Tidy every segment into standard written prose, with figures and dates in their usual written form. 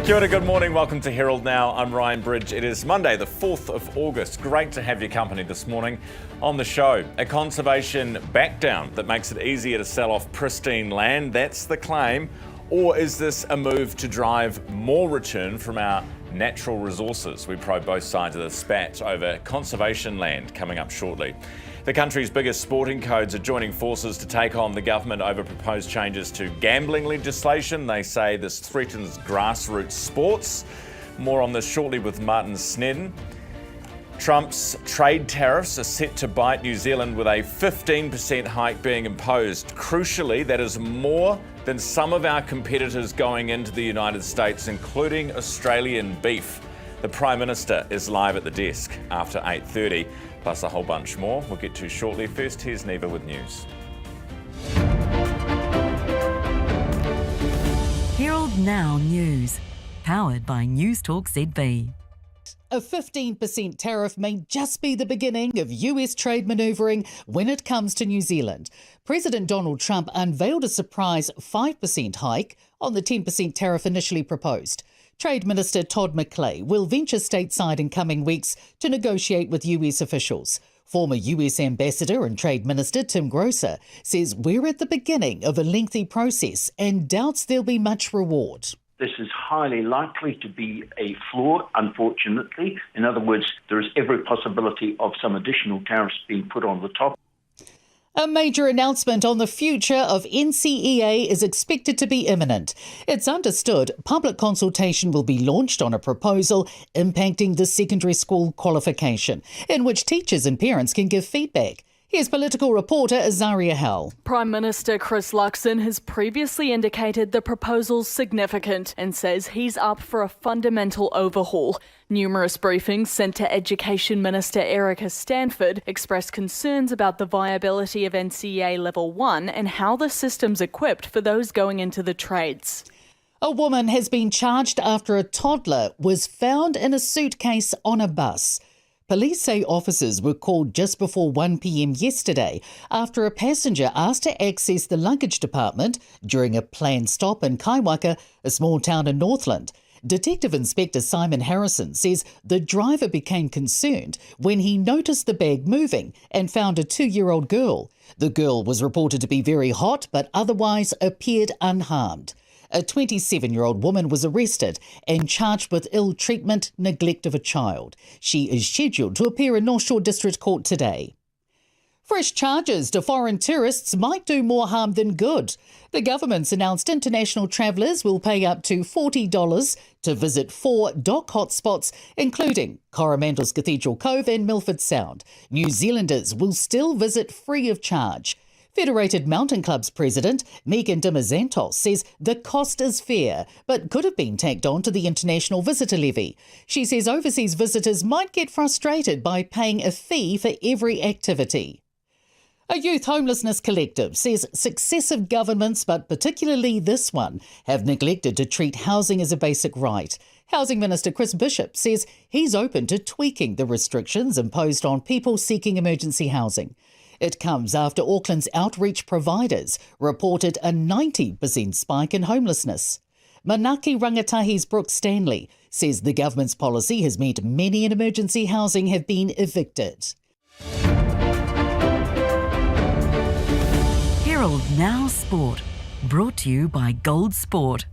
Kia ora, good morning. Welcome to Herald Now. I'm Ryan Bridge. It is Monday, the 4th of August. Great to have your company this morning. On the show, a conservation backdown that makes it easier to sell off pristine land. That's the claim. Or is this a move to drive more return from our natural resources? We probe both sides of the spat over conservation land coming up shortly. The country's biggest sporting codes are joining forces to take on the government over proposed changes to gambling legislation. They say this threatens grassroots sports. More on this shortly with Martin Snedden. Trump's trade tariffs are set to bite New Zealand with a 15% hike being imposed. Crucially, that is more than some of our competitors going into the United States, including Australian beef. The Prime Minister is live at the desk after 8:30. Plus a whole bunch more we'll get to shortly. First, here's Neva with news. Herald Now News, powered by News Talk ZB. A 15% tariff may just be the beginning of US trade manoeuvring when it comes to New Zealand. President Donald Trump unveiled a surprise 5% hike on the 10% tariff initially proposed. Trade Minister Todd McLaren will venture stateside in coming weeks to negotiate with US officials. Former US Ambassador and Trade Minister Tim Grosser says we're at the beginning of a lengthy process and doubts there'll be much reward. This is highly likely to be a flaw, unfortunately. In other words, there is every possibility of some additional tariffs being put on the top. A major announcement on the future of NCAA is expected to be imminent. It's understood public consultation will be launched on a proposal impacting the secondary school qualification, in which teachers and parents can give feedback. Here's political reporter Azaria Hell. Prime Minister Chris Luxon has previously indicated the proposal's significant and says he's up for a fundamental overhaul. Numerous briefings sent to Education Minister Erica Stanford expressed concerns about the viability of NCAA Level 1 and how the system's equipped for those going into the trades. A woman has been charged after a toddler was found in a suitcase on a bus. Police say officers were called just before 1 p.m. yesterday after a passenger asked to access the luggage department during a planned stop in Kaiwaka, a small town in Northland. Detective Inspector Simon Harrison says the driver became concerned when he noticed the bag moving and found a 2-year-old girl. The girl was reported to be very hot but otherwise appeared unharmed. A 27-year-old woman was arrested and charged with ill treatment, neglect of a child. She is scheduled to appear in North Shore District Court today. Fresh charges to foreign tourists might do more harm than good. The government's announced international travellers will pay up to $40 to visit 4 dock hotspots, including Coromandel's Cathedral Cove and Milford Sound. New Zealanders will still visit free of charge. Federated Mountain Club's president, Megan Dimazantos, says the cost is fair, but could have been tacked on to the international visitor levy. She says overseas visitors might get frustrated by paying a fee for every activity. A youth homelessness collective says successive governments, but particularly this one, have neglected to treat housing as a basic right. Housing Minister Chris Bishop says he's open to tweaking the restrictions imposed on people seeking emergency housing. It comes after Auckland's outreach providers reported a 90% spike in homelessness. Manaki Rangatahi's Brooke Stanley says the government's policy has meant many in emergency housing have been evicted. Herald Now Sport, brought to you by Gold Sport.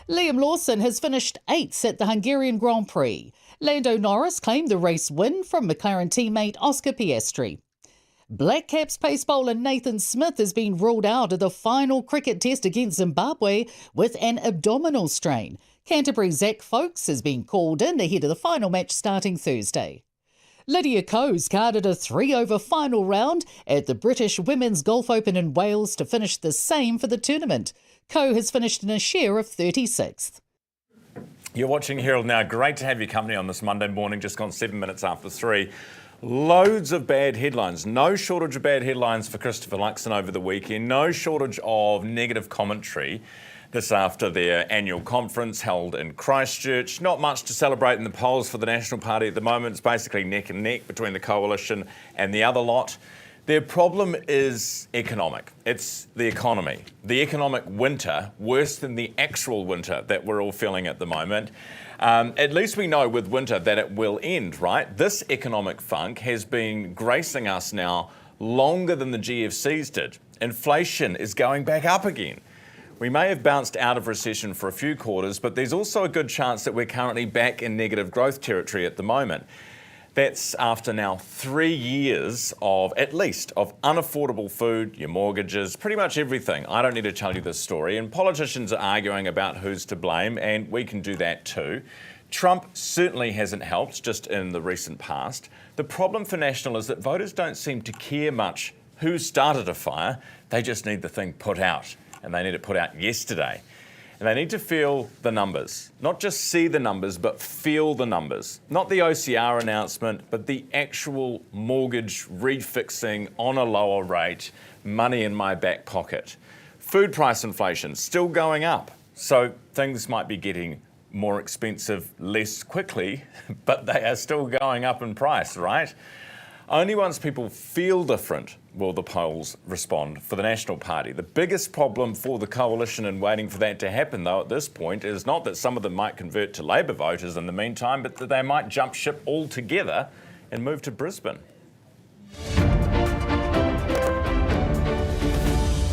Liam Lawson has finished 8th at the Hungarian Grand Prix. Lando Norris claimed the race win from McLaren teammate Oscar Piastri. Black Caps pace bowler Nathan Smith has been ruled out of the final cricket test against Zimbabwe with an abdominal strain. Canterbury's Zach Folkes has been called in ahead of the final match starting Thursday. Lydia Ko's carded a 3-over final round at the British Women's Golf Open in Wales to finish the same for the tournament. Ko has finished in a share of 36th. You're watching Herald Now. Great to have your company on this Monday morning, just gone 7 minutes after 3. Loads of bad headlines. No shortage of bad headlines for Christopher Luxon over the weekend. No shortage of negative commentary. This after their annual conference held in Christchurch. Not much to celebrate in the polls for the National Party at the moment. It's basically neck and neck between the coalition and the other lot. Their problem is economic. It's the economy. The economic winter, worse than the actual winter that we're all feeling at the moment. At least we know with winter that it will end, right? This economic funk has been gracing us now longer than the GFCs did. Inflation is going back up again. We may have bounced out of recession for a few quarters, but there's also a good chance that we're currently back in negative growth territory at the moment. That's after now 3 years of, at least, of unaffordable food, your mortgages, pretty much everything. I don't need to tell you this story. And politicians are arguing about who's to blame, and we can do that too. Trump certainly hasn't helped, just in the recent past. The problem for National is that voters don't seem to care much who started a fire. They just need the thing put out, and they need it put out yesterday. And they need to feel the numbers, not just see the numbers, but feel the numbers. Not the OCR announcement, but the actual mortgage refixing on a lower rate, money in my back pocket. Food price inflation still going up. So things might be getting more expensive less quickly, but they are still going up in price, right? Only once people feel different will the polls respond for the National Party. The biggest problem for the coalition in waiting for that to happen, though, at this point, is not that some of them might convert to Labor voters in the meantime, but that they might jump ship altogether and move to Brisbane.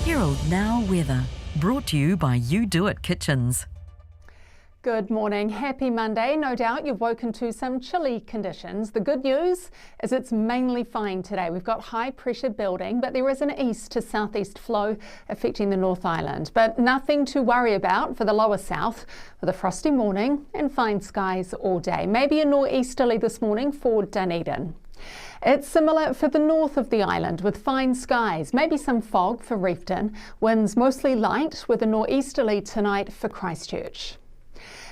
Herald Now weather, brought to you by You Do It Kitchens. Good morning. Happy Monday. No doubt you've woken to some chilly conditions. The good news is it's mainly fine today. We've got high pressure building, but there is an east to southeast flow affecting the North Island. But nothing to worry about for the lower south, with a frosty morning and fine skies all day. Maybe a nor'easterly this morning for Dunedin. It's similar for the north of the island with fine skies, maybe some fog for Reefton. Winds mostly light with a nor'easterly tonight for Christchurch.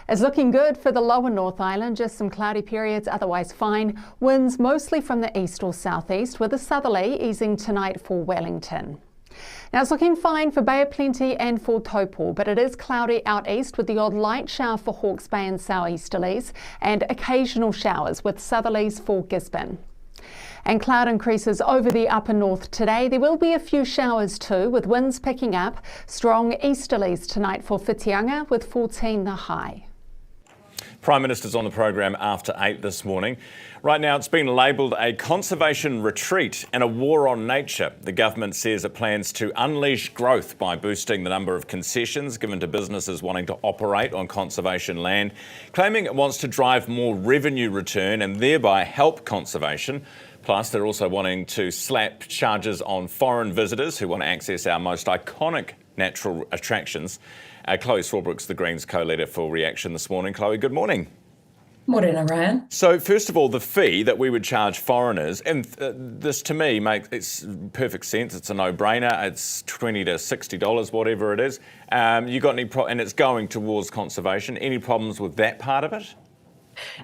It's looking good for the lower North Island, just some cloudy periods, otherwise fine. Winds mostly from the east or southeast, with a southerly easing tonight for Wellington. Now it's looking fine for Bay of Plenty and for Taupo, but it is cloudy out east with the odd light shower for Hawke's Bay and southeasterlies, and occasional showers with southerlies for Gisborne. And cloud increases over the upper north today. There will be a few showers too, with winds picking up. Strong easterlies tonight for Whitianga with 14 the high. Prime Minister's on the program after 8 this morning. Right now it's been labelled a conservation retreat and a war on nature. The government says it plans to unleash growth by boosting the number of concessions given to businesses wanting to operate on conservation land, claiming it wants to drive more revenue return and thereby help conservation. Plus, they're also wanting to slap charges on foreign visitors who want to access our most iconic natural attractions. Chloe Swarbrooks, the Greens co-leader for Reaction this morning. Chloe, good morning. Morning, Ryan. So first of all, the fee that we would charge foreigners, and this to me makes perfect sense. It's a no-brainer. It's $20 to $60, whatever it is. You got any and it's going towards conservation. Any problems with that part of it?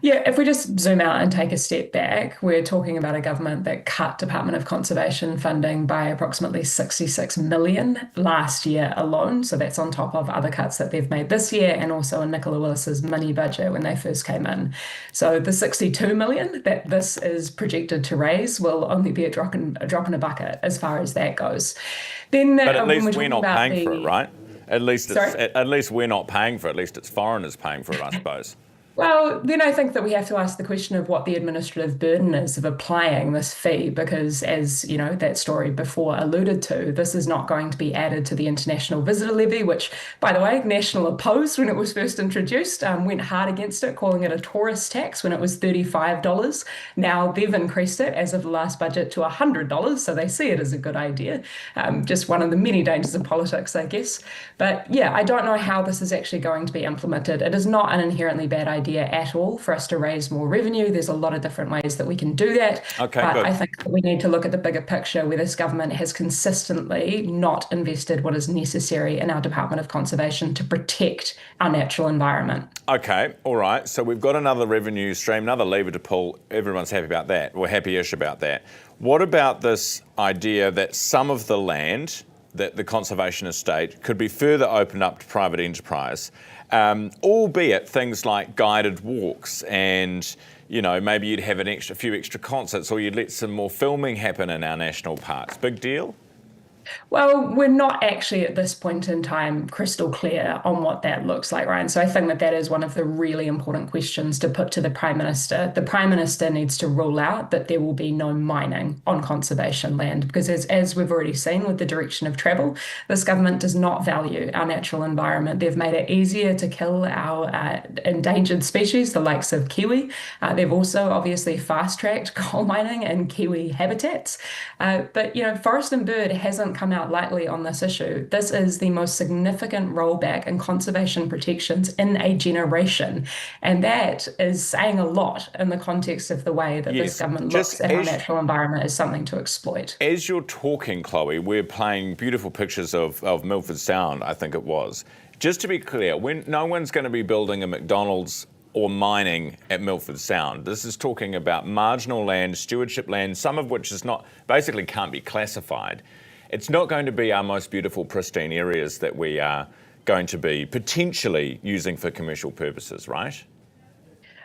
Yeah, if we just zoom out and take a step back, we're talking about a government that cut Department of Conservation funding by approximately 66 million last year alone. So that's on top of other cuts that they've made this year and also in Nicola Willis's mini budget when they first came in. So the 62 million that this is projected to raise will only be a drop in a bucket as far as that goes. Then, but at least we're not paying for it, right? At least we're not paying for it. At least it's foreigners paying for it, I suppose. Well, then I think that we have to ask the question of what the administrative burden is of applying this fee, because as you know, that story before alluded to, this is not going to be added to the international visitor levy, which, by the way, National opposed when it was first introduced, went hard against it, calling it a tourist tax when it was $35. Now they've increased it as of the last budget to $100, so they see it as a good idea. Just one of the many dangers of politics, I guess. But yeah, I don't know how this is actually going to be implemented. It is not an inherently bad idea at all for us to raise more revenue. There's a lot of different ways that we can do that. Okay, but good. I think that we need to look at the bigger picture where this government has consistently not invested what is necessary in our Department of Conservation to protect our natural environment. Okay, all right. So we've got another revenue stream, another lever to pull. Everyone's happy about that. We're happy-ish about that. What about this idea that some of the land, that the conservation estate, could be further opened up to private enterprise? Albeit things like guided walks and, maybe you'd have a few extra concerts, or you'd let some more filming happen in our national parks. Big deal? Well, we're not actually at this point in time crystal clear on what that looks like, Ryan. So I think that is one of the really important questions to put to the Prime Minister. The Prime Minister needs to rule out that there will be no mining on conservation land, because as we've already seen with the direction of travel, this government does not value our natural environment. They've made it easier to kill our endangered species, the likes of kiwi. They've also obviously fast-tracked coal mining and kiwi habitats. But Forest and Bird hasn't come out lightly on this issue. This is the most significant rollback in conservation protections in a generation. And that is saying a lot in the context of the way that this government looks at our natural environment as something to exploit. As you're talking, Chloe, we're playing beautiful pictures of Milford Sound, I think it was. Just to be clear, no one's going to be building a McDonald's or mining at Milford Sound. This is talking about marginal land, stewardship land, some of which basically can't be classified. It's not going to be our most beautiful, pristine areas that we are going to be potentially using for commercial purposes, right?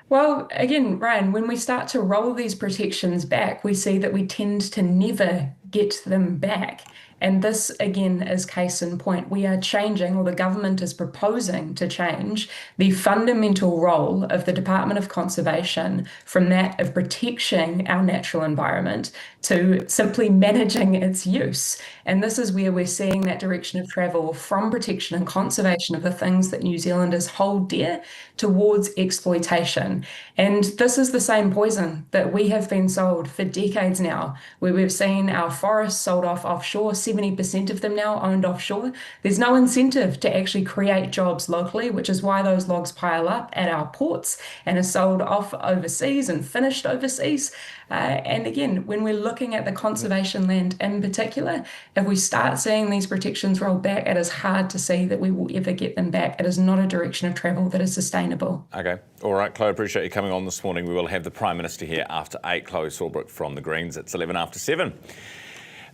Well, again, Ryan, when we start to roll these protections back, we see that we tend to never get them back. And this, again, is case in point. We are changing, or the government is proposing to change, the fundamental role of the Department of Conservation from that of protecting our natural environment to simply managing its use. And this is where we're seeing that direction of travel from protection and conservation of the things that New Zealanders hold dear towards exploitation. And this is the same poison that we have been sold for decades now, where we've seen our forests sold off offshore, 70% of them now owned offshore. There's no incentive to actually create jobs locally, which is why those logs pile up at our ports and are sold off overseas and finished overseas. And again, when we're looking at the conservation land in particular, if we start seeing these protections roll back, it is hard to see that we will ever get them back. It is not a direction of travel that is sustainable. Okay. All right, Chloe, appreciate you coming on this morning. We will have the Prime Minister here after 8. Chloe Sawbrook from the Greens. It's 11 after 7.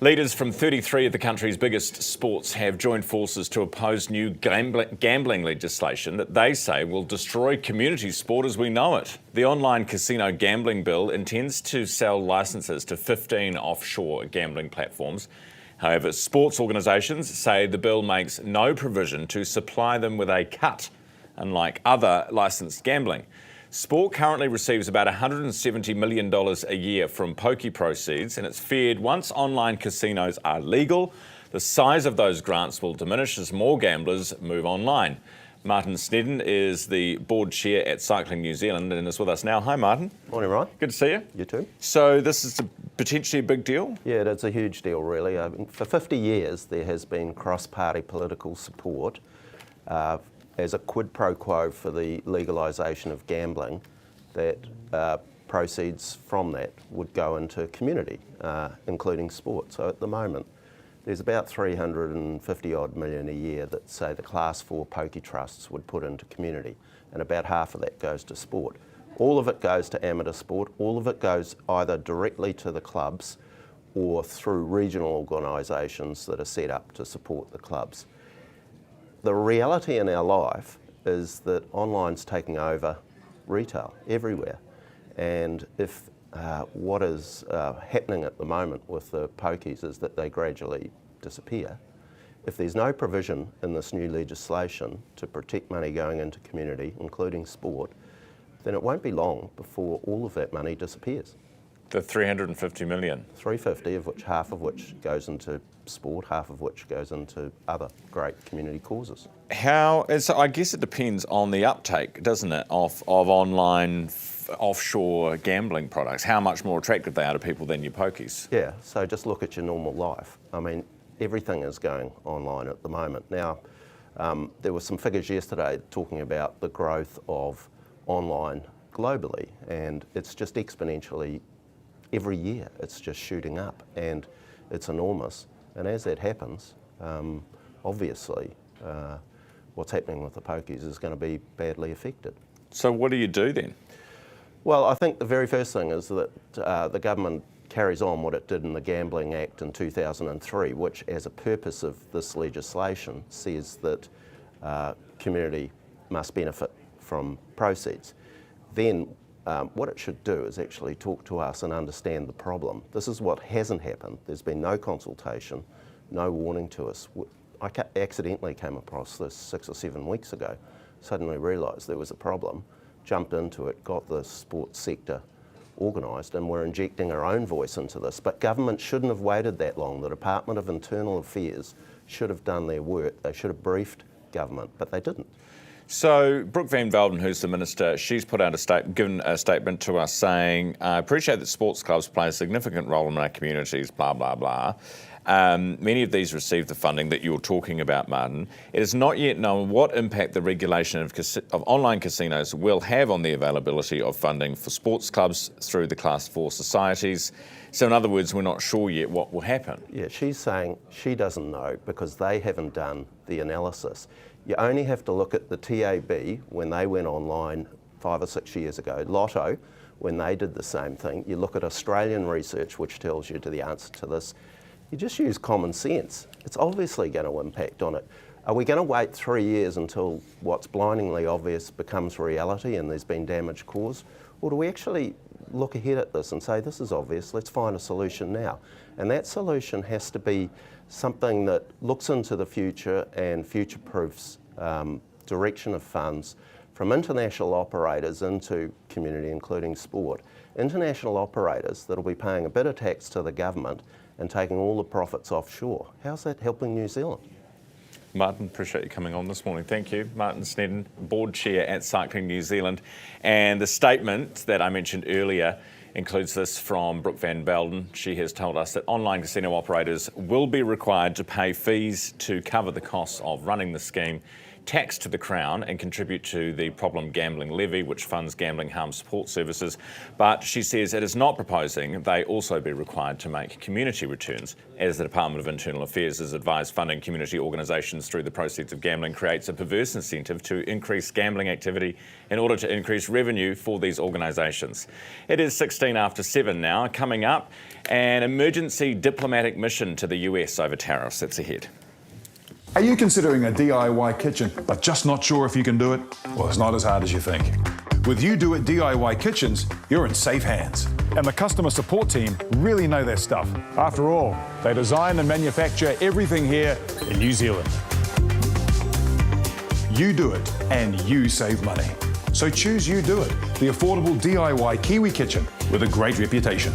Leaders from 33 of the country's biggest sports have joined forces to oppose new gambling legislation that they say will destroy community sport as we know it. The online casino gambling bill intends to sell licences to 15 offshore gambling platforms. However, sports organisations say the bill makes no provision to supply them with a cut, unlike other licensed gambling. Sport currently receives about $170 million a year from pokie proceeds, and it's feared once online casinos are legal, the size of those grants will diminish as more gamblers move online. Martin Snedden is the board chair at Cycling New Zealand and is with us now. Hi, Martin. Morning, Ryan. Good to see you. You too. So this is potentially a big deal? Yeah, it's a huge deal, really. For 50 years, there has been cross-party political support as a quid pro quo for the legalisation of gambling, that proceeds from that would go into community, including sport. So at the moment, there's about 350 odd million a year that, say, the Class 4 pokie trusts would put into community, and about half of that goes to sport. All of it goes to amateur sport, all of it goes either directly to the clubs or through regional organisations that are set up to support the clubs. The reality in our life is that online's taking over retail everywhere. And if what is happening at the moment with the pokies is that they gradually disappear, if there's no provision in this new legislation to protect money going into community, including sport, then it won't be long before all of that money disappears. The 350 million? 350, of which half of which goes into sport, half of which goes into other great community causes. I guess it depends on the uptake, doesn't it, of online offshore gambling products, how much more attractive they are to people than your pokies. Yeah, so just look at your normal life. I mean, everything is going online at the moment. Now, there were some figures yesterday talking about the growth of online globally, and it's just exponentially every year. It's just shooting up, and it's enormous. And as that happens, obviously, what's happening with the pokies is going to be badly affected. So what do you do then? Well, I think the very first thing is that the government carries on what it did in the Gambling Act in 2003, which as a purpose of this legislation says that community must benefit from proceeds. Then what it should do is actually talk to us and understand the problem. This is what hasn't happened. There's been no consultation, no warning to us. I accidentally came across this 6 or 7 weeks ago, suddenly realised there was a problem, jumped into it, got the sports sector organised, and we're injecting our own voice into this. But government shouldn't have waited that long. The Department of Internal Affairs should have done their work. They should have briefed government, but they didn't. So Brooke Van Velden, who's the Minister, she's put out given a statement to us saying, I appreciate that sports clubs play a significant role in our communities, blah, blah, blah. Many of these receive the funding that you're talking about, Martin. It is not yet known what impact the regulation of online casinos will have on the availability of funding for sports clubs through the Class 4 societies. So in other words, we're not sure yet what will happen. Yeah, she's saying she doesn't know because they haven't done the analysis. You only have to look at the TAB when they went online 5 or 6 years ago, Lotto when they did the same thing. You look at Australian research which tells you the answer to this. You just use common sense. It's obviously going to impact on it. Are we going to wait 3 years until what's blindingly obvious becomes reality and there's been damage caused? Or do we actually look ahead at this and say, this is obvious, let's find a solution now? And that solution has to be something that looks into the future and future-proofs direction of funds from international operators into community, including sport. International operators that'll be paying a bit of tax to the government and taking all the profits offshore. How's that helping New Zealand? Martin, appreciate you coming on this morning. Thank you. Martin Snedden, Board Chair at Cycling New Zealand. And the statement that I mentioned earlier includes this from Brooke Van Velden. She has told us that online casino operators will be required to pay fees to cover the costs of running the scheme, tax to the Crown and contribute to the problem gambling levy, which funds gambling harm support services. But she says it is not proposing they also be required to make community returns, as the Department of Internal Affairs has advised funding community organisations through the proceeds of gambling creates a perverse incentive to increase gambling activity in order to increase revenue for these organisations. It is 16 after 7 now. Coming up, an emergency diplomatic mission to the US over tariffs. That's ahead. Are you considering a DIY kitchen but just not sure if you can do it? Well, it's not as hard as you think. With You Do It DIY Kitchens, you're in safe hands. And the customer support team really know their stuff. After all, they design and manufacture everything here in New Zealand. You do it and you save money. So choose You Do It, the affordable DIY Kiwi kitchen with a great reputation.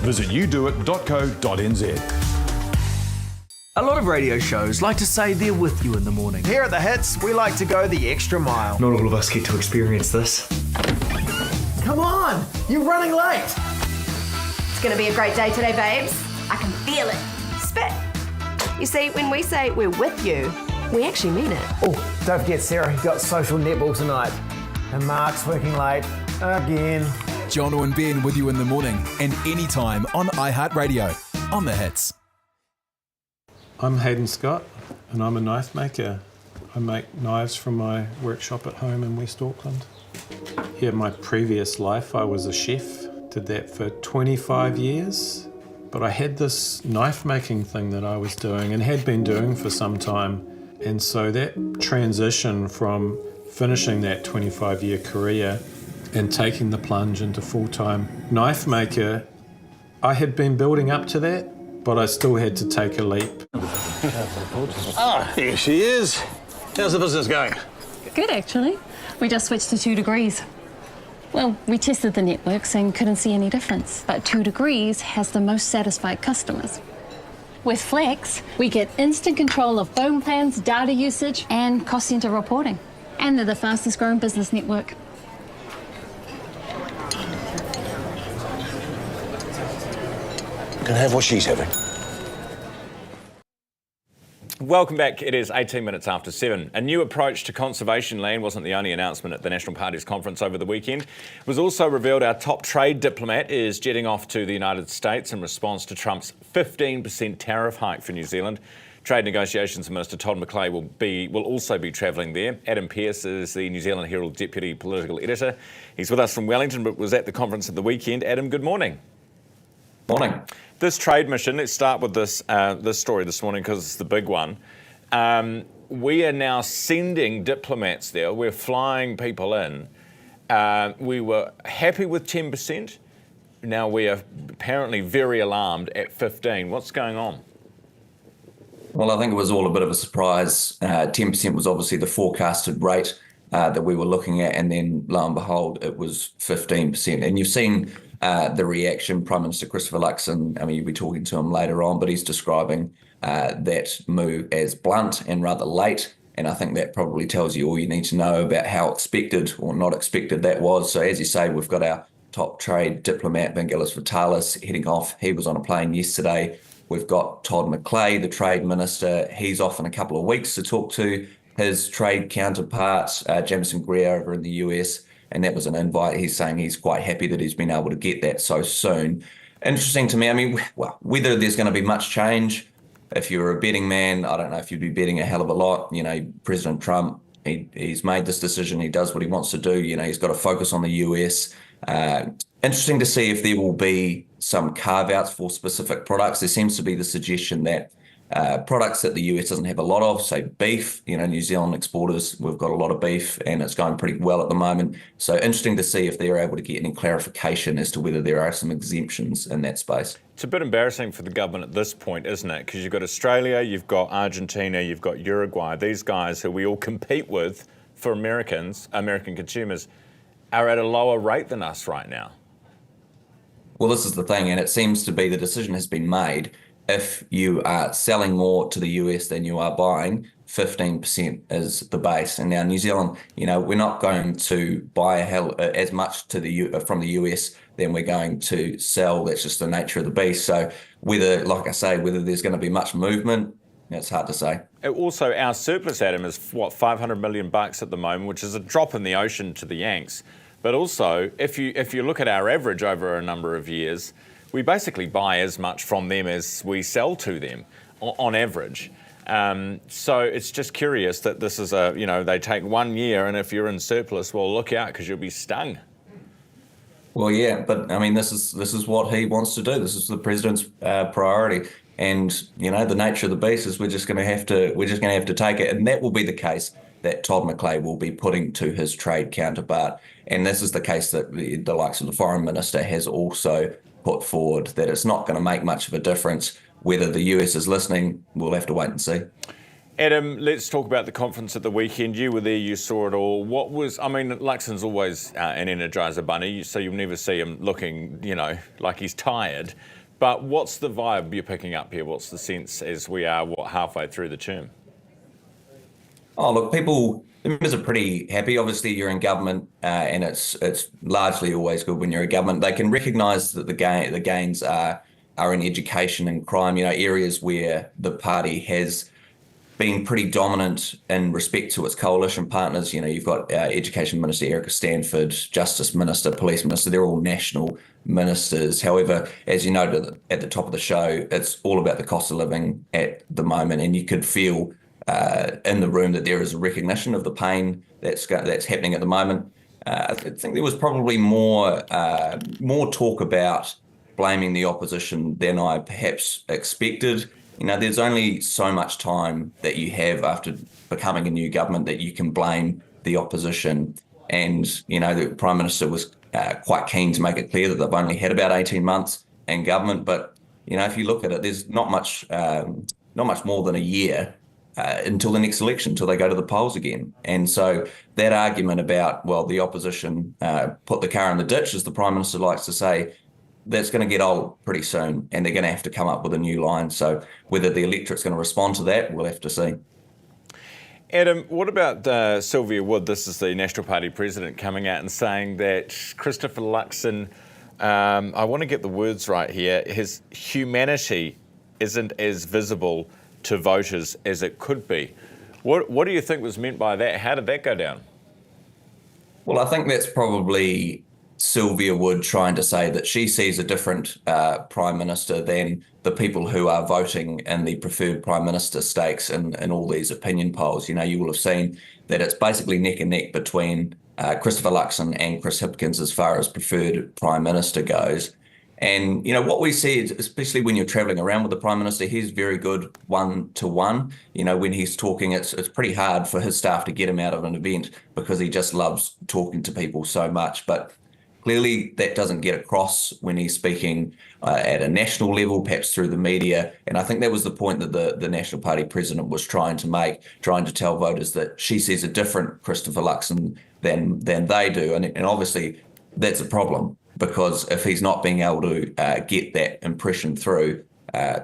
Visit newsroom.co.nz. A lot of radio shows like to say they're with you in the morning. Here at The Hits, we like to go the extra mile. Not all of us get to experience this. Come on, you're running late. It's going to be a great day today, babes. I can feel it. Spit. You see, when we say we're with you, we actually mean it. Oh, don't forget Sarah got social netball tonight. And Mark's working late again. Jono and Ben with you in the morning and anytime on iHeartRadio. On The Hits. I'm Hayden Scott and I'm a knife maker. I make knives from my workshop at home in West Auckland. Yeah, my previous life I was a chef, did that for 25 years. But I had this knife making thing that I was doing and had been doing for some time. And so that transition from finishing that 25-year career and taking the plunge into full-time knife maker, I had been building up to that, but I still had to take a leap. Ah, here she is. How's the business going? Good, actually. We just switched to 2 degrees. Well, we tested the networks and couldn't see any difference, but 2 degrees has the most satisfied customers. With Flex, we get instant control of phone plans, data usage, and cost center reporting. And they're the fastest growing business network. Can have what she's having. Welcome back. It is 18 minutes after 7. A new approach to conservation land wasn't the only announcement at the National Party's conference over the weekend. It was also revealed our top trade diplomat is jetting off to the United States in response to Trump's 15% tariff hike for New Zealand. Trade Negotiations Minister Todd McLaren will also be travelling there. Adam Pearce is the New Zealand Herald Deputy Political Editor. He's with us from Wellington but was at the conference at the weekend. Adam, good morning. Morning. This trade mission, let's start with this story this morning because it's the big one. We are now sending diplomats there. We're flying people in. We were happy with 10%. Now we are apparently very alarmed at 15. What's going on? Well, I think it was all a bit of a surprise. 10% was obviously the forecasted rate that we were looking at, and then lo and behold, it was 15%. And you've seen the reaction. Prime Minister Christopher Luxon, I mean, you'll be talking to him later on, but he's describing that move as blunt and rather late. And I think that probably tells you all you need to know about how expected or not expected that was. So as you say, we've got our top trade diplomat, Vangelis Vitalis, heading off. He was on a plane yesterday. We've got Todd McClay, the trade minister. He's off in a couple of weeks to talk to his trade counterpart, Jamison Greer over in the US. And that was an invite. He's saying he's quite happy that he's been able to get that so soon. Interesting to me, I mean, well, whether there's going to be much change, if you're a betting man, I don't know if you'd be betting a hell of a lot. You know, President Trump, he's made this decision. He does what he wants to do. You know, he's got to focus on the US. Interesting to see if there will be some carve-outs for specific products. There seems to be the suggestion that products that the US doesn't have a lot of, say beef, you know, New Zealand exporters, we've got a lot of beef and it's going pretty well at the moment. So interesting to see if they're able to get any clarification as to whether there are some exemptions in that space. It's a bit embarrassing for the government at this point, isn't it? Because you've got Australia, you've got Argentina, you've got Uruguay. These guys who we all compete with for American consumers are at a lower rate than us right now. Well, this is the thing, and it seems to be the decision has been made. If you are selling more to the US than you are buying, 15% is the base. And now New Zealand, you know, we're not going to buy as much from the US than we're going to sell. That's just the nature of the beast. So whether, like I say, whether there's going to be much movement, it's hard to say. Also, our surplus, Adam, is what, $500 million at the moment, which is a drop in the ocean to the Yanks. But also, if you look at our average over a number of years, we basically buy as much from them as we sell to them on average. So it's just curious that this is they take 1 year, and if you're in surplus, well, look out because you'll be stung. Well, yeah, but I mean, this is what he wants to do. This is the president's priority, and you know, the nature of the beast is we're just going to have to take it, and that will be the case that Todd McClay will be putting to his trade counterpart, and this is the case that the likes of the foreign minister has also put forward, that it's not going to make much of a difference. Whether the US is listening, we'll have to wait and see. Adam, let's talk about the conference at the weekend. You were there, you saw it all. Luxon's always an Energizer bunny, so you'll never see him looking, like he's tired. But what's the vibe you're picking up here? What's the sense as we are, halfway through the term? Oh, look, members are pretty happy. Obviously, you're in government, and it's largely always good when you're in government. They can recognise that the gains are in education and crime, areas where the party has been pretty dominant in respect to its coalition partners. You've got Education Minister Erica Stanford, Justice Minister, Police Minister. They're all national ministers. However, as you noted at the top of the show, it's all about the cost of living at the moment, and you could feel in the room that there is a recognition of the pain that's happening at the moment. I think there was probably more talk about blaming the opposition than I perhaps expected. There's only so much time that you have after becoming a new government that you can blame the opposition. And, the Prime Minister was quite keen to make it clear that they've only had about 18 months in government. But, if you look at it, there's not much more than a year until the next election, until they go to the polls again. And so that argument about, the opposition put the car in the ditch, as the Prime Minister likes to say, that's going to get old pretty soon, and they're going to have to come up with a new line. So whether the electorate's going to respond to that, we'll have to see. Adam, what about Sylvia Wood? This is the National Party president coming out and saying that Christopher Luxon, I want to get the words right here, his humanity isn't as visible to voters as it could be. What do you think was meant by that? How did that go down? Well, I think that's probably Sylvia Wood trying to say that she sees a different Prime Minister than the people who are voting in the preferred Prime Minister stakes in all these opinion polls. You will have seen that it's basically neck and neck between Christopher Luxon and Chris Hipkins as far as preferred Prime Minister goes. And, what we see, is, especially when you're traveling around with the Prime Minister, he's very good one-to-one. When he's talking, it's pretty hard for his staff to get him out of an event because he just loves talking to people so much. But clearly that doesn't get across when he's speaking at a national level, perhaps through the media. And I think that was the point that the National Party president was trying to make, trying to tell voters that she sees a different Christopher Luxon than they do. And obviously that's a problem, because if he's not being able to get that impression through,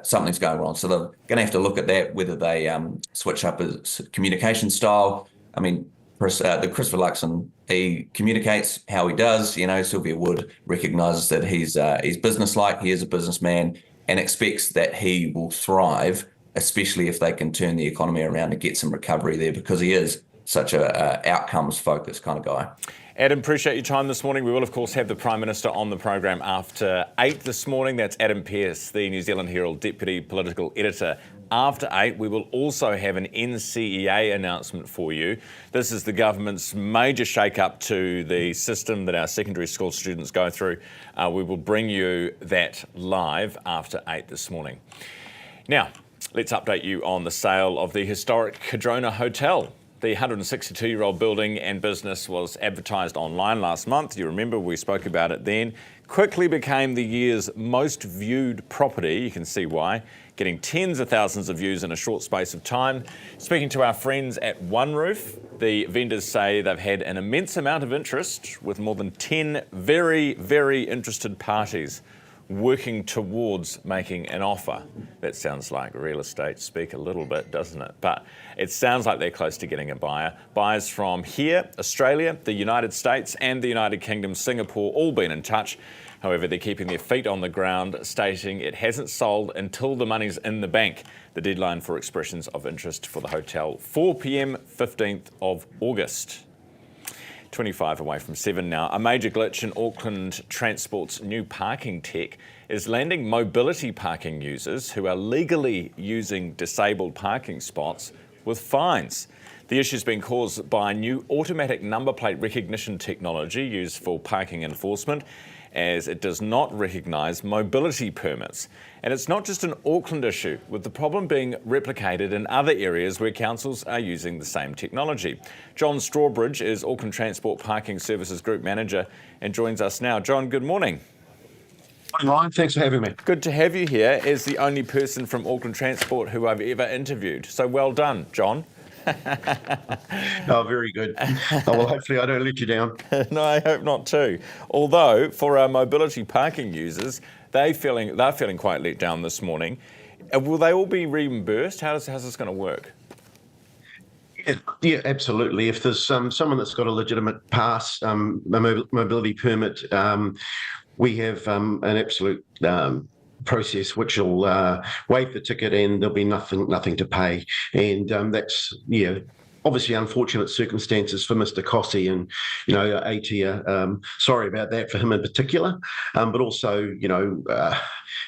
something's going wrong. So they're going to have to look at that, whether they switch up his communication style. I mean, the Christopher Luxon, he communicates how he does. Sylvia Wood recognises that he's businesslike, he is a businessman, and expects that he will thrive, especially if they can turn the economy around and get some recovery there, because he is such a outcomes-focused kind of guy. Adam, appreciate your time this morning. We will, of course, have the Prime Minister on the program after 8 this morning. That's Adam Pearce, the New Zealand Herald Deputy Political Editor. After 8, we will also have an NCAA announcement for you. This is the government's major shake-up to the system that our secondary school students go through. We will bring you that live after 8 this morning. Now, let's update you on the sale of the historic Cadrona Hotel. The 162-year-old building and business was advertised online last month. You remember we spoke about it then. Quickly became the year's most viewed property. You can see why. Getting tens of thousands of views in a short space of time. Speaking to our friends at One Roof, the vendors say they've had an immense amount of interest, with more than 10 very, very interested parties working towards making an offer. That sounds like real estate speak a little bit, doesn't it? But it sounds like they're close to getting a buyer. Buyers from here, Australia, the United States and the United Kingdom, Singapore, all been in touch. However, they're keeping their feet on the ground, stating it hasn't sold until the money's in the bank. The deadline for expressions of interest for the hotel, 4 p.m, 15th of August. 25 away from 7 now. A major glitch in Auckland Transport's new parking tech is landing mobility parking users who are legally using disabled parking spots with fines. The issue's been caused by new automatic number plate recognition technology used for parking enforcement, as it does not recognise mobility permits. And it's not just an Auckland issue, with the problem being replicated in other areas where councils are using the same technology. John Strawbridge is Auckland Transport Parking Services Group Manager and joins us now. John, good morning. Morning, Ryan. Thanks for having me. Good to have you here as the only person from Auckland Transport who I've ever interviewed. So well done, John. Oh, very good. Well, hopefully I don't let you down. No, I hope not too. Although, for our mobility parking users, they're feeling quite let down this morning. Will they all be reimbursed? How's this going to work? Yeah, absolutely. If there's someone that's got a legitimate pass, a mobility permit, we have an absolute process which will waive the ticket, and there'll be nothing to pay. And that's obviously unfortunate circumstances for Mr. Cossey and ATIA. Sorry about that for him in particular, but also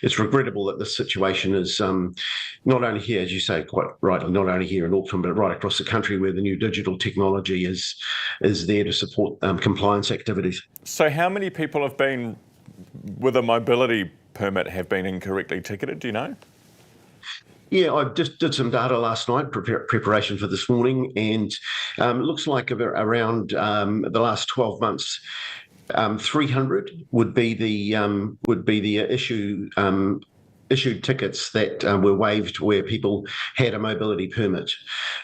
it's regrettable that this situation is not only here, as you say quite rightly, not only here in Auckland, but right across the country, where the new digital technology is there to support compliance activities. So how many people have been with a mobility permit have been incorrectly ticketed, do you know? Yeah, I just did some data last night, preparation for this morning, and it looks like around the last 12 months, 300 would be the issued tickets that were waived where people had a mobility permit.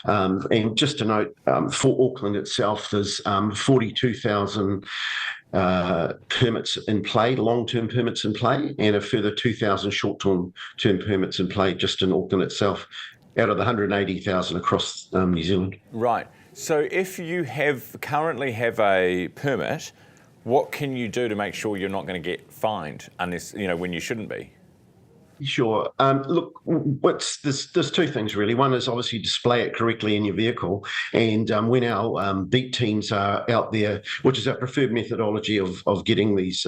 And just to note, for Auckland itself, there's 42,000 permits in play, long-term permits in play, and a further 2,000 short-term permits in play just in Auckland itself, out of the 180,000 across New Zealand. Right. So if you currently have a permit, what can you do to make sure you're not going to get fined unless when you shouldn't be? Sure. Look, there's two things really. One is obviously display it correctly in your vehicle, and when our beat teams are out there, which is our preferred methodology of getting these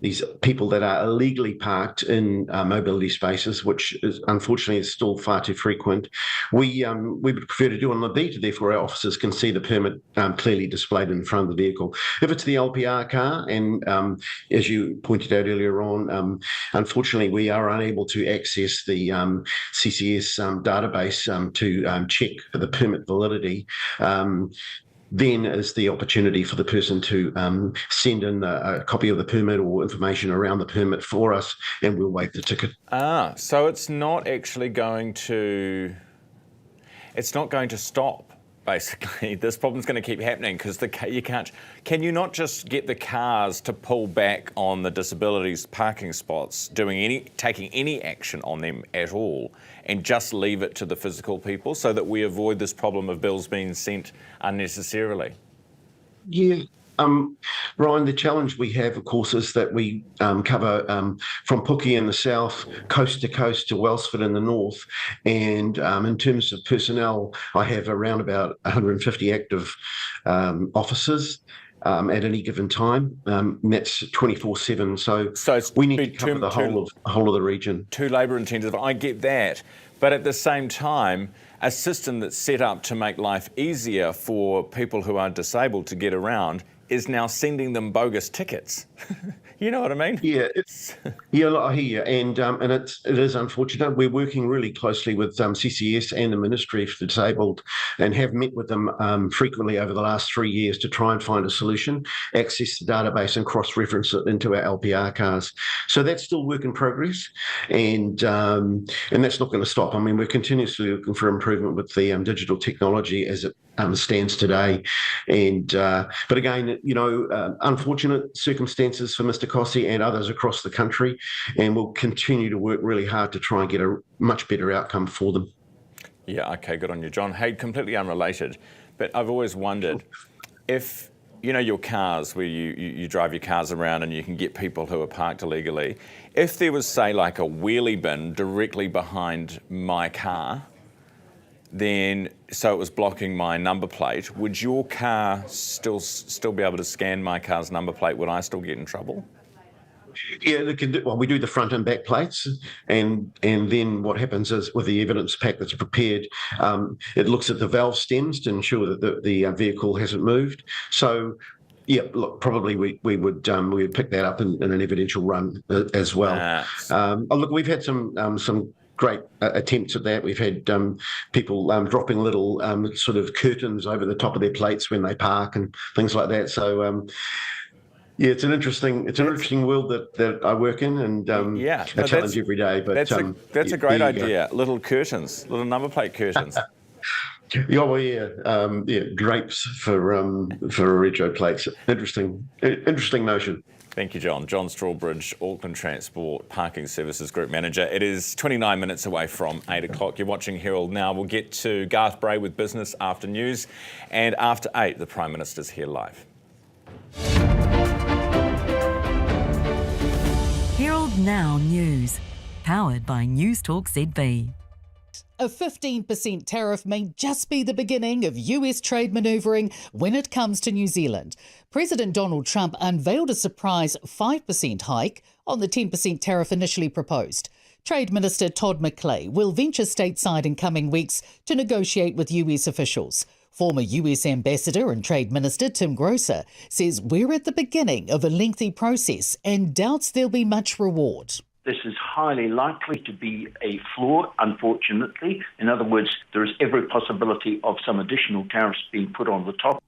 these people that are illegally parked in mobility spaces, which is unfortunately is still far too frequent. We would prefer to do on the beat, therefore our officers can see the permit clearly displayed in front of the vehicle. If it's the LPR car, and as you pointed out earlier on, unfortunately we are unable to access the CCS database to check for the permit validity. Then is the opportunity for the person to send in a copy of the permit or information around the permit for us, and we'll waive the ticket. So it's not actually going to... It's not going to stop, basically. This problem's going to keep happening because you can't... Can you not just get the cars to pull back on the disabilities parking spots, taking any action on them at all, and just leave it to the physical people so that we avoid this problem of bills being sent unnecessarily? Yeah. Ryan, the challenge we have, of course, is that we cover from Pookie in the south, coast to coast to Wellsford in the north. And in terms of personnel, I have around about 150 active officers at any given time. And that's 24/7. So we need to cover the whole of the region. Too labour intensive. I get that. But at the same time, a system that's set up to make life easier for people who are disabled to get around is now sending them bogus tickets. You know what I mean? Yeah, I hear you, and it is unfortunate. We're working really closely with CCS and the Ministry for the Disabled, and have met with them frequently over the last 3 years to try and find a solution, access the database, and cross-reference it into our LPR cars. So that's still work in progress, and that's not going to stop. I mean, we're continuously looking for improvement with the digital technology as it stands today, and but again, unfortunate circumstances for Mr. Kossi and others across the country, and we'll continue to work really hard to try and get a much better outcome for them. Yeah, okay, good on you, John. Hey, completely unrelated, but I've always wondered if, your cars, where you drive your cars around and you can get people who are parked illegally, if there was, say, like a wheelie bin directly behind my car, then so it was blocking my number plate, would your car still be able to scan my car's number plate? Would I still get in trouble? Yeah, we do the front and back plates, and then what happens is with the evidence pack that's prepared, it looks at the valve stems to ensure that the vehicle hasn't moved. So, yeah, look, probably we would pick that up in an evidential run as well. Look, we've had some great attempts at that. We've had people dropping little sort of curtains over the top of their plates when they park and things like that. So yeah, it's an interesting world that I work in, and a challenge every day. But that's a great idea. Little curtains, little number plate curtains. Drapes for retro plates. Interesting notion. Thank you, John. John Strawbridge, Auckland Transport Parking Services Group Manager. It is 29 minutes away from 8 o'clock. You're watching Herald Now. We'll get to Garth Bray with business after news. And after 8, the Prime Minister's here live. Herald Now News, powered by Newstalk ZB. A 15% tariff may just be the beginning of US trade manoeuvring when it comes to New Zealand. President Donald Trump unveiled a surprise 5% hike on the 10% tariff initially proposed. Trade Minister Todd McLaren will venture stateside in coming weeks to negotiate with US officials. Former US Ambassador and Trade Minister Tim Grosser says we're at the beginning of a lengthy process and doubts there'll be much reward. This is highly likely to be a flaw, unfortunately. In other words, there is every possibility of some additional tariffs being put on the top.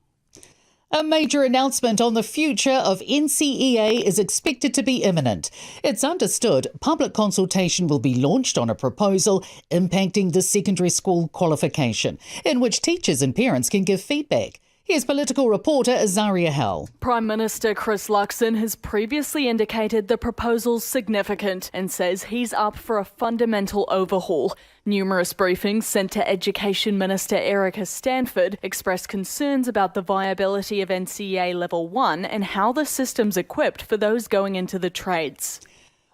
A major announcement on the future of NCAA is expected to be imminent. It's understood public consultation will be launched on a proposal impacting the secondary school qualification, in which teachers and parents can give feedback. Here's political reporter Azaria Hell. Prime Minister Chris Luxon has previously indicated the proposal's significant and says he's up for a fundamental overhaul. Numerous briefings sent to Education Minister Erica Stanford expressed concerns about the viability of NCAA Level 1 and how the system's equipped for those going into the trades.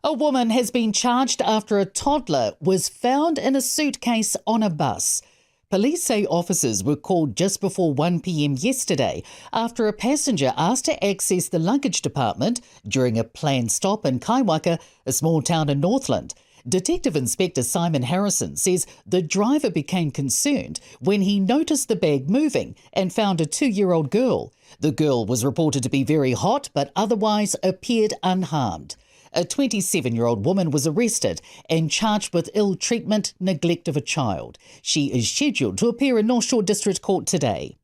A woman has been charged after a toddler was found in a suitcase on a bus. Police say officers were called just before 1 p.m. yesterday after a passenger asked to access the luggage department during a planned stop in Kaiwaka, a small town in Northland. Detective Inspector Simon Harrison says the driver became concerned when he noticed the bag moving and found a 2-year-old girl. The girl was reported to be very hot but otherwise appeared unharmed. A 27-year-old woman was arrested and charged with ill treatment, neglect of a child. She is scheduled to appear in North Shore District Court today.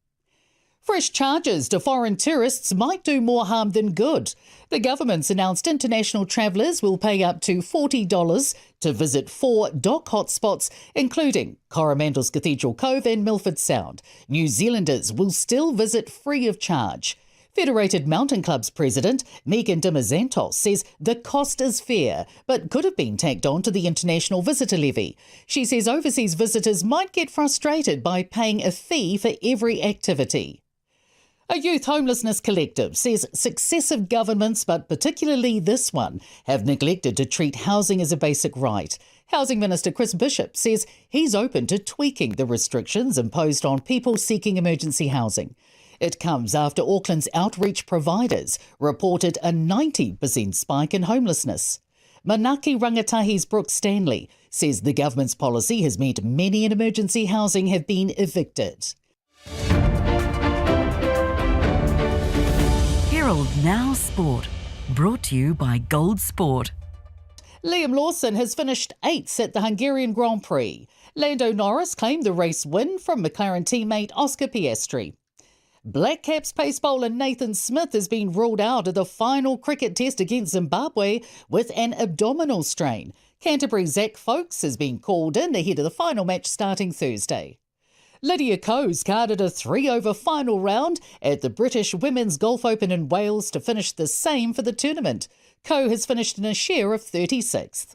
Fresh charges to foreign tourists might do more harm than good. The government's announced international travellers will pay up to $40 to visit 4 dock hotspots, including Coromandel's Cathedral Cove and Milford Sound. New Zealanders will still visit free of charge. Federated Mountain Club's president, Megan Dimazantos, says the cost is fair, but could have been tacked on to the international visitor levy. She says overseas visitors might get frustrated by paying a fee for every activity. A youth homelessness collective says successive governments, but particularly this one, have neglected to treat housing as a basic right. Housing Minister Chris Bishop says he's open to tweaking the restrictions imposed on people seeking emergency housing. It comes after Auckland's outreach providers reported a 90% spike in homelessness. Manaki Rangatahi's Brooke Stanley says the government's policy has meant many in emergency housing have been evicted. Herald NOW Sport, brought to you by Gold Sport. Liam Lawson has finished 8th at the Hungarian Grand Prix. Lando Norris claimed the race win from McLaren teammate Oscar Piastri. Black Caps pace bowler Nathan Smith has been ruled out of the final cricket test against Zimbabwe with an abdominal strain. Canterbury's Zach Folkes has been called in ahead of the final match starting Thursday. Lydia Ko's carded a 3-over final round at the British Women's Golf Open in Wales to finish the same for the tournament. Ko has finished in a share of 36th.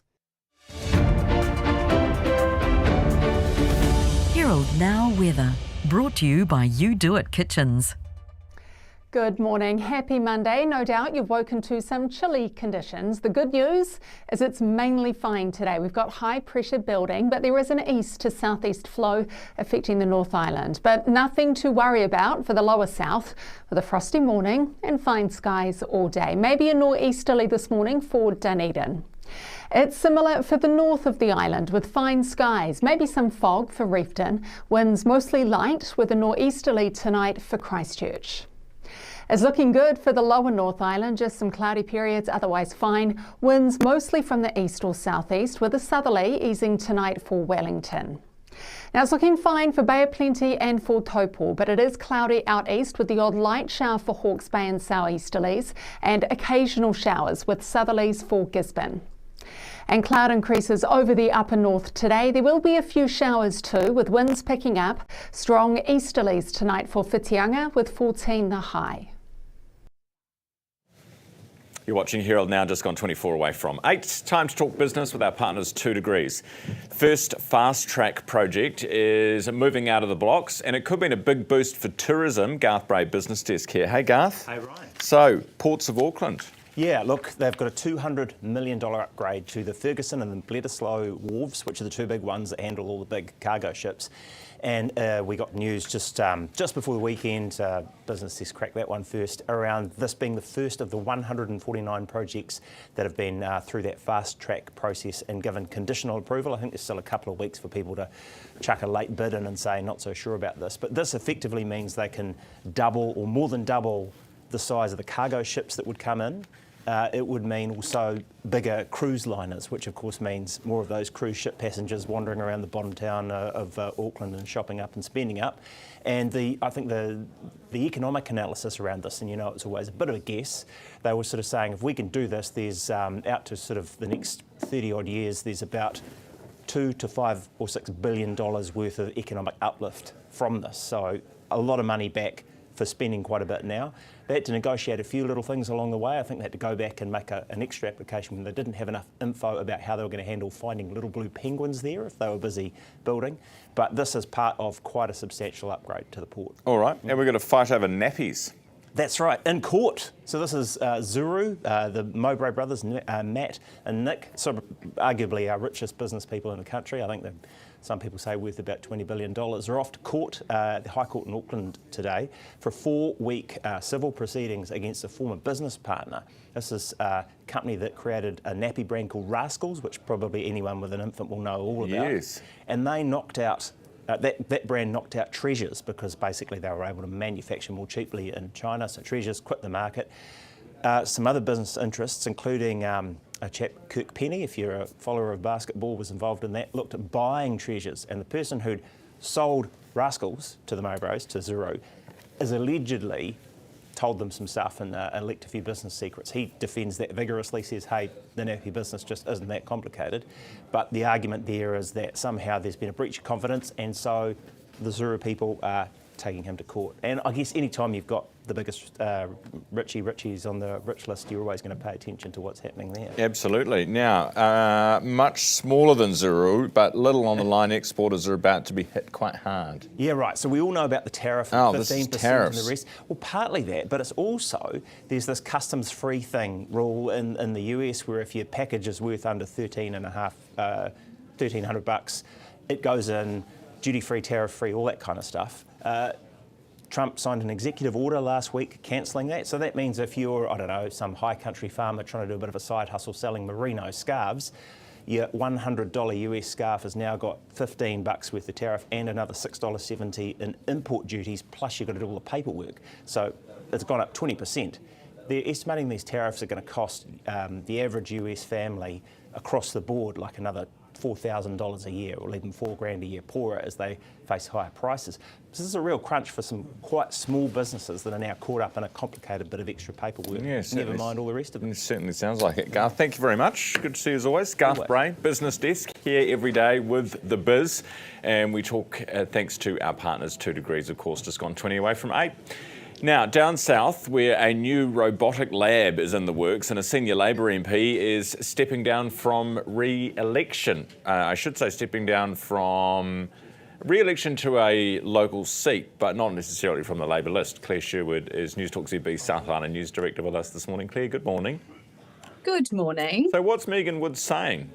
Herald NOW Weather, brought to you by You Do It Kitchens. Good morning. Happy Monday. No doubt you've woken to some chilly conditions. The good news is it's mainly fine today. We've got high pressure building, but there is an east to southeast flow affecting the North Island. But nothing to worry about for the lower south, with a frosty morning and fine skies all day. Maybe a nor'easterly this morning for Dunedin. It's similar for the north of the island with fine skies, maybe some fog for Reefton. Winds mostly light with a nor'easterly tonight for Christchurch. It's looking good for the lower North Island, just some cloudy periods, otherwise fine. Winds mostly from the east or southeast, with a southerly easing tonight for Wellington. Now it's looking fine for Bay of Plenty and for Taupo, but it is cloudy out east with the odd light shower for Hawke's Bay and southeasterlies and occasional showers with southerlies for Gisborne. And cloud increases over the upper north today. There will be a few showers too, with winds picking up. Strong easterlies tonight for Whitianga with 14 the high. You're watching Herald Now, just gone 24 away from 8. Time to talk business with our partners 2 Degrees. First fast track project is moving out of the blocks, and it could mean a big boost for tourism. Garth Bray, Business Desk here. Hey Garth. Hey Ryan. So, Ports of Auckland. Yeah, look, they've got a $200 million upgrade to the Ferguson and the Bledisloe wharves, which are the 2 big ones that handle all the big cargo ships. And we got news just before the weekend, Business Desk cracked that one first, around this being the first of the 149 projects that have been through that fast track process and given conditional approval. I think there's still a couple of weeks for people to chuck a late bid in and say not so sure about this. But this effectively means they can double or more than double the size of the cargo ships that would come in. It would mean also bigger cruise liners, which of course means more of those cruise ship passengers wandering around the bottom town of Auckland and shopping up and spending up. And I think the economic analysis around this, and you know it's always a bit of a guess, they were sort of saying if we can do this, there's out to sort of the next 30 odd years, there's about $2 to $5 or $6 billion worth of economic uplift from this. So a lot of money back for spending quite a bit now. They had to negotiate a few little things along the way. I think they had to go back and make an extra application when they didn't have enough info about how they were going to handle finding little blue penguins there if they were busy building. But this is part of quite a substantial upgrade to the port. All right, and we're going to fight over nappies. That's right, in court. So this is Zuru, the Mowbray brothers, Matt and Nick, sort of arguably our richest business people in the country. I think they're, some people say, worth about $20 billion. Are off to court, the High Court in Auckland today, for a 4-week civil proceedings against a former business partner. This is a company that created a nappy brand called Rascals, which probably anyone with an infant will know all about. Yes. And they knocked out that brand knocked out Treasures because basically they were able to manufacture more cheaply in China. So Treasures quit the market. Some other business interests, including a chap, Kirk Penny, if you're a follower of basketball, was involved in that, looked at buying Treasures. And the person who'd sold Rascals to the Mowbrays, to Zuru, is allegedly told them some stuff and leaked a few business secrets. He defends that vigorously, says, hey, the nappy business just isn't that complicated. But the argument there is that somehow there's been a breach of confidence, and so the Zuru people are taking him to court. And I guess any time you've got the biggest Richies on the rich list, you're always going to pay attention to what's happening there. Absolutely. Now, much smaller than Zuru, but little on the line exporters are about to be hit quite hard. Yeah, right. So we all know about the tariff, 15% and the rest. Well, partly that, but it's also, there's this customs-free thing rule in the US where if your package is worth under $1,300, it goes in duty-free, tariff-free, all that kind of stuff. Trump signed an executive order last week cancelling that. So that means if you're, I don't know, some high country farmer trying to do a bit of a side hustle selling merino scarves, your $100 US scarf has now got $15 worth of tariff and another $6.70 in import duties, plus you've got to do all the paperwork. So it's gone up 20%. They're estimating these tariffs are going to cost the average US family across the board like another $4,000 a year, or even $4,000 a year poorer as they face higher prices. So this is a real crunch for some quite small businesses that are now caught up in a complicated bit of extra paperwork. Yeah, never mind all the rest of it. It certainly sounds like it. Garth, thank you very much. Good to see you as always. Garth Bray, Business Desk, here every day with The Biz. And we talk thanks to our partners, 2 Degrees, of course, just gone 20 away from 8. Now, down south, where a new robotic lab is in the works and a senior Labour MP is stepping down from re-election. I should say stepping down from re-election to a local seat, but not necessarily from the Labour list. Claire Sherwood is News Talk ZB South Island News Director with us this morning. Claire, good morning. Good morning. So what's Megan Woods saying?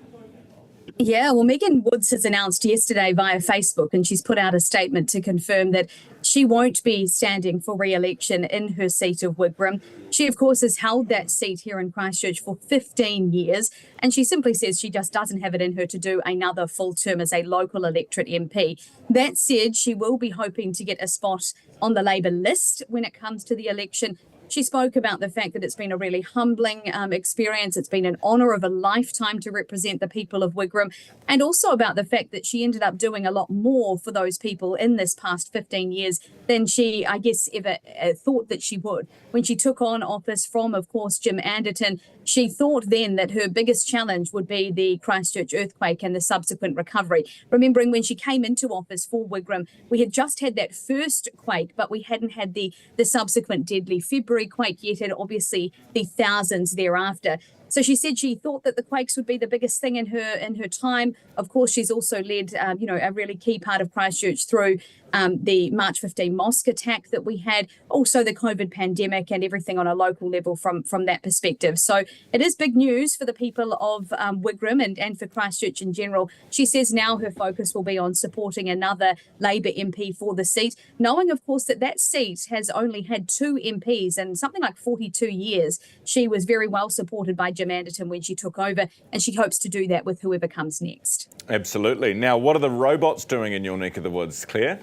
Yeah, well, Megan Woods has announced yesterday via Facebook, and she's put out a statement to confirm that she won't be standing for re-election in her seat of Wigram. She, of course, has held that seat here in Christchurch for 15 years, and she simply says she just doesn't have it in her to do another full term as a local electorate MP. That said, she will be hoping to get a spot on the Labour list when it comes to the election. She spoke about the fact that it's been a really humbling experience. It's been an honour of a lifetime to represent the people of Wigram, and also about the fact that she ended up doing a lot more for those people in this past 15 years than she, I guess, ever thought that she would. When she took on office from, of course, Jim Anderton, she thought then that her biggest challenge would be the Christchurch earthquake and the subsequent recovery. Remembering when she came into office for Wigram, we had just had that first quake, but we hadn't had the subsequent deadly February quake yet, and obviously the thousands thereafter. So she said she thought that the quakes would be the biggest thing in her time. Of course, she's also led, a really key part of Christchurch through the March 15 mosque attack that we had, also the COVID pandemic and everything on a local level from that perspective. So it is big news for the people of Wigram and for Christchurch in general. She says now her focus will be on supporting another Labour MP for the seat, knowing, of course, that seat has only had 2 MPs in something like 42 years. She was very well supported by Jim Anderton when she took over, and she hopes to do that with whoever comes next. Absolutely. Now, what are the robots doing in your neck of the woods, Claire?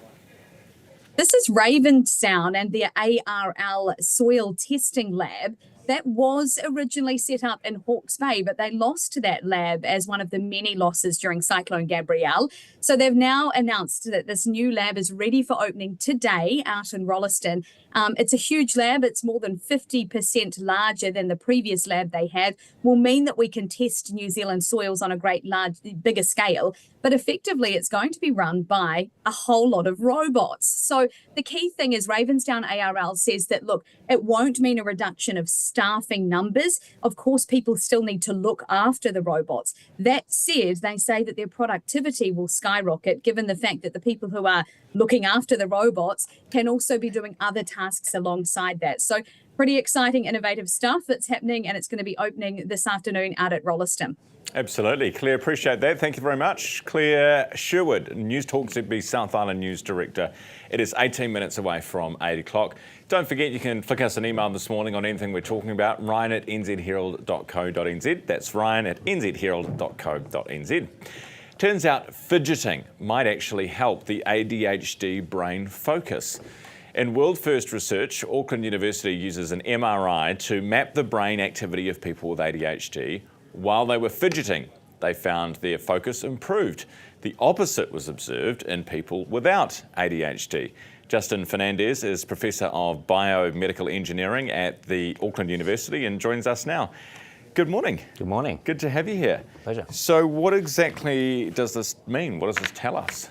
This is Ravenstown and their ARL soil testing lab. That was originally set up in Hawke's Bay, but they lost that lab as one of the many losses during Cyclone Gabrielle. So they've now announced that this new lab is ready for opening today out in Rolleston. It's a huge lab. It's more than 50% larger than the previous lab they had. Will mean that we can test New Zealand soils on a bigger scale. But effectively, it's going to be run by a whole lot of robots. So the key thing is Ravenstown ARL says that, look, it won't mean a reduction of staff staffing numbers. Of course, people still need to look after the robots. That said, they say that their productivity will skyrocket given the fact that the people who are looking after the robots can also be doing other tasks alongside that. So pretty exciting, innovative stuff that's happening, and it's going to be opening this afternoon out at Rolleston. Absolutely. Claire, appreciate that. Thank you very much. Claire Sherwood, News Talk ZB South Island News Director. It is 18 minutes away from 8 o'clock. Don't forget you can flick us an email this morning on anything we're talking about, ryan@nzherald.co.nz. That's ryan@nzherald.co.nz. Turns out fidgeting might actually help the ADHD brain focus. In world-first research, Auckland University uses an MRI to map the brain activity of people with ADHD. While they were fidgeting, they found their focus improved. The opposite was observed in people without ADHD. Justin Fernandez is Professor of Biomedical Engineering at the Auckland University and joins us now. Good morning. Good morning. Good to have you here. Pleasure. So what exactly does this mean? What does this tell us?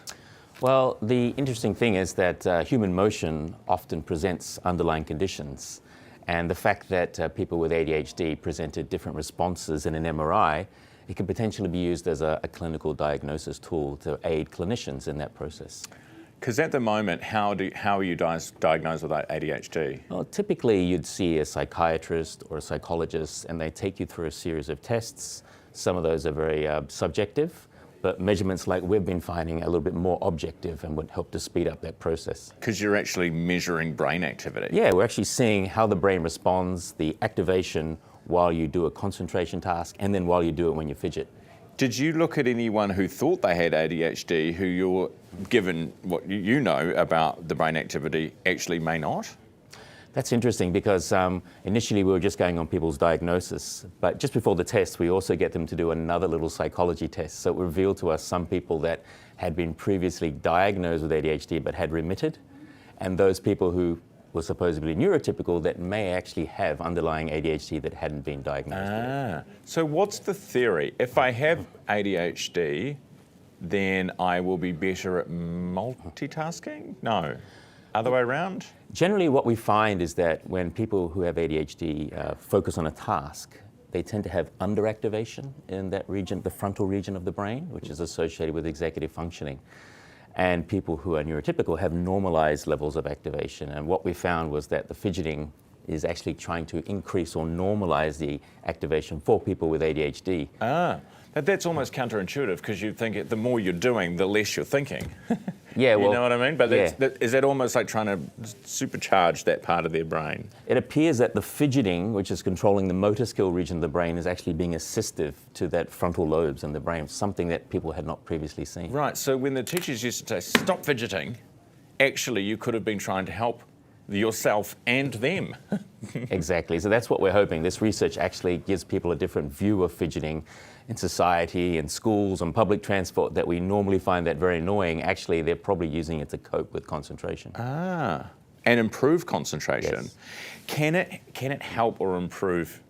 Well, the interesting thing is that human motion often presents underlying conditions. And the fact that people with ADHD presented different responses in an MRI, it could potentially be used as a clinical diagnosis tool to aid clinicians in that process. Because at the moment, how are you diagnosed with ADHD? Well, typically you'd see a psychiatrist or a psychologist and they take you through a series of tests. Some of those are very subjective, but measurements like we've been finding are a little bit more objective and would help to speed up that process. Because you're actually measuring brain activity. Yeah, we're actually seeing how the brain responds, the activation while you do a concentration task, and then while you do it when you fidget. Did you look at anyone who thought they had ADHD who you're, given what you know about the brain activity, actually may not? That's interesting because initially we were just going on people's diagnosis, but just before the test we also get them to do another little psychology test. So it revealed to us some people that had been previously diagnosed with ADHD but had remitted, and those people who were supposedly neurotypical that may actually have underlying ADHD that hadn't been diagnosed yet. So what's the theory? If I have ADHD, then I will be better at multitasking? No. Other way around? Generally what we find is that when people who have ADHD focus on a task, they tend to have underactivation in that region, the frontal region of the brain, which is associated with executive functioning. And people who are neurotypical have normalized levels of activation. And what we found was that the fidgeting is actually trying to increase or normalize the activation for people with ADHD. But that's almost counterintuitive because you think the more you're doing, the less you're thinking. Yeah, well, you know what I mean? But yeah. Is that almost like trying to supercharge that part of their brain? It appears that the fidgeting, which is controlling the motor skill region of the brain, is actually being assistive to that frontal lobes in the brain, something that people had not previously seen. Right, so when the teachers used to say, stop fidgeting, actually you could have been trying to help yourself and them. Exactly, so that's what we're hoping. This research actually gives people a different view of fidgeting in society, in schools, on public transport that we normally find that very annoying. Actually, they're probably using it to cope with concentration. And improve concentration. Yes. Can it help or improve?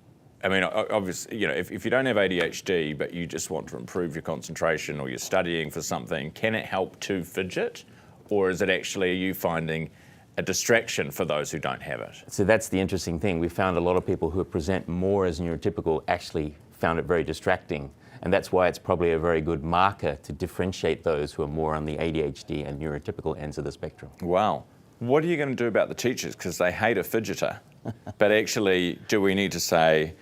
I mean, obviously, you know, if you don't have ADHD, but you just want to improve your concentration or you're studying for something, can it help to fidget? Or is it actually, are you finding a distraction for those who don't have it? So that's the interesting thing. We found a lot of people who present more as neurotypical actually found it very distracting. And that's why it's probably a very good marker to differentiate those who are more on the ADHD and neurotypical ends of the spectrum. Wow. What are you going to do about the teachers? Because they hate a fidgeter. But actually, do we need to say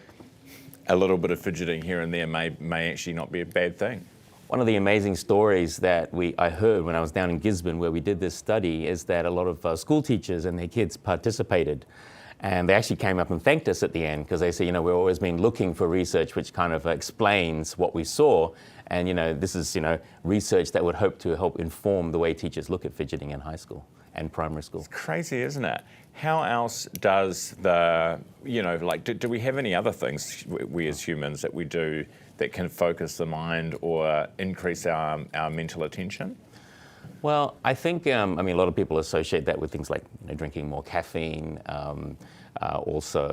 a little bit of fidgeting here and there may actually not be a bad thing? One of the amazing stories that I heard when I was down in Gisborne where we did this study is that a lot of school teachers and their kids participated. And they actually came up and thanked us at the end because they said, you know, we've always been looking for research which kind of explains what we saw. And, you know, this is, you know, research that would hope to help inform the way teachers look at fidgeting in high school and primary school. It's crazy, isn't it? How else does the, you know, like, do we have any other things we as humans that we do that can focus the mind or increase our mental attention? Well, I think, I mean, a lot of people associate that with things like, you know, drinking more caffeine, Also,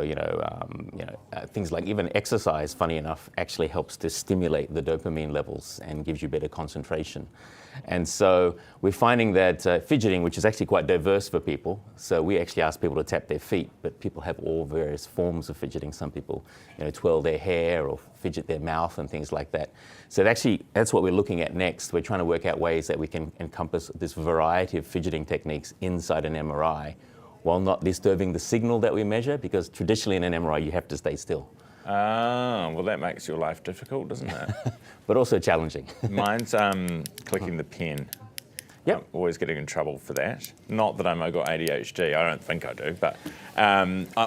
things like even exercise, funny enough, actually helps to stimulate the dopamine levels and gives you better concentration. And so we're finding that fidgeting, which is actually quite diverse for people, so we actually ask people to tap their feet, but people have all various forms of fidgeting. Some people, twirl their hair or fidget their mouth and things like that. So that's what we're looking at next. We're trying to work out ways that we can encompass this variety of fidgeting techniques inside an MRI, while not disturbing the signal that we measure, because traditionally in an MRI you have to stay still. Ah, well that makes your life difficult, doesn't it? But also challenging. Mine's clicking the pen. Yep. I'm always getting in trouble for that. Not that I've got ADHD, I don't think I do, but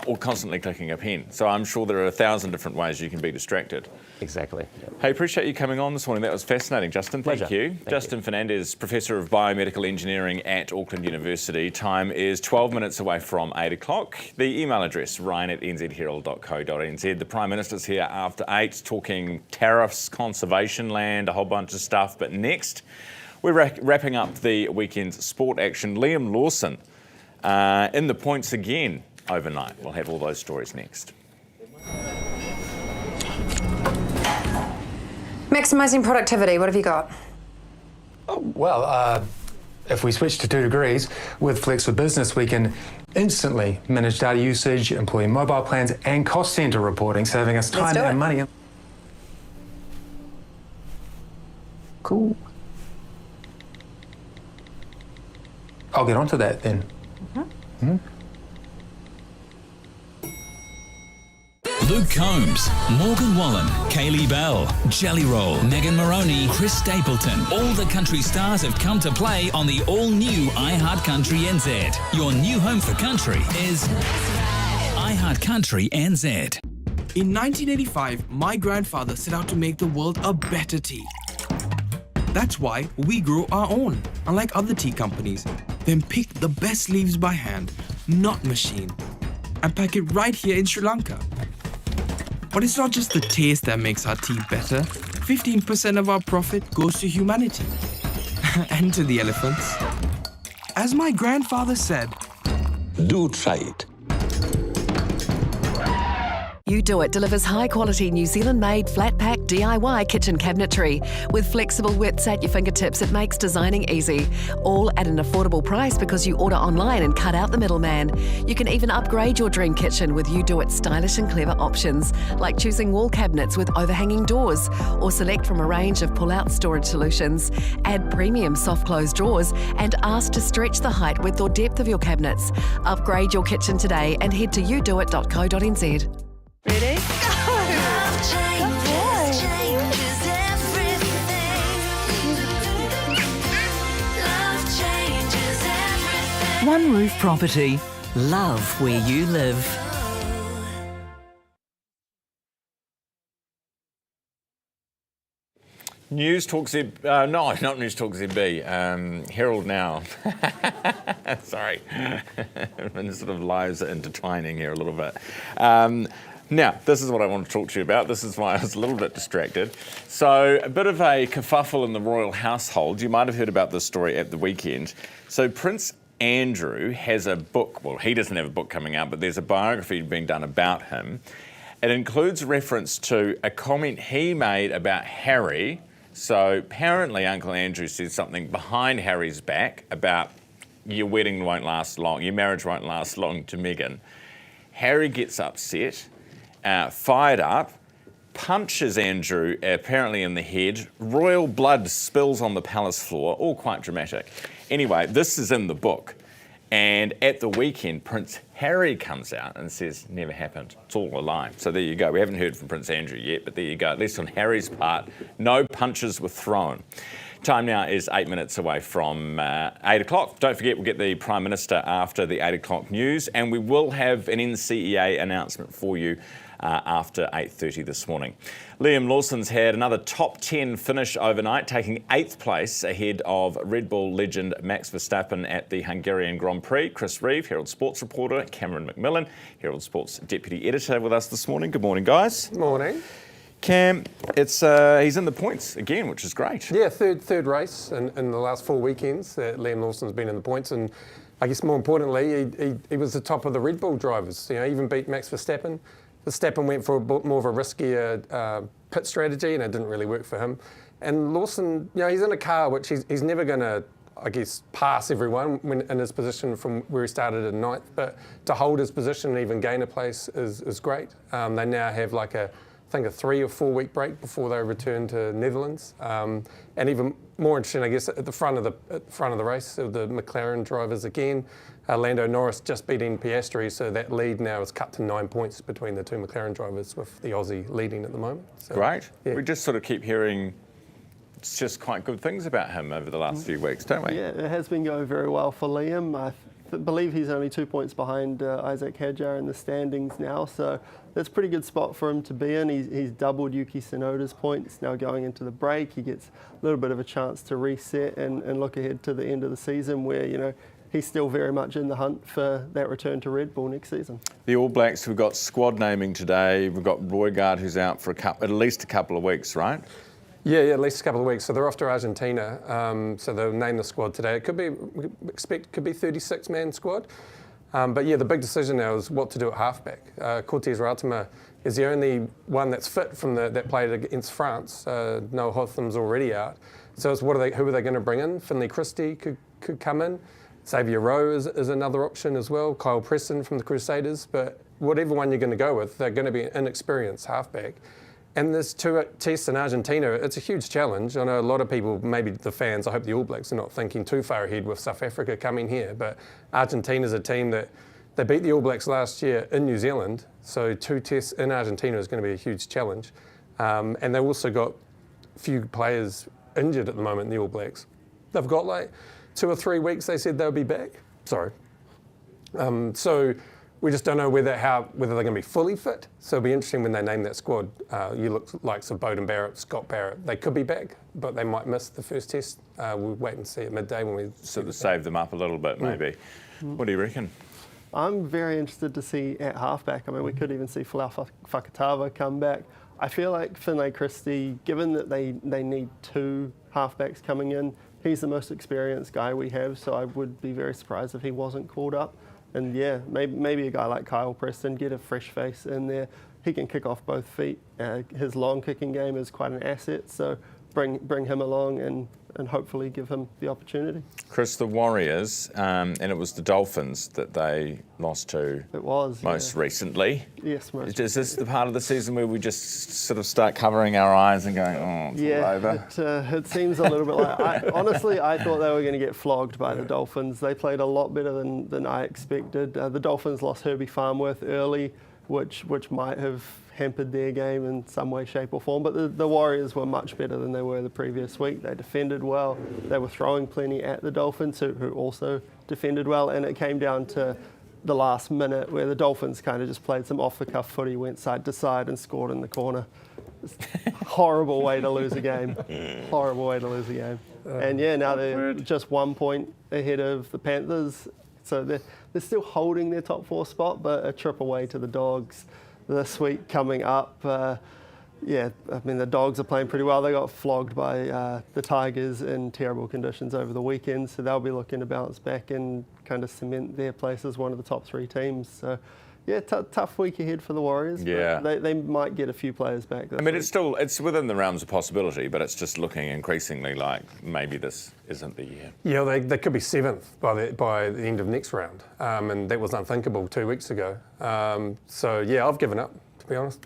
or constantly clicking a pen. So I'm sure there are 1,000 different ways you can be distracted. Exactly. Yep. Hey, appreciate you coming on this morning. That was fascinating, Justin. Thank Pleasure. you. Thank Justin you. Fernandez, Professor of Biomedical Engineering at Auckland University. Time is 12 minutes away from 8 o'clock. The email address, ryan@nzherald.co.nz. The Prime Minister's here after 8, talking tariffs, conservation land, a whole bunch of stuff. But next, we're wrapping up the weekend's sport action. Liam Lawson in the points again overnight. We'll have all those stories next. Maximising productivity, what have you got? Well, if we switch to 2 degrees, with Flex for Business, we can instantly manage data usage, employee mobile plans, and cost centre reporting, saving us time and money. Cool. I'll get onto that then. Mm-hmm. Luke Combs, Morgan Wallen, Kaylee Bell, Jelly Roll, Megan Moroney, Chris Stapleton. All the country stars have come to play on the all-new iHeart Country NZ. Your new home for country is iHeart Country NZ. In 1985, my grandfather set out to make the world a better tea. That's why we grow our own, unlike other tea companies. Then pick the best leaves by hand, not machine, and pack it right here in Sri Lanka. But it's not just the taste that makes our tea better. 15% of our profit goes to humanity and to the elephants. As my grandfather said, do try it. You Do It delivers high-quality New Zealand-made flat-pack DIY kitchen cabinetry. With flexible widths at your fingertips, it makes designing easy. All at an affordable price because you order online and cut out the middleman. You can even upgrade your dream kitchen with You Do It stylish and clever options, like choosing wall cabinets with overhanging doors, or select from a range of pull-out storage solutions. Add premium soft-close drawers and ask to stretch the height, width or depth of your cabinets. Upgrade your kitchen today and head to youdoit.co.nz. Ready? One Roof Property. Love where you live. News Talk Z... no, not News Talk ZB. Herald Now. Sorry. And sort of lives are intertwining here a little bit. Now, this is what I want to talk to you about. This is why I was a little bit distracted. So, a bit of a kerfuffle in the royal household. You might have heard about this story at the weekend. So, Prince Andrew has a book. Well, he doesn't have a book coming out, but there's a biography being done about him. It includes reference to a comment he made about Harry. So, apparently, Uncle Andrew said something behind Harry's back about your wedding won't last long, your marriage won't last long to Meghan. Harry gets upset. Fired up, punches Andrew apparently in the head. Royal blood spills on the palace floor, all quite dramatic. Anyway, this is in the book. And at the weekend, Prince Harry comes out and says, never happened. It's all a lie. So there you go. We haven't heard from Prince Andrew yet, but there you go. At least on Harry's part, no punches were thrown. Time now is 8 minutes away from 8 o'clock. Don't forget, we'll get the Prime Minister after the 8 o'clock news, and we will have an NCAA announcement for you after 8:30 this morning. Liam Lawson's had another top 10 finish overnight, taking 8th place ahead of Red Bull legend Max Verstappen at the Hungarian Grand Prix. Chris Reeve, Herald Sports reporter, Cameron McMillan, Herald Sports deputy editor with us this morning. Good morning, guys. Morning. Cam, it's he's in the points again, which is great. Yeah, third race in the last 4 weekends that Liam Lawson's been in the points, and I guess more importantly, he was the top of the Red Bull drivers. You know, even beat Max Verstappen. Verstappen went for more of a riskier pit strategy, and it didn't really work for him. And Lawson, you know, he's in a car which he's never going to, I guess, pass everyone when in his position from where he started in 9th. But to hold his position and even gain a place is great. They now have like I think a 3 or 4 week break before they return to Netherlands. And even more interesting, I guess, at the front of the race, the McLaren drivers again. Lando Norris just beating Piastri, so that lead now is cut to 9 points between the two McLaren drivers, with the Aussie leading at the moment. So, Great. Yeah. We just sort of keep hearing just quite good things about him over the last few weeks, don't we? Yeah, it has been going very well for Liam. I believe he's only 2 points behind Isaac Hadjar in the standings now, so that's a pretty good spot for him to be in. He's doubled Yuki Tsunoda's points now going into the break. He gets a little bit of a chance to reset and look ahead to the end of the season where, you know, he's still very much in the hunt for that return to Red Bull next season. The All Blacks, we've got squad naming today. We've got Roygaard, who's out for at least a couple of weeks, right? Yeah, at least a couple of weeks. So they're off to Argentina. So they'll name the squad today. It could be 36-man squad. But yeah, the big decision now is what to do at halfback. Cortez Rautema is the only one that's fit from that played against France. Noah Hotham's already out. So it's who are they going to bring in? Finlay Christie could come in. Xavier Rowe is another option as well. Kyle Preston from the Crusaders. But whatever one you're going to go with, they're going to be an inexperienced halfback. And there's 2 tests in Argentina. It's a huge challenge. I know a lot of people, maybe the fans, I hope the All Blacks are not thinking too far ahead with South Africa coming here, but Argentina's a team that they beat the All Blacks last year in New Zealand, so 2 tests in Argentina is going to be a huge challenge. And they've also got a few players injured at the moment in the All Blacks. They've got like 2 or 3 weeks they said they'll be back. Sorry. So we just don't know whether they're going to be fully fit. So it'll be interesting when they name that squad. You look like Bowden Barrett, Scott Barrett. They could be back, but they might miss the first test. We'll wait and see at midday when we sort of save them up a little bit, maybe. What do you reckon? I'm very interested to see at halfback. I mean, we could even see Folau Fakatava come back. I feel like Finlay Christie, given that they need 2 halfbacks coming in, he's the most experienced guy we have, so I would be very surprised if he wasn't called up. And yeah, maybe a guy like Kyle Preston, get a fresh face in there. He can kick off both feet. His long kicking game is quite an asset, so bring him along and hopefully give him the opportunity. Chris, the Warriors, and it was the Dolphins that they lost to. It was most recently. Yes, most. Is this the part of the season where we just sort of start covering our eyes and going, oh, it's all over? It seems a little bit like. Honestly, I thought they were going to get flogged by the Dolphins. They played a lot better than I expected. The Dolphins lost Herbie Farnworth early, which might have hampered their game in some way, shape or form. But the Warriors were much better than they were the previous week. They defended well. They were throwing plenty at the Dolphins, who also defended well. And it came down to the last minute where the Dolphins kind of just played some off-the-cuff footy, went side to side and scored in the corner. Horrible way to lose a game. Horrible way to lose a game. And yeah, now they're just 1 point ahead of the Panthers. So they're still holding their top 4 spot, but a trip away to the Dogs this week coming up. Yeah, I mean, the Dogs are playing pretty well. They got flogged by the Tigers in terrible conditions over the weekend, so they'll be looking to bounce back and kind of cement their place as one of the top 3 teams. So yeah, tough week ahead for the Warriors. Yeah. But they might get a few players back this week. It's within the realms of possibility, but it's just looking increasingly like maybe this isn't the year. Yeah, they could be 7th by the end of next round, and that was unthinkable 2 weeks ago. So yeah, I've given up, to be honest.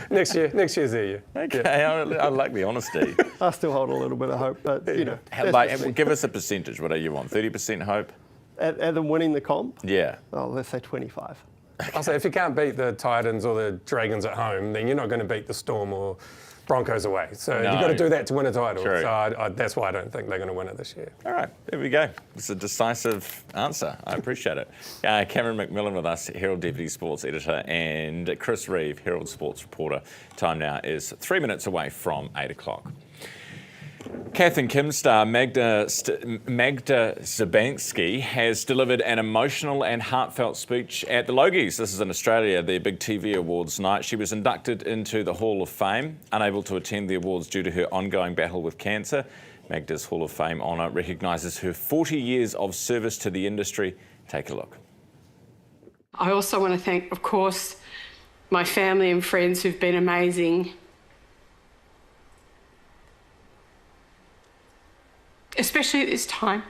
next year's their year. Okay, yeah. I like the honesty. I still hold a little bit of hope, but you know. Give us a percentage. What do you want? 30% hope? At them winning the comp? Yeah. Oh, let's say 25. I'll say if you can't beat the Titans or the Dragons at home, then you're not going to beat the Storm or Broncos away. So you've got to do that to win a title. True. So that's why I don't think they're going to win it this year. All right, there we go. It's a decisive answer. I appreciate it. Cameron McMillan with us, Herald Deputy Sports Editor, and Chris Reeve, Herald Sports Reporter. Time now is 3 minutes away from 8 o'clock. Kath and Kim star Magda Zabansky has delivered an emotional and heartfelt speech at the Logies. This is in Australia, their big TV awards night. She was inducted into the Hall of Fame, unable to attend the awards due to her ongoing battle with cancer. Magda's Hall of Fame honour recognises her 40 years of service to the industry. Take a look. I also want to thank, of course, my family and friends who've been amazing. Especially at this time.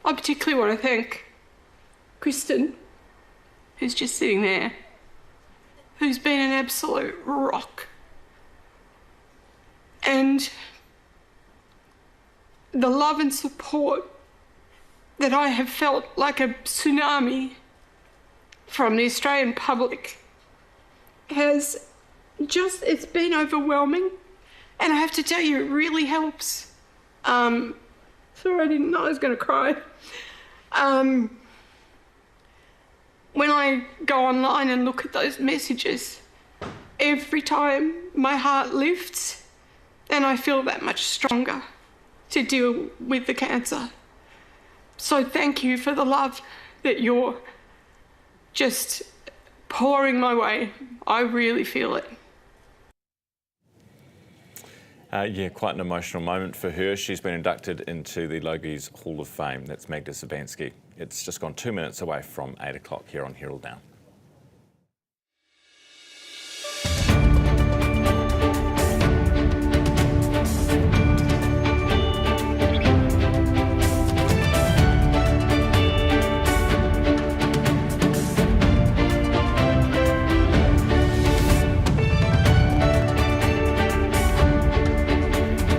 I particularly want to thank Kristen, who's just sitting there, who's been an absolute rock. And the love and support that I have felt like a tsunami from the Australian public it's been overwhelming. And I have to tell you, it really helps. Sorry, I didn't know I was going to cry. When I go online and look at those messages, every time my heart lifts and I feel that much stronger to deal with the cancer. So thank you for the love that you're just pouring my way. I really feel it. Quite an emotional moment for her. She's been inducted into the Logies Hall of Fame. That's Magda Sabansky. It's just gone 2 minutes away from 8 o'clock here on Herald Now.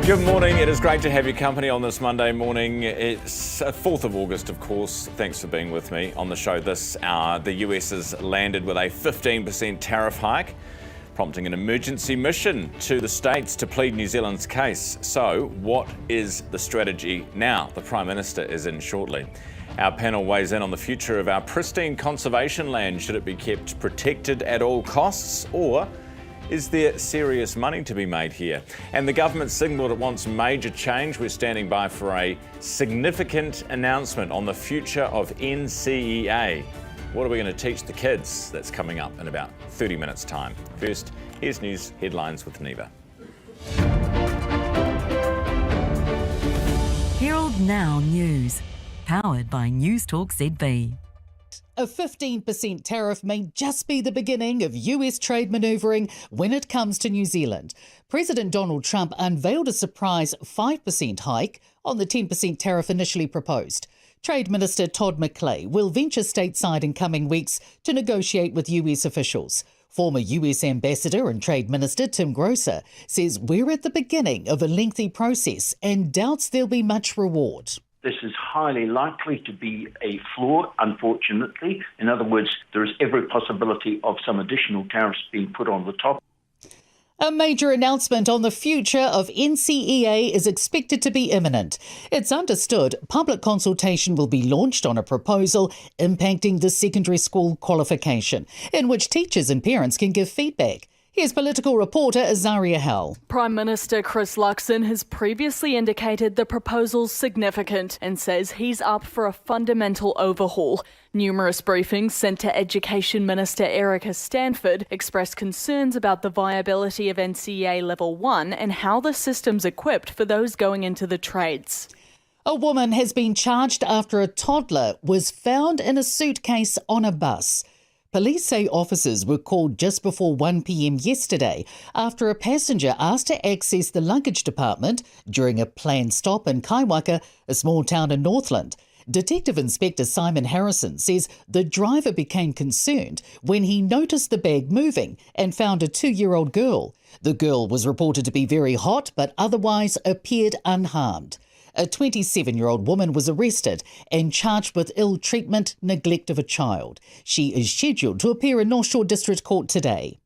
Good morning. It is great to have your company on this Monday morning. It's 4th of August, of course. Thanks for being with me on the show this hour. The US has landed with a 15% tariff hike, prompting an emergency mission to the States to plead New Zealand's case. So what is the strategy now? The Prime Minister is in shortly. Our panel weighs in on the future of our pristine conservation land. Should it be kept protected at all costs, or is there serious money to be made here? And the government signalled it wants major change. We're standing by for a significant announcement on the future of NCAA. What are we going to teach the kids? That's coming up in about 30 minutes' time. First, here's news headlines with Neva. Herald Now News, powered by Newstalk ZB. A 15% tariff may just be the beginning of US trade manoeuvring when it comes to New Zealand. President Donald Trump unveiled a surprise 5% hike on the 10% tariff initially proposed. Trade Minister Todd McLaren will venture stateside in coming weeks to negotiate with US officials. Former US Ambassador and Trade Minister Tim Grosser says we're at the beginning of a lengthy process and doubts there'll be much reward. This is highly likely to be a flaw, unfortunately. In other words, there is every possibility of some additional tariffs being put on the top. A major announcement on the future of NCAA is expected to be imminent. It's understood public consultation will be launched on a proposal impacting the secondary school qualification, in which teachers and parents can give feedback. Here's political reporter Azaria Howell. Prime Minister Chris Luxon has previously indicated the proposal's significant and says he's up for a fundamental overhaul. Numerous briefings sent to Education Minister Erica Stanford expressed concerns about the viability of NCAA Level 1 and how the system's equipped for those going into the trades. A woman has been charged after a toddler was found in a suitcase on a bus. Police say officers were called just before 1 p.m. yesterday after a passenger asked to access the luggage department during a planned stop in Kaiwaka, a small town in Northland. Detective Inspector Simon Harrison says the driver became concerned when he noticed the bag moving and found a 2-year-old girl. The girl was reported to be very hot but otherwise appeared unharmed. A 27-year-old woman was arrested and charged with ill-treatment, neglect of a child. She is scheduled to appear in North Shore District Court today.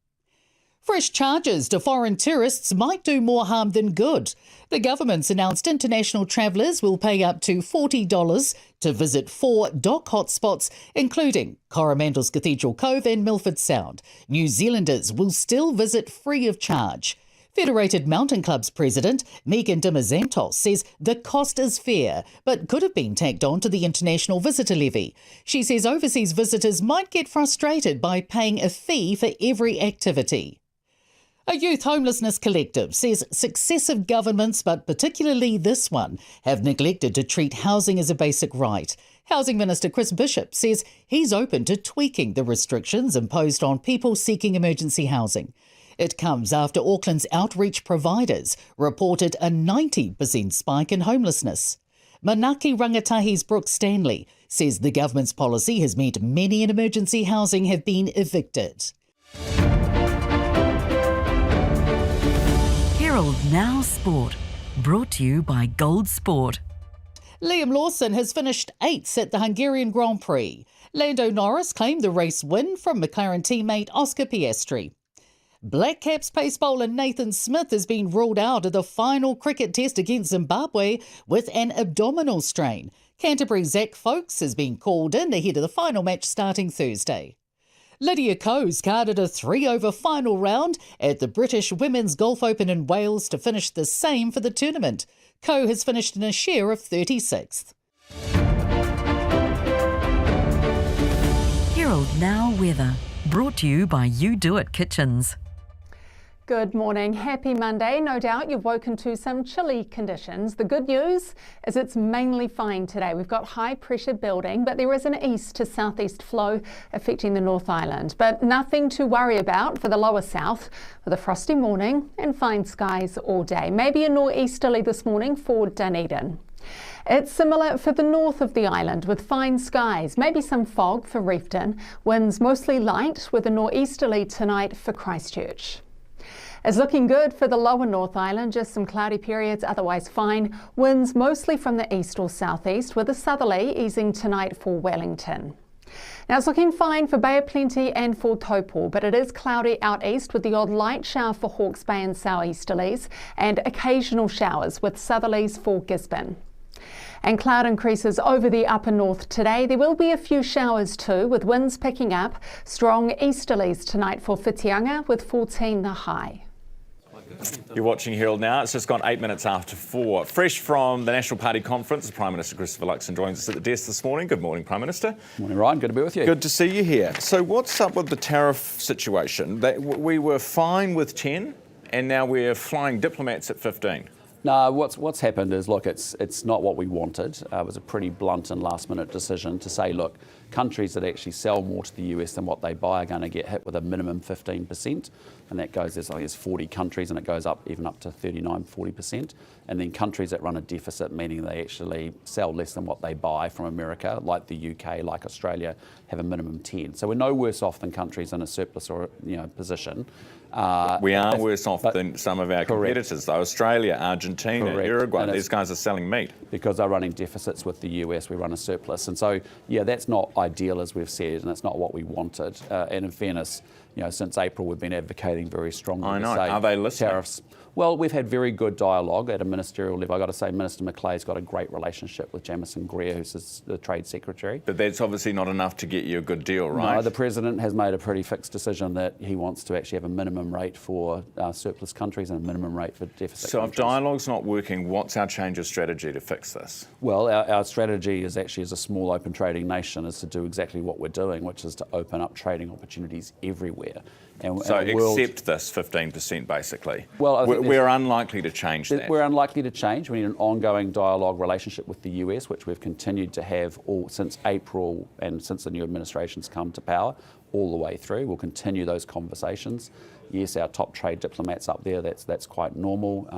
Fresh charges to foreign tourists might do more harm than good. The government's announced international travellers will pay up to $40 to visit 4 dock hotspots, including Coromandel's Cathedral Cove and Milford Sound. New Zealanders will still visit free of charge. Federated Mountain Club's president, Megan Dimazantos, says the cost is fair, but could have been tacked on to the international visitor levy. She says overseas visitors might get frustrated by paying a fee for every activity. A youth homelessness collective says successive governments, but particularly this one, have neglected to treat housing as a basic right. Housing Minister Chris Bishop says he's open to tweaking the restrictions imposed on people seeking emergency housing. It comes after Auckland's outreach providers reported a 90% spike in homelessness. Manaki Rangatahi's Brooke Stanley says the government's policy has meant many in emergency housing have been evicted. Herald Now Sport, brought to you by Gold Sport. Liam Lawson has finished 8th at the Hungarian Grand Prix. Lando Norris claimed the race win from McLaren teammate Oscar Piastri. Black Caps pace bowler Nathan Smith has been ruled out of the final cricket test against Zimbabwe with an abdominal strain. Canterbury's Zach Folkes has been called in ahead of the final match starting Thursday. Lydia Ko's carded a 3-over final round at the British Women's Golf Open in Wales to finish the same for the tournament. Ko has finished in a share of 36th. Herald Now Weather, brought to you by You Do It Kitchens. Good morning. Happy Monday. No doubt you've woken to some chilly conditions. The good news is it's mainly fine today. We've got high pressure building, but there is an east to southeast flow affecting the North Island. But nothing to worry about for the lower south, with a frosty morning and fine skies all day. Maybe a nor'easterly this morning for Dunedin. It's similar for the north of the island with fine skies, maybe some fog for Reefton. Winds mostly light with a nor'easterly tonight for Christchurch. It's looking good for the lower North Island, just some cloudy periods, otherwise fine. Winds mostly from the east or southeast, with a southerly easing tonight for Wellington. Now it's looking fine for Bay of Plenty and for Taupo, but it is cloudy out east with the odd light shower for Hawke's Bay and southeasterlies and occasional showers with southerlies for Gisborne. And cloud increases over the upper north today. There will be a few showers too, with winds picking up. Strong easterlies tonight for Whitianga with 14 the high. You're watching Herald Now. It's just gone 8 minutes after 4. Fresh from the National Party conference, the Prime Minister Christopher Luxon joins us at the desk this morning. Good morning, Prime Minister. Morning, Ryan. Good to be with you. Good to see you here. So what's up with the tariff situation? We were fine with 10 and now we're flying diplomats at 15. No, what's happened is, look, it's not what we wanted. It was a pretty blunt and last-minute decision to say, look, countries that actually sell more to the US than what they buy are going to get hit with a minimum 15%, and that goes, there's 40 countries, and it goes up even up to 39, 40%. And then countries that run a deficit, meaning they actually sell less than what they buy from America, like the UK, like Australia, have a minimum 10. So we're no worse off than countries in a surplus or position. We are worse off than some of our competitors, though. Australia, Argentina, Uruguay, these guys are selling meat. Because they're running deficits with the US, we run a surplus. And so, yeah, that's not ideal, as we've said, and it's not what we wanted. And in fairness, since April, we've been advocating very strongly. I know. Are they listening? Tariffs. Well, we've had very good dialogue at a ministerial level. I've got to say, Minister McLean's got a great relationship with Jamison Greer, who's the Trade Secretary. But that's obviously not enough to get you a good deal, right? No, the President has made a pretty fixed decision that he wants to actually have a minimum rate for surplus countries and a minimum rate for deficit countries. If dialogue's not working, what's our change of strategy to fix this? Well, our strategy is actually, as a small open trading nation, is to do exactly what we're doing, which is to open up trading opportunities everywhere. So accept this 15%, basically. Well, we're unlikely to change that. We're unlikely to change. We need an ongoing dialogue relationship with the US, which we've continued to have all since April and since the new administration's come to power, all the way through. We'll continue those conversations. Yes, our top trade diplomats up there, that's quite normal.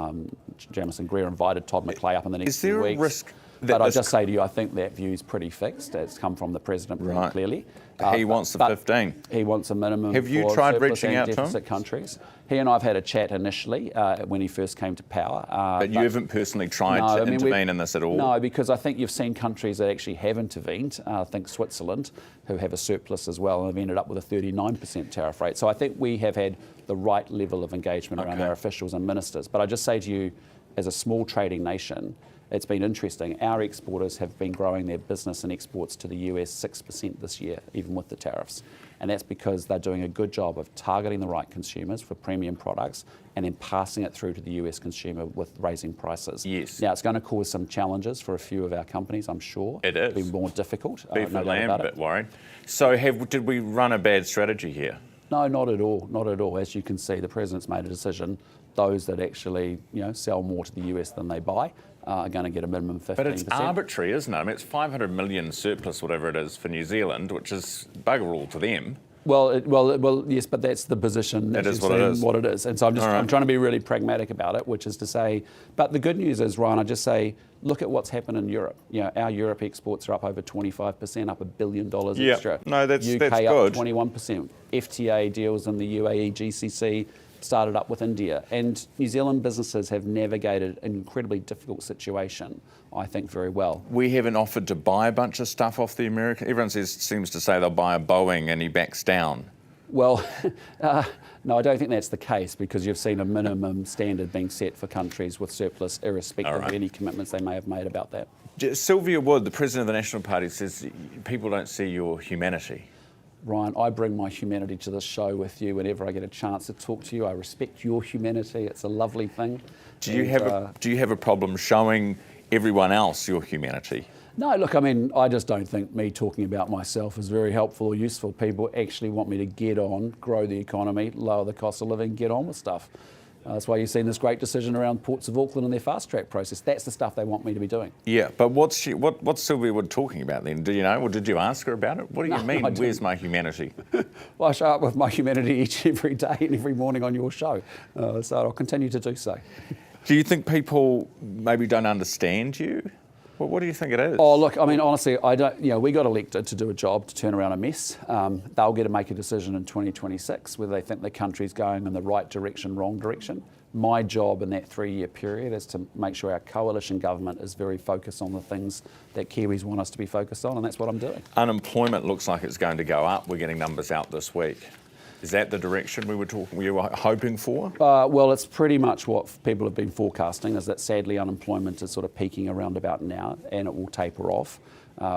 Jamison Greer invited Todd McClay up in the next few weeks. Is there a risk? But I just say to you, I think that view is pretty fixed. It's come from the President pretty clearly. He wants the 15. He wants a minimum. Have you tried reaching out to him? Countries. He and I have had a chat initially when he first came to power. But you haven't personally tried to intervene in this at all? No, because I think you've seen countries that actually have intervened. I think Switzerland, who have a surplus as well, and have ended up with a 39% tariff rate. So I think we have had the right level of engagement around our officials and ministers. But I just say to you, as a small trading nation, it's been interesting. Our exporters have been growing their business and exports to the US 6% this year, even with the tariffs. And that's because they're doing a good job of targeting the right consumers for premium products and then passing it through to the US consumer with raising prices. Yes. Now, it's going to cause some challenges for a few of our companies, I'm sure. It is. It'll be more difficult. Beef and lamb, a bit worried. So did we run a bad strategy here? No, not at all. Not at all. As you can see, the President's made a decision. Those that actually, sell more to the US than they buy are going to get a minimum 15%. But it's arbitrary, isn't it? I mean, it's 500 million surplus, whatever it is, for New Zealand, which is bugger all to them. Well, yes, but that's the position. That is what it is. And so I'm trying to be really pragmatic about it, which is to say, but the good news is, Ryan, I just say, look at what's happened in Europe. Our Europe exports are up over 25%, up $1 billion extra. No, that's UK good. up 21%. FTA deals in the UAE, GCC started up with India. And New Zealand businesses have navigated an incredibly difficult situation, I think, very well. We haven't offered to buy a bunch of stuff off the American. Everyone seems to say they'll buy a Boeing and he backs down. Well, no, I don't think that's the case, because you've seen a minimum standard being set for countries with surplus, irrespective of any commitments they may have made about that. Sylvia Wood, the President of the National Party, says people don't see your humanity. Ryan, I bring my humanity to this show with you whenever I get a chance to talk to you. I respect your humanity. It's a lovely thing. Do you have a problem showing everyone else your humanity? No, look, I mean, I just don't think me talking about myself is very helpful or useful. People actually want me to get on, grow the economy, lower the cost of living, get on with stuff. That's why you've seen this great decision around Ports of Auckland and their fast track process. That's the stuff they want me to be doing. Yeah, but what's Sylvia Wood talking about then? Do you know, or did you ask her about it? What do you mean, where's my humanity? Well, I show up with my humanity each and every day and every morning on your show, so I'll continue to do so. Do you think people maybe don't understand you? Well, what do you think it is? Oh, look, I mean, honestly, I don't. We got elected to do a job, to turn around a mess. They'll get to make a decision in 2026 whether they think the country's going in the right direction, wrong direction. My job in that 3-year period is to make sure our coalition government is very focused on the things that Kiwis want us to be focused on, and that's what I'm doing. Unemployment looks like it's going to go up. We're getting numbers out this week. Is that the direction we were hoping for? Well, it's pretty much what people have been forecasting, is that sadly unemployment is sort of peaking around about now, and it will taper off.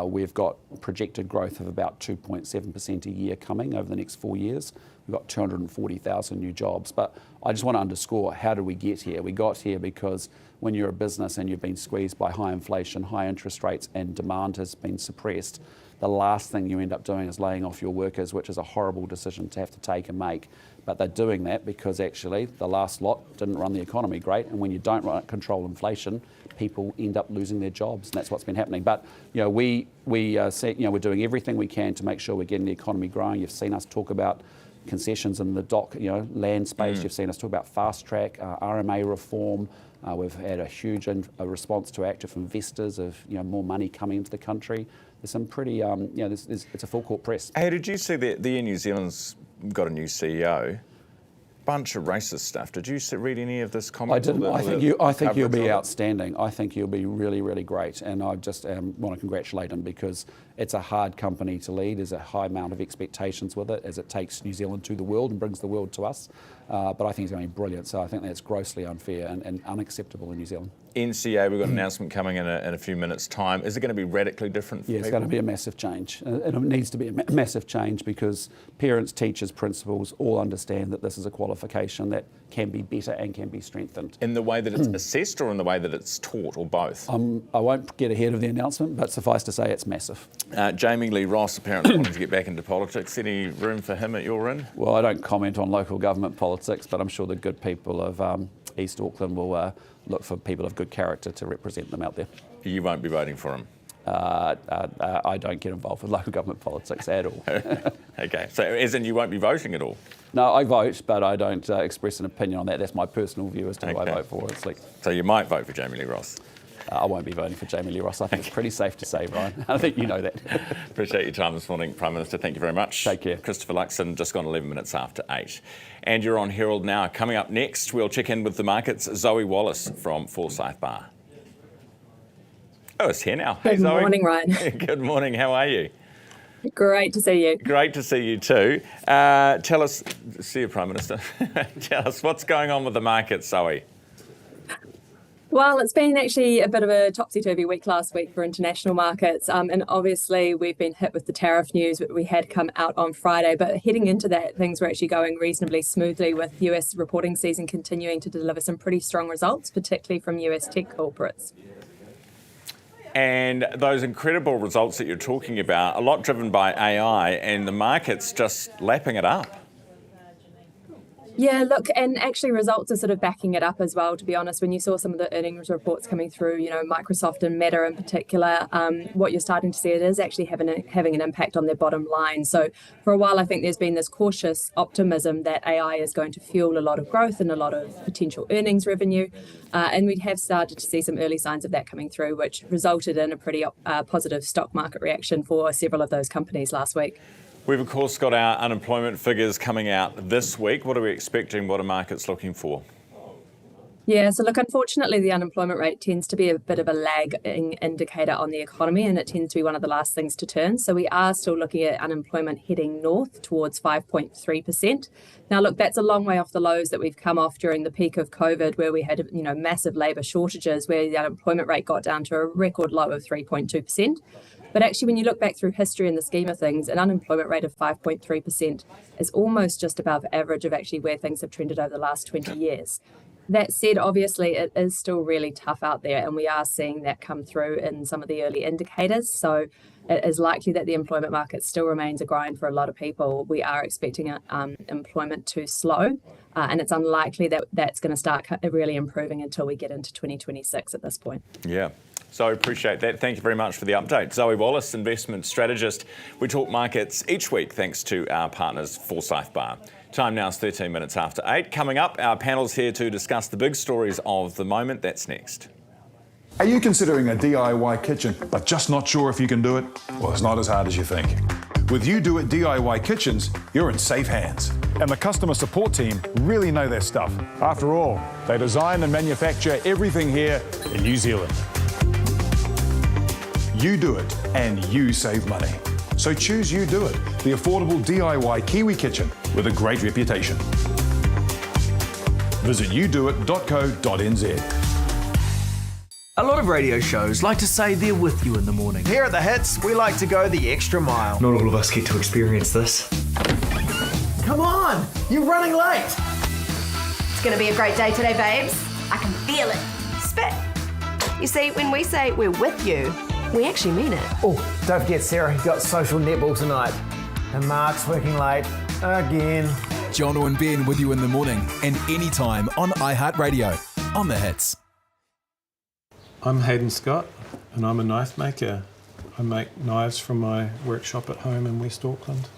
We've got projected growth of about 2.7% a year coming over the next 4 years. We've got 240,000 new jobs. But I just want to underscore, how did we get here? We got here because when you're a business and you've been squeezed by high inflation, high interest rates, and demand has been suppressed, the last thing you end up doing is laying off your workers, which is a horrible decision to have to take and make. But they're doing that because actually the last lot didn't run the economy great, and when you don't control inflation, people end up losing their jobs, and that's what's been happening. But we're doing everything we can to make sure we're getting the economy growing. You've seen us talk about concessions in the dock, land space. You've seen us talk about fast track, RMA reform. We've had a huge response to active investors of more money coming into the country. There's some pretty, it's a full court press. Hey, did you see that the Air New Zealand's got a new CEO? Bunch of racist stuff. Did you read any of this comment? I didn't. I think you'll be outstanding. I think you'll be really, really great. And I just want to congratulate him, because it's a hard company to lead. There's a high amount of expectations with it, as it takes New Zealand to the world and brings the world to us. But I think he's going to be brilliant. So I think that's grossly unfair and unacceptable in New Zealand. NCAA, we've got an announcement coming in a few minutes' time. Is it going to be radically different for people? It's going to be a massive change. And it needs to be a massive change, because parents, teachers, principals all understand that this is a qualification that can be better and can be strengthened. In the way that it's assessed, or in the way that it's taught, or both? I won't get ahead of the announcement, but suffice to say it's massive. Jamie Lee Ross apparently wanting to get back into politics. Any room for him at your end? Well, I don't comment on local government politics, but I'm sure the good people of East Auckland will look for people of good character to represent them out there. You won't be voting for him? I don't get involved with local government politics at all. Okay, so as in you won't be voting at all? No, I vote, but I don't express an opinion on that. That's my personal view as to who I vote for. So you might vote for Jamie Lee Ross? I won't be voting for Jamie Lee Ross. I think it's pretty safe to say, Ryan. I think you know that. Appreciate your time this morning, Prime Minister. Thank you very much. Take care. Christopher Luxon, just gone 11 minutes after 8. And you're on Herald Now. Coming up next, we'll check in with the markets. Zoe Wallace from Forsyth Bar. Oh, it's here now. Good hey, Zoe. Morning, Ryan. Good morning. How are you? Great to see you. Great to see you too. Tell us, see you, Prime Minister. Tell us what's going on with the markets, Zoe. Well, it's been actually a bit of a topsy-turvy week last week for international markets. And obviously we've been hit with the tariff news that we had come out on Friday. But heading into that, things were actually going reasonably smoothly, with US reporting season continuing to deliver some pretty strong results, particularly from US tech corporates. And those incredible results that you're talking about, a lot driven by AI, and the market's just lapping it up. Yeah, look, and actually results are sort of backing it up as well, to be honest. When you saw some of the earnings reports coming through, you know, Microsoft and Meta in particular, what you're starting to see, it is actually having an impact on their bottom line. So for a while, I think there's been this cautious optimism that AI is going to fuel a lot of growth and a lot of potential earnings revenue. And we have started to see some early signs of that coming through, which resulted in a pretty positive stock market reaction for several of those companies last week. We've, of course, got our unemployment figures coming out this week. What are we expecting? What are markets looking for? Yeah, so look, unfortunately, the unemployment rate tends to be a bit of a lagging indicator on the economy, and it tends to be one of the last things to turn. So we are still looking at unemployment heading north towards 5.3%. Now, look, that's a long way off the lows that we've come off during the peak of COVID, where we had, you know, massive labour shortages, where the unemployment rate got down to a record low of 3.2%. But actually, when you look back through history in the scheme of things, an unemployment rate of 5.3% is almost just above average of actually where things have trended over the last 20 years. That said, obviously, it is still really tough out there, and we are seeing that come through in some of the early indicators. So it is likely that the employment market still remains a grind for a lot of people. We are expecting employment to slow, and it's unlikely that that's going to start really improving until we get into 2026 at this point. Yeah. So appreciate that. Thank you very much for the update. Zoe Wallace, investment strategist. We talk markets each week thanks to our partners, Forsyth Bar. Time now is 13 minutes after 8. Coming up, our panel's here to discuss the big stories of the moment. That's next. Are you considering a DIY kitchen but just not sure if you can do it? Well, it's not as hard as you think. With You Do It DIY Kitchens, you're in safe hands. And the customer support team really know their stuff. After all, they design and manufacture everything here in New Zealand. You do it, and you save money. So choose You Do It, the affordable DIY Kiwi kitchen with a great reputation. Visit newsroom.co.nz. A lot of radio shows like to say they're with you in the morning. Here at The Hits, we like to go the extra mile. Not all of us get to experience this. Come on, you're running late. It's going to be a great day today, babes. I can feel it. Spit. You see, when we say we're with you, we actually mean it. Oh, don't forget Sarah, who's got social netball tonight. And Mark's working late again. Jono and Ben with you in the morning and anytime on iHeartRadio. On The Hits. I'm Hayden Scott and I'm a knife maker. I make knives from my workshop at home in West Auckland.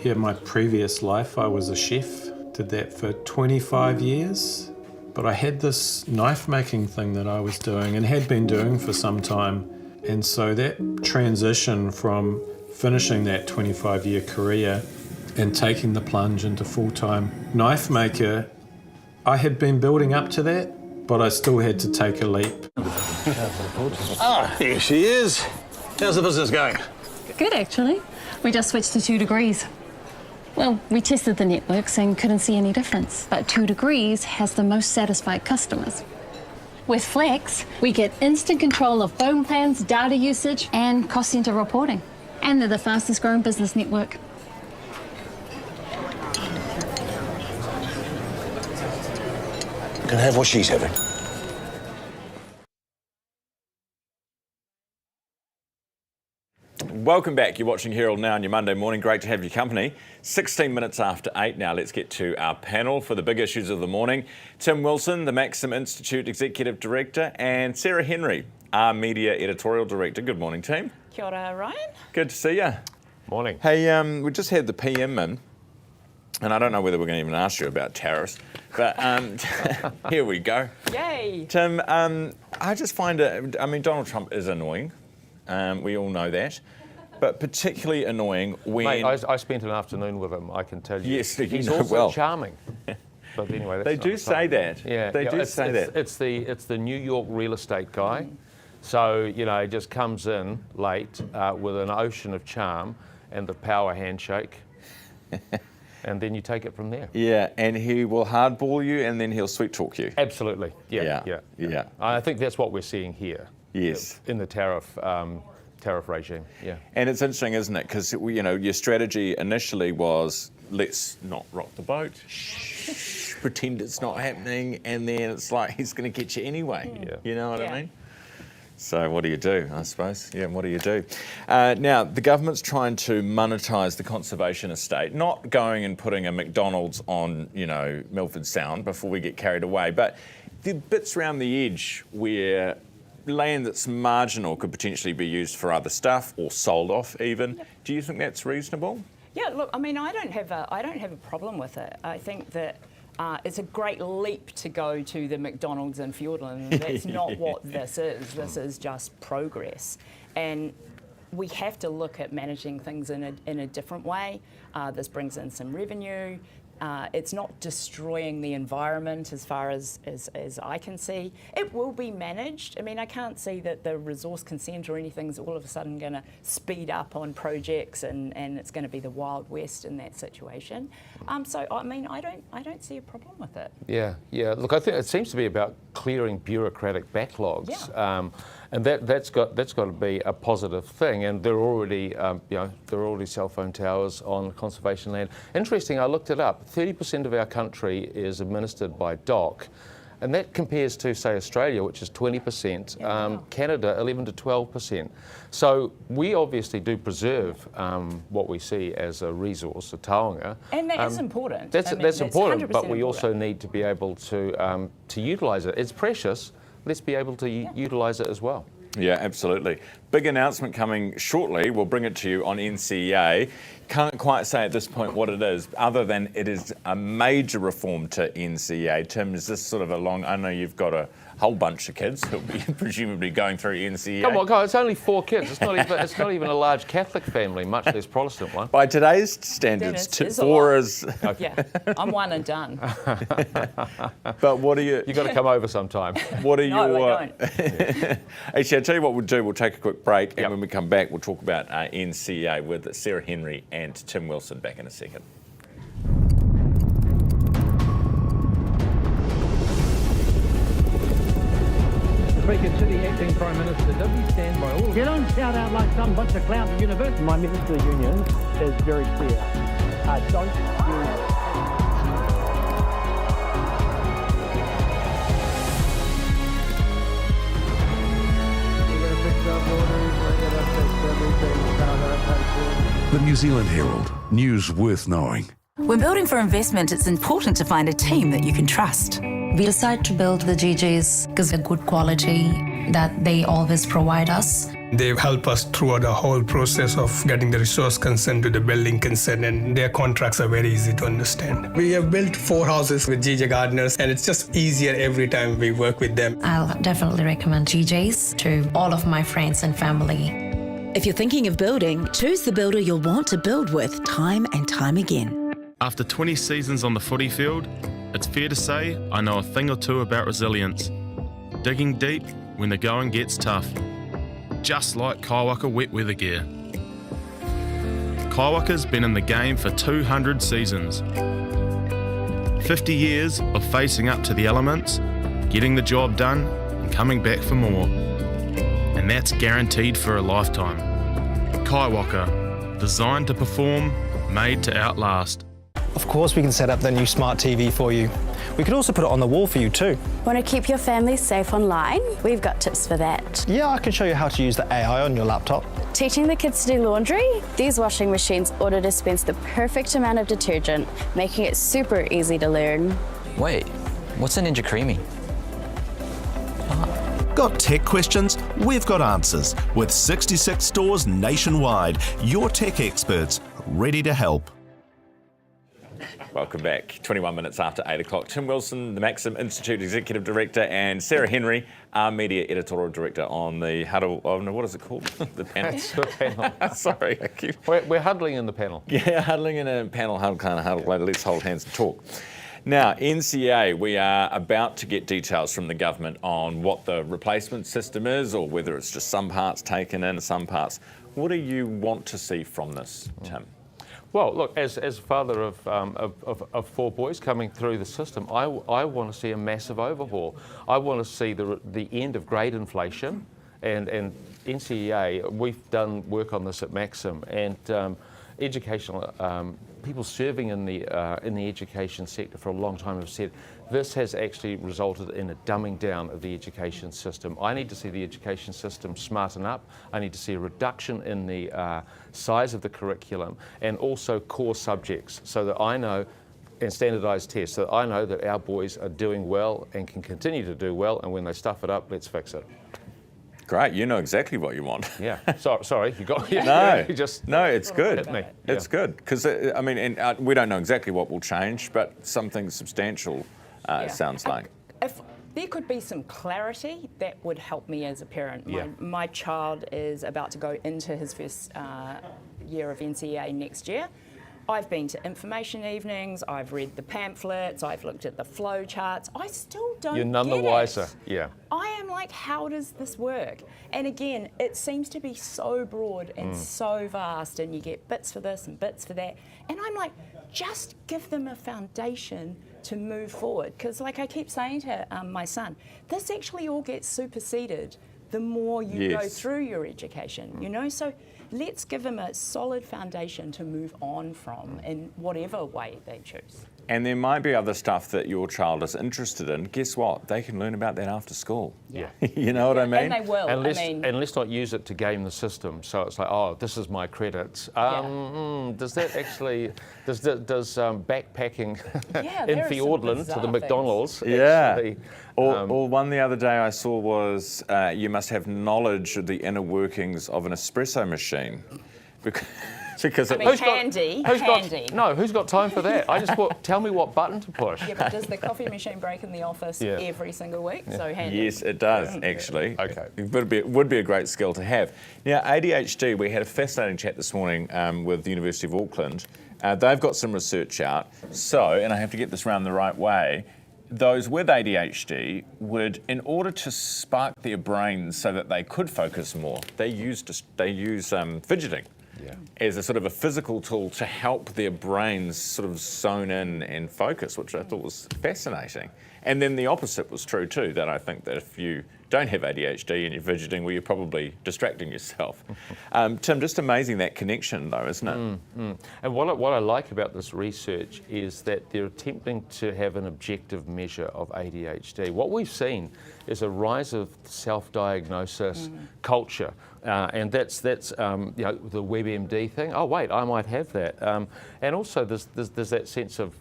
Yeah, my previous life I was a chef. Did that for 25 years. But I had this knife making thing that I was doing and had been doing for some time. And so that transition from finishing that 25-year career and taking the plunge into full-time knife maker, I had been building up to that, but I still had to take a leap. Ah, here she is. How's the business going? Good, actually. We just switched to 2 degrees. Well, we tested the networks and couldn't see any difference, but 2 degrees has the most satisfied customers. With Flex, we get instant control of phone plans, data usage, and cost center reporting. And they're the fastest growing business network. Can I have what she's having? Welcome back. You're watching Herald Now on your Monday morning. Great to have your company. 16 minutes after 8 now. Let's get to our panel for the big issues of the morning. Tim Wilson, the Maxim Institute Executive Director, and Sarah Henry, our Media Editorial Director. Good morning, team. Kia ora, Ryan. Good to see you. Morning. Hey, we just had the PM in, and I don't know whether we're going to even ask you about tariffs, but here we go. Yay. Tim, I just find it, I mean, Donald Trump is annoying. We all know that. But particularly annoying when... Mate, I spent an afternoon with him, I can tell you. Yes, he's also well. charming. But anyway, they do say that. Yeah, they do say that. It's the New York real estate guy. So, you know, he just comes in late with an ocean of charm and the power handshake. And then you take it from there. Yeah, and he will hardball you and then he'll sweet talk you. Absolutely. Yeah. I think that's what we're seeing here. Yes. In the tariff regime, yeah. And it's interesting, isn't it? Because, you know, your strategy initially was, let's not rock the boat, pretend it's not happening, and then it's like, he's going to get you anyway. Yeah. You know what I mean? So what do you do, I suppose? Yeah, what do you do? Now, the government's trying to monetise the conservation estate, not going and putting a McDonald's on, Milford Sound before we get carried away, but the bits around the edge where land that's marginal could potentially be used for other stuff or sold off even. Yep. Do you think that's reasonable? Yeah, look, I mean, I don't have a problem with it. I think that it's a great leap to go to the McDonald's in Fiordland. That's not what this is. This is just progress. And we have to look at managing things in a different way. This brings in some revenue. It's not destroying the environment as far as I can see. It will be managed. I mean, I can't see that the resource consent or anything's all of a sudden going to speed up on projects and it's going to be the Wild West in that situation. So, I mean, I don't see a problem with it. Yeah. Look, I think it seems to be about clearing bureaucratic backlogs. Yeah. And that's got to be a positive thing. And there are already, there are already cell phone towers on conservation land. Interesting, I looked it up. 30% of our country is administered by DOC, and that compares to, say, Australia, which is 20%. Canada, 11 to 12%. So we obviously do preserve what we see as a resource, a taonga. And that is important. That's important, but we also need to be able to utilise it. It's precious. Let's be able to utilise it as well. Yeah, absolutely. Big announcement coming shortly. We'll bring it to you on NCAA. Can't quite say at this point what it is, other than it is a major reform to NCAA. Tim, is this sort of I know you've got a whole bunch of kids who'll be presumably going through NCAA. Come on, guys, it's only 4 kids. It's not even a large Catholic family, much less Protestant one. By today's standards, 4 is... Yeah, I'm one and done. But what are you... You've got to come over sometime. What are No, I don't. Actually, I'll tell you what we'll do. We'll take a quick break, and when we come back, we'll talk about NCAA with Sarah Henry and Tim Wilson back in a second. Speaker to the acting Prime Minister, does he stand by all of it? You don't shout out like some bunch of clowns at university. My message to the union is very clear. Don't use... The New Zealand Herald, news worth knowing. When building for investment, it's important to find a team that you can trust. We decided to build the GGs because of good quality that they always provide us. They help us throughout the whole process of getting the resource consent to the building consent, and their contracts are very easy to understand. We have built 4 houses with GJ Gardeners, and it's just easier every time we work with them. I'll definitely recommend GJs to all of my friends and family. If you're thinking of building, choose the builder you'll want to build with time and time again. After 20 seasons on the footy field, it's fair to say I know a thing or two about resilience. Digging deep when the going gets tough. Just like Kaiwaka wet weather gear. Kaiwaka's been in the game for 200 seasons. 50 years of facing up to the elements, getting the job done and coming back for more. And that's guaranteed for a lifetime. Kaiwaka, designed to perform, made to outlast. Of course we can set up the new smart TV for you. We could also put it on the wall for you too. Want to keep your family safe online? We've got tips for that. Yeah, I can show you how to use the AI on your laptop. Teaching the kids to do laundry? These washing machines auto-dispense the perfect amount of detergent, making it super easy to learn. Wait, what's a Ninja Creamy? Got tech questions? We've got answers. With 66 stores nationwide, your tech experts ready to help. Welcome back. 21 minutes after 8 o'clock. Tim Wilson, the Maxim Institute Executive Director, and Sarah Henry, our Media Editorial Director on the huddle. Oh no, what is it called? The panel. The panel. Sorry, We're huddling in the panel. Yeah, huddling in a panel, huddle. Let's hold hands and talk. Now, NCAA, we are about to get details from the government on what the replacement system is, or whether it's just some parts taken in, some parts. What do you want to see from this, Tim? Well, look, as a father of 4 boys coming through the system, I want to see a massive overhaul. I want to see the end of grade inflation, and NCAA, we've done work on this at Maxim, and educational people serving in the education sector for a long time have said this has actually resulted in a dumbing down of the education system. I need to see the education system smarten up. I need to see a reduction in the size of the curriculum and also core subjects so that I know, and standardised tests, so that I know that our boys are doing well and can continue to do well, and when they stuff it up, let's fix it. Great, you know exactly what you want. Yeah, sorry, you got No, you just no, it's good. hit me. It's good because I mean, and we don't know exactly what will change, but something substantial sounds like. If there could be some clarity, that would help me as a parent. My child is about to go into his first year of NCAA next year. I've been to information evenings, I've read the pamphlets, I've looked at the flow charts. I still don't You're none the wiser, yeah. I am like, how does this work? And again, it seems to be so broad and so vast, and you get bits for this and bits for that. And I'm like, just give them a foundation to move forward. Because like I keep saying to my son, this actually all gets superseded the more you go through your education, you know? So let's give them a solid foundation to move on from in whatever way they choose. And there might be other stuff that your child is interested in. Guess what? They can learn about that after school. Yeah. You know what I mean? And they will. And let's not use it to game the system. So it's like, oh, this is my credits. Does that actually, does backpacking in Fiordland to the McDonald's actually... Or one the other day I saw was you must have knowledge of the inner workings of an espresso machine. Because who's got time for that? I just thought, tell me what button to push. Yeah, but does the coffee machine break in the office every single week? Yeah. So handy. Yes, it does, actually. Okay. It would be a great skill to have. Now, ADHD, we had a fascinating chat this morning with the University of Auckland. They've got some research out. So, and I have to get this round the right way, those with ADHD would, in order to spark their brains so that they could focus more, they use fidgeting. As a sort of a physical tool to help their brains sort of zone in and focus, which I thought was fascinating. And then the opposite was true too, that I think that if you don't have ADHD and you're fidgeting, well, you're probably distracting yourself. Tim, just amazing that connection though, isn't it? And what I like about this research is that they're attempting to have an objective measure of ADHD. What we've seen is a rise of self-diagnosis culture. And that's you know, the WebMD thing. Oh wait, I might have that. And also there's that sense of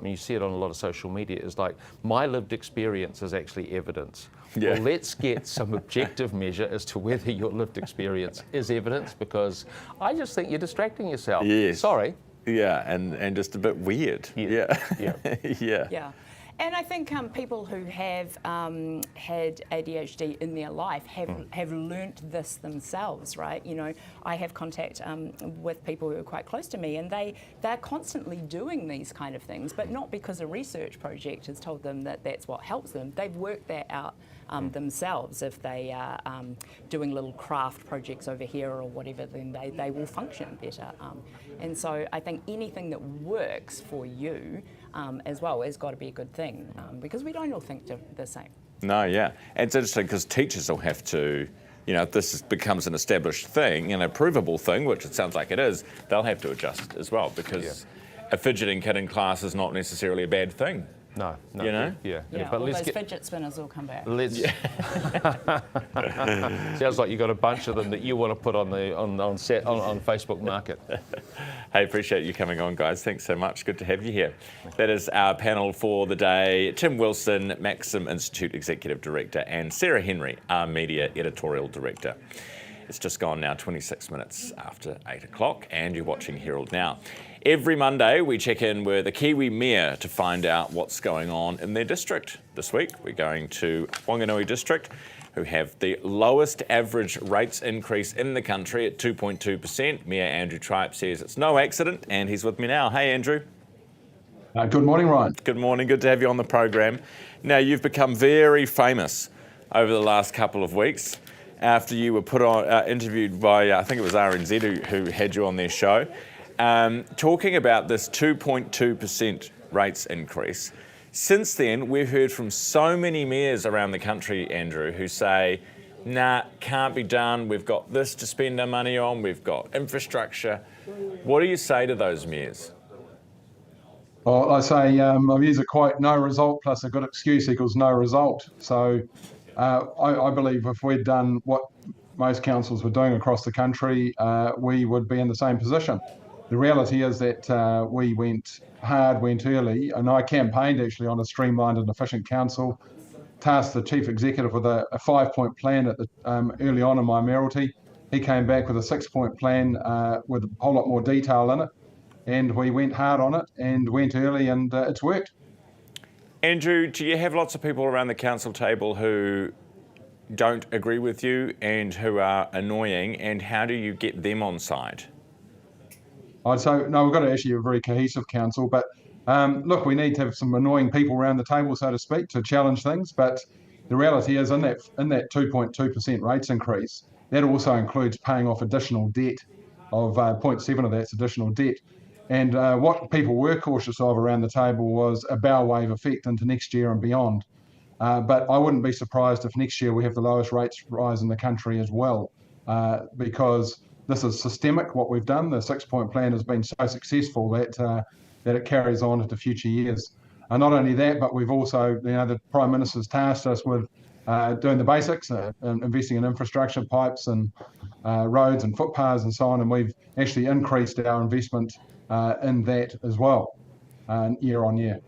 you see it on a lot of social media, is like my lived experience is actually evidence. Yeah. Well, let's get some objective measure as to whether your lived experience is evidence, because I just think you're distracting yourself. Yes. Sorry. Yeah, and just a bit weird. Yeah. Yeah. And I think people who have had ADHD in their life have learnt this themselves, right? You know, I have contact with people who are quite close to me, and they're constantly doing these kind of things, but not because a research project has told them that that's what helps them. They've worked that out themselves. If they are doing little craft projects over here or whatever, then they will function better. And so I think anything that works for you as well has got to be a good thing, because we don't all think the same. No, yeah. And it's interesting because teachers will have to, you know, if this becomes an established thing and a provable thing, which it sounds like it is, they'll have to adjust as well, because a fidgeting kid in class is not necessarily a bad thing. No, you know? Yeah, but all those fidget spinners will come back. Sounds like you've got a bunch of them that you want to put on Facebook Market. Hey, appreciate you coming on, guys. Thanks so much. Good to have you here. That is our panel for the day. Tim Wilson, Maxim Institute Executive Director, and Sarah Henry, our Media Editorial Director. It's just gone now 26 minutes after 8 o'clock, and you're watching Herald Now. Every Monday, we check in with a Kiwi mayor to find out what's going on in their district. This week, we're going to Whanganui District, who have the lowest average rates increase in the country at 2.2%. Mayor Andrew Tripe says it's no accident, and he's with me now. Hey, Andrew. Good morning, Ryan. Good morning. Good to have you on the program. Now, you've become very famous over the last couple of weeks after you were put on, interviewed by, I think it was RNZ who had you on their show. Talking about this 2.2% rates increase. Since then, we've heard from so many mayors around the country, Andrew, who say, nah, can't be done, we've got this to spend our money on, we've got infrastructure. What do you say to those mayors? Well, I say I use a quote: no result plus a good excuse equals no result. So I believe if we'd done what most councils were doing across the country, we would be in the same position. The reality is that we went hard, went early, and I campaigned actually on a streamlined and efficient council, tasked the chief executive with a 5-point plan at the early on in my mayoralty. He came back with a 6-point plan with a whole lot more detail in it, and we went hard on it and went early, and it's worked. Andrew, do you have lots of people around the council table who don't agree with you and who are annoying, and how do you get them on side? I'd say, no, we've got to actually have a very cohesive council, but look, we need to have some annoying people around the table, so to speak, to challenge things. But the reality is in that 2.2% rates increase, that also includes paying off additional debt of 0.7 of that's additional debt. And what people were cautious of around the table was a bow wave effect into next year and beyond. But I wouldn't be surprised if next year we have the lowest rates rise in the country as well, because this is systemic, what we've done. The 6-point plan has been so successful that it carries on into future years. And not only that, but we've also, the Prime Minister's tasked us with doing the basics, investing in infrastructure, pipes and roads and footpaths and so on. And we've actually increased our investment in that as well, year on year.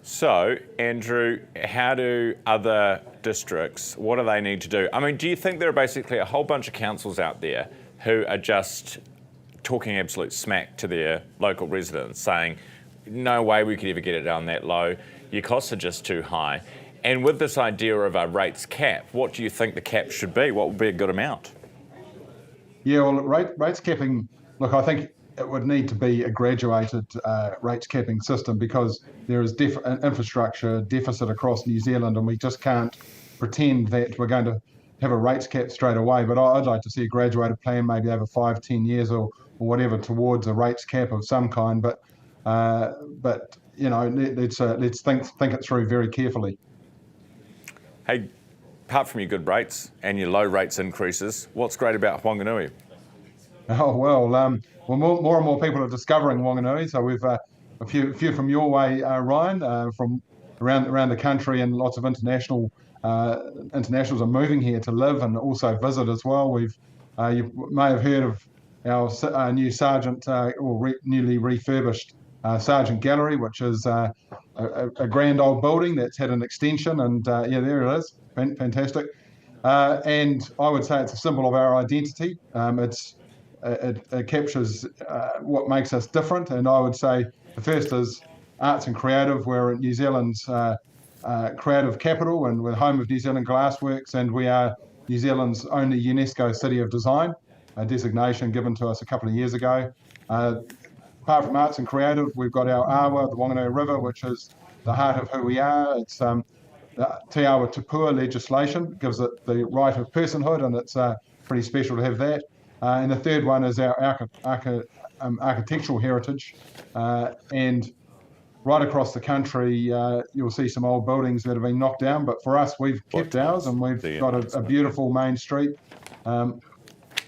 So, Andrew, how do other districts, what do they need to do? I mean, do you think there are basically a whole bunch of councils out there who are just talking absolute smack to their local residents, saying, no way we could ever get it down that low, your costs are just too high? And with this idea of a rates cap, what do you think the cap should be? What would be a good amount? Yeah, well, rates capping, look, I think it would need to be a graduated rates capping system, because there is an infrastructure deficit across New Zealand, and we just can't pretend that we're going to have a rates cap straight away. But I'd like to see a graduated plan, maybe over 5-10 years or whatever, towards a rates cap of some kind. But let's think it through very carefully. Hey, apart from your good rates and your low rates increases, what's great about Whanganui? Oh, well, more and more people are discovering Whanganui. So we've a few from your way, Ryan, from around the country, and lots of internationals are moving here to live and also visit as well. You may have heard of our new Sergeant newly refurbished Sergeant Gallery, which is a grand old building that's had an extension, and there it is, fantastic. And I would say it's a symbol of our identity. It captures what makes us different, and I would say the first is arts and creative. We're New Zealand's creative capital, and we're home of New Zealand Glassworks, and we are New Zealand's only UNESCO City of Design, a designation given to us a couple of years ago. Apart from arts and creative, we've got our awa, the Whanganui River, which is the heart of who we are. It's the Te Awa Tupua legislation, gives it the right of personhood, and it's pretty special to have that. And the third one is our architectural heritage. And right across the country, you'll see some old buildings that have been knocked down, but for us, we've kept ours, and we've got a beautiful main street and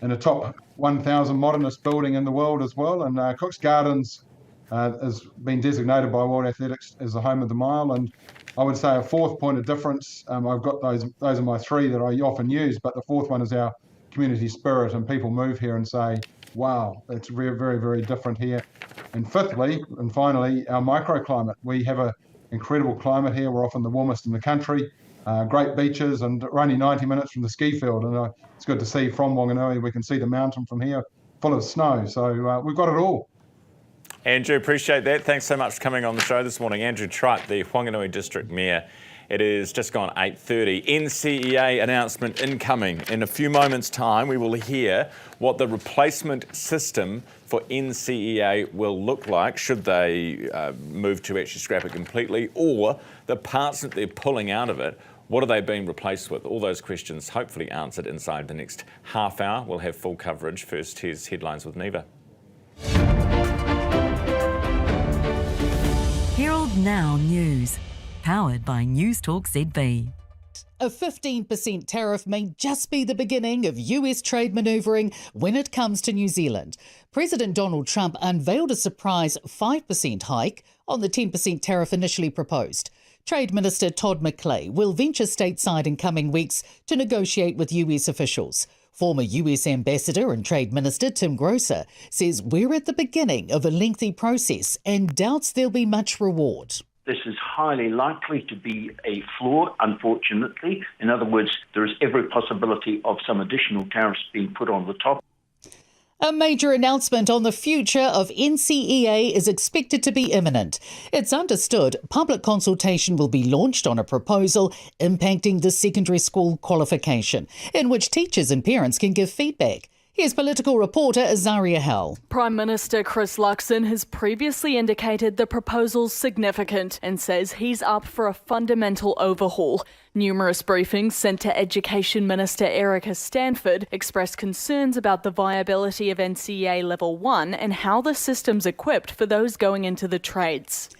a top 1,000 modernist building in the world as well. And Cook's Gardens has been designated by World Athletics as the home of the mile. And I would say a fourth point of difference, I've got those are my three that I often use, but the fourth one is our community spirit, and people move here and say, wow, it's very, very, very different here. And fifthly, and finally, our microclimate. We have an incredible climate here. We're often the warmest in the country, great beaches, and we're only 90 minutes from the ski field. And it's good to see from Whanganui, we can see the mountain from here full of snow. So we've got it all. Andrew, appreciate that. Thanks so much for coming on the show this morning. Andrew Tripe, the Whanganui District Mayor. It is just gone 8:30. NCAA announcement incoming. In a few moments' time, we will hear what the replacement system for NCAA will look like, should they move to actually scrap it completely, or the parts that they're pulling out of it, what are they being replaced with? All those questions hopefully answered inside the next half hour. We'll have full coverage. First, here's headlines with Neva. Herald NOW News, powered by News Talk ZB. A 15% tariff may just be the beginning of US trade manoeuvring when it comes to New Zealand. President Donald Trump unveiled a surprise 5% hike on the 10% tariff initially proposed. Trade Minister Todd McLaren will venture stateside in coming weeks to negotiate with US officials. Former US Ambassador and Trade Minister Tim Grosser says we're at the beginning of a lengthy process and doubts there'll be much reward. This is highly likely to be a flaw, unfortunately. In other words, there is every possibility of some additional tariffs being put on the top. A major announcement on the future of NCAA is expected to be imminent. It's understood public consultation will be launched on a proposal impacting the secondary school qualification, in which teachers and parents can give feedback. Here's political reporter Azaria Hell. Prime Minister Chris Luxon has previously indicated the proposal's significant and says he's up for a fundamental overhaul. Numerous briefings sent to Education Minister Erica Stanford expressed concerns about the viability of NCAA Level 1 and how the system's equipped for those going into the trades.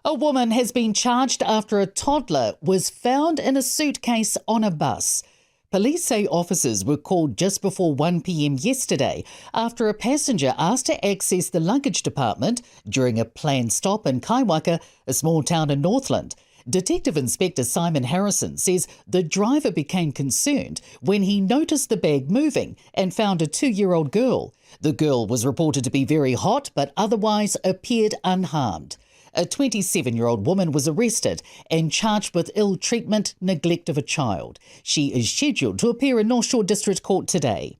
A woman has been charged after a toddler was found in a suitcase on a bus. Police say officers were called just before 1 p.m. yesterday after a passenger asked to access the luggage department during a planned stop in Kaiwaka, a small town in Northland. Detective Inspector Simon Harrison says the driver became concerned when he noticed the bag moving and found a 2-year-old girl. The girl was reported to be very hot but otherwise appeared unharmed. A 27-year-old woman was arrested and charged with ill treatment, neglect of a child. She is scheduled to appear in North Shore District Court today.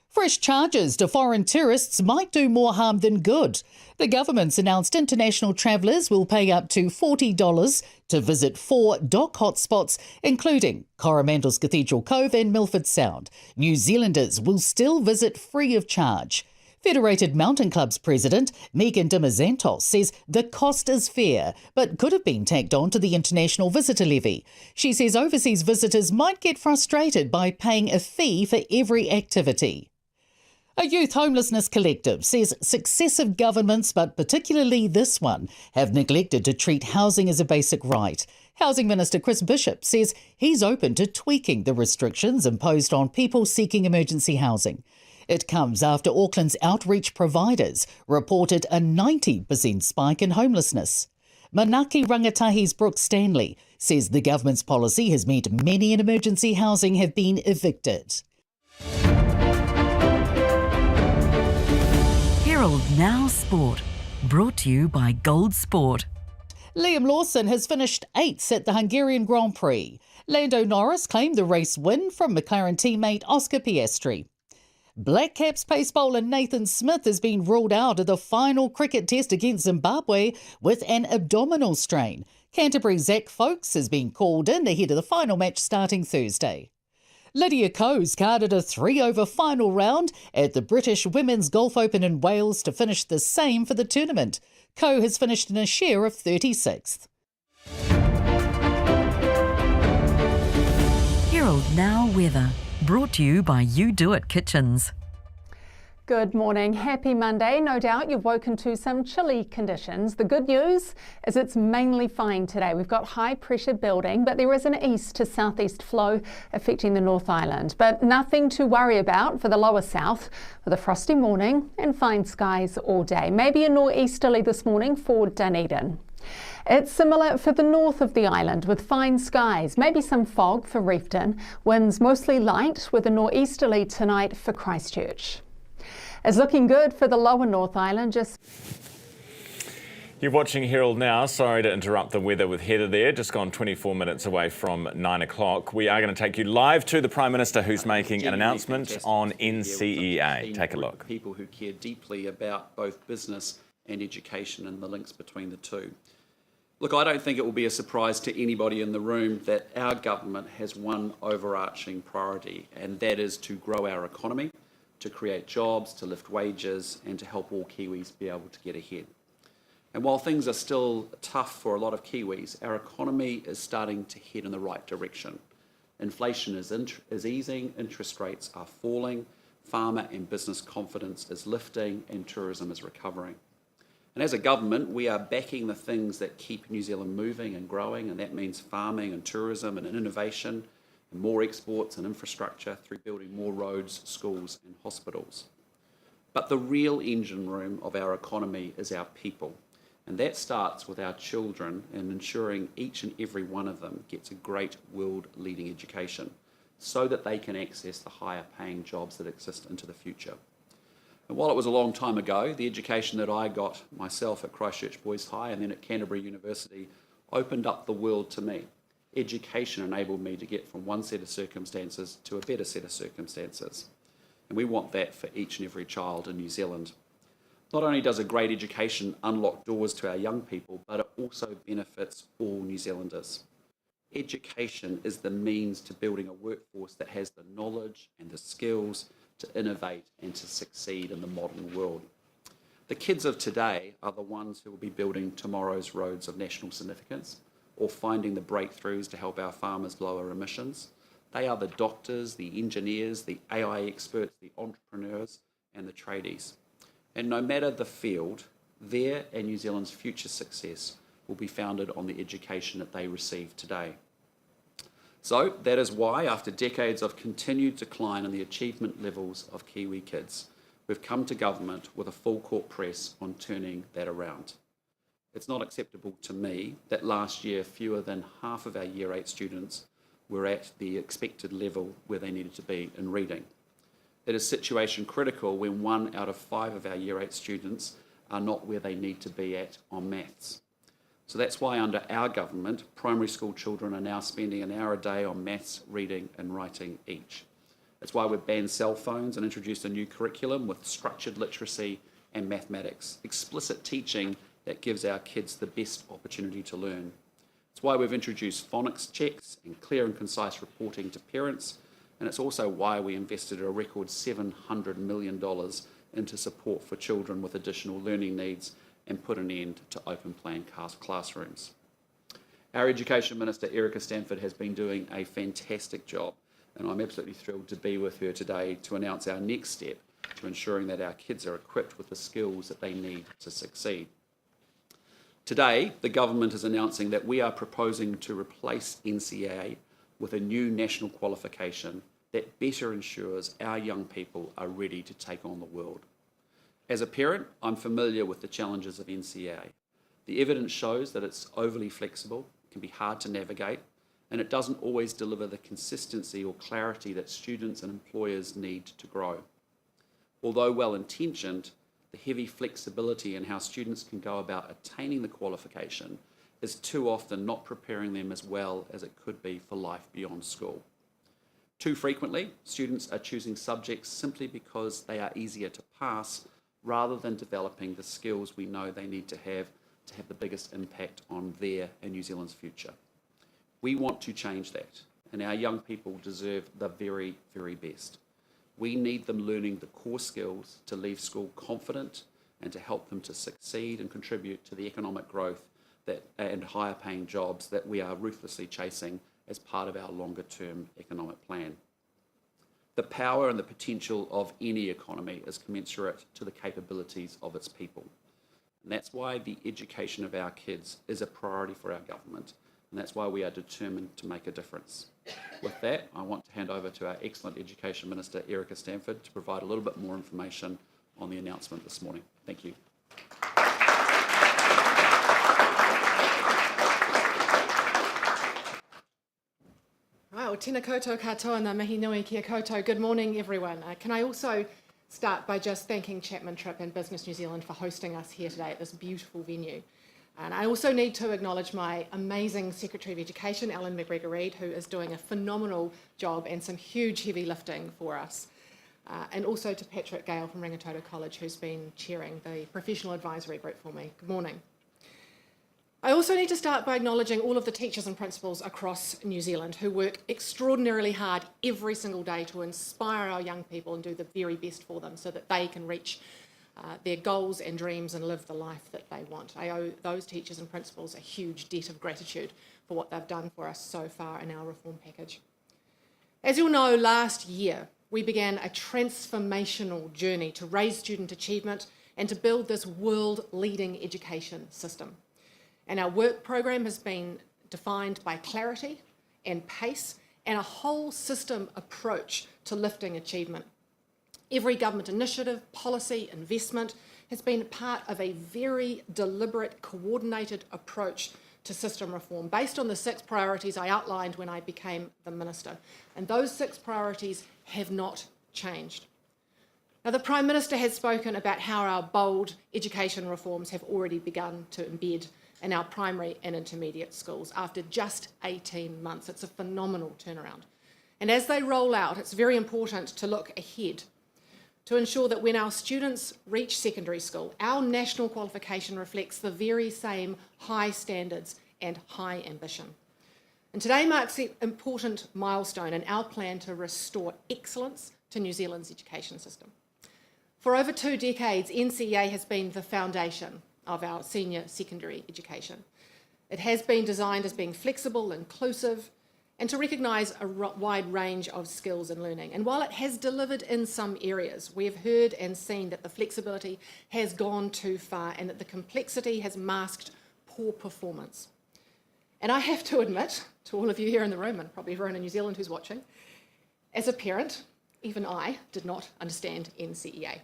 Fresh charges to foreign tourists might do more harm than good. The government's announced international travellers will pay up to $40 to visit 4 dock hotspots, including Coromandel's Cathedral Cove and Milford Sound. New Zealanders will still visit free of charge. Federated Mountain Club's president, Megan Dimazantos, says the cost is fair, but could have been tacked on to the international visitor levy. She says overseas visitors might get frustrated by paying a fee for every activity. A youth homelessness collective says successive governments, but particularly this one, have neglected to treat housing as a basic right. Housing Minister Chris Bishop says he's open to tweaking the restrictions imposed on people seeking emergency housing. It comes after Auckland's outreach providers reported a 90% spike in homelessness. Manaki Rangatahi's Brooke Stanley says the government's policy has meant many in emergency housing have been evicted. Herald NOW Sport, brought to you by Gold Sport. Liam Lawson has finished 8th at the Hungarian Grand Prix. Lando Norris claimed the race win from McLaren teammate Oscar Piastri. Black Caps pace bowler Nathan Smith has been ruled out of the final cricket test against Zimbabwe with an abdominal strain. Canterbury's Zach Folkes has been called in ahead of the final match starting Thursday. Lydia Ko's carded a 3-over final round at the British Women's Golf Open in Wales to finish the same for the tournament. Ko has finished in a share of 36th. Herald NOW Weather, brought to you by You Do It Kitchens. Good morning. Happy Monday. No doubt you've woken to some chilly conditions. The good news is it's mainly fine today. We've got high pressure building, but there is an east to southeast flow affecting the North Island. But nothing to worry about for the lower south, with a frosty morning and fine skies all day. Maybe a nor'easterly this morning for Dunedin. It's similar for the north of the island with fine skies, maybe some fog for Reefton. Winds mostly light with a nor'easterly tonight for Christchurch. It's looking good for the lower North Island. You're watching Herald Now. Sorry to interrupt the weather with Heather there. Just gone 24 minutes away from 9 o'clock. We are going to take you live to the Prime Minister who's making an announcement on NCAA. Take a look. People who care deeply about both business and education and the links between the two. Look, I don't think it will be a surprise to anybody in the room that our government has one overarching priority, and that is to grow our economy, to create jobs, to lift wages, and to help all Kiwis be able to get ahead. And while things are still tough for a lot of Kiwis, our economy is starting to head in the right direction. Inflation is easing, interest rates are falling, farmer and business confidence is lifting, and tourism is recovering. And as a government, we are backing the things that keep New Zealand moving and growing, and that means farming and tourism and innovation, and more exports and infrastructure through building more roads, schools and hospitals. But the real engine room of our economy is our people, and that starts with our children and ensuring each and every one of them gets a great world-leading education so that they can access the higher paying jobs that exist into the future. And while it was a long time ago, the education that I got myself at Christchurch Boys High and then at Canterbury University opened up the world to me. Education enabled me to get from one set of circumstances to a better set of circumstances. And we want that for each and every child in New Zealand. Not only does a great education unlock doors to our young people, but it also benefits all New Zealanders. Education is the means to building a workforce that has the knowledge and the skills to innovate and to succeed in the modern world. The kids of today are the ones who will be building tomorrow's roads of national significance or finding the breakthroughs to help our farmers lower emissions. They are the doctors, the engineers, the AI experts, the entrepreneurs and the tradies. And no matter the field, their and New Zealand's future success will be founded on the education that they receive today. So that is why, after decades of continued decline in the achievement levels of Kiwi kids, we've come to government with a full court press on turning that around. It's not acceptable to me that last year fewer than half of our Year 8 students were at the expected level where they needed to be in reading. It is situation critical when 1 out of 5 of our Year 8 students are not where they need to be at on maths. So that's why under our government, primary school children are now spending an hour a day on maths, reading and writing each. That's why we've banned cell phones and introduced a new curriculum with structured literacy and mathematics, explicit teaching that gives our kids the best opportunity to learn. It's why we've introduced phonics checks and clear and concise reporting to parents, and it's also why we invested a record $700 million into support for children with additional learning needs and put an end to open plan classrooms. Our Education Minister, Erica Stanford, has been doing a fantastic job, and I'm absolutely thrilled to be with her today to announce our next step to ensuring that our kids are equipped with the skills that they need to succeed. Today, the government is announcing that we are proposing to replace NCAA with a new national qualification that better ensures our young people are ready to take on the world. As a parent, I'm familiar with the challenges of NCAA. The evidence shows that it's overly flexible, can be hard to navigate, and it doesn't always deliver the consistency or clarity that students and employers need to grow. Although well-intentioned, the heavy flexibility in how students can go about attaining the qualification is too often not preparing them as well as it could be for life beyond school. Too frequently, students are choosing subjects simply because they are easier to pass rather than developing the skills we know they need to have the biggest impact on their and New Zealand's future. We want to change that, and our young people deserve the very, very best. We need them learning the core skills to leave school confident and to help them to succeed and contribute to the economic growth and higher paying jobs that we are ruthlessly chasing as part of our longer term economic plan. The power and the potential of any economy is commensurate to the capabilities of its people. And that's why the education of our kids is a priority for our government, and that's why we are determined to make a difference. With that, I want to hand over to our excellent Education Minister, Erica Stanford, to provide a little bit more information on the announcement this morning. Thank you. Wow, tēnā koutou katoa ngā mihi nui kia koutou. Good morning, everyone. Can I also start by just thanking Chapman Tripp and Business New Zealand for hosting us here today at this beautiful venue. And I also need to acknowledge my amazing Secretary of Education, Alan McGregor-Reid, who is doing a phenomenal job and some huge heavy lifting for us. And also to Patrick Gale from Rangitoto College, who's been chairing the professional advisory group for me. Good morning. I also need to start by acknowledging all of the teachers and principals across New Zealand who work extraordinarily hard every single day to inspire our young people and do the very best for them so that they can reach their goals and dreams and live the life that they want. I owe those teachers and principals a huge debt of gratitude for what they've done for us so far in our reform package. As you'll know, last year we began a transformational journey to raise student achievement, and to build this world-leading education system. And our work program has been defined by clarity and pace and a whole system approach to lifting achievement. Every government initiative, policy, investment has been part of a very deliberate, coordinated approach to system reform based on the 6 priorities I outlined when I became the Minister. And those 6 priorities have not changed. Now, the Prime Minister has spoken about how our bold education reforms have already begun to embed in our primary and intermediate schools after just 18 months. It's a phenomenal turnaround. And as they roll out, it's very important to look ahead to ensure that when our students reach secondary school, our national qualification reflects the very same high standards and high ambition. And today marks an important milestone in our plan to restore excellence to New Zealand's education system. For over 2 decades, NCEA has been the foundation of our senior secondary education. It has been designed as being flexible, inclusive, and to recognise a wide range of skills and learning. And while it has delivered in some areas, we have heard and seen that the flexibility has gone too far and that the complexity has masked poor performance. And I have to admit, to all of you here in the room, and probably everyone in New Zealand who's watching, as a parent, even I did not understand NCEA.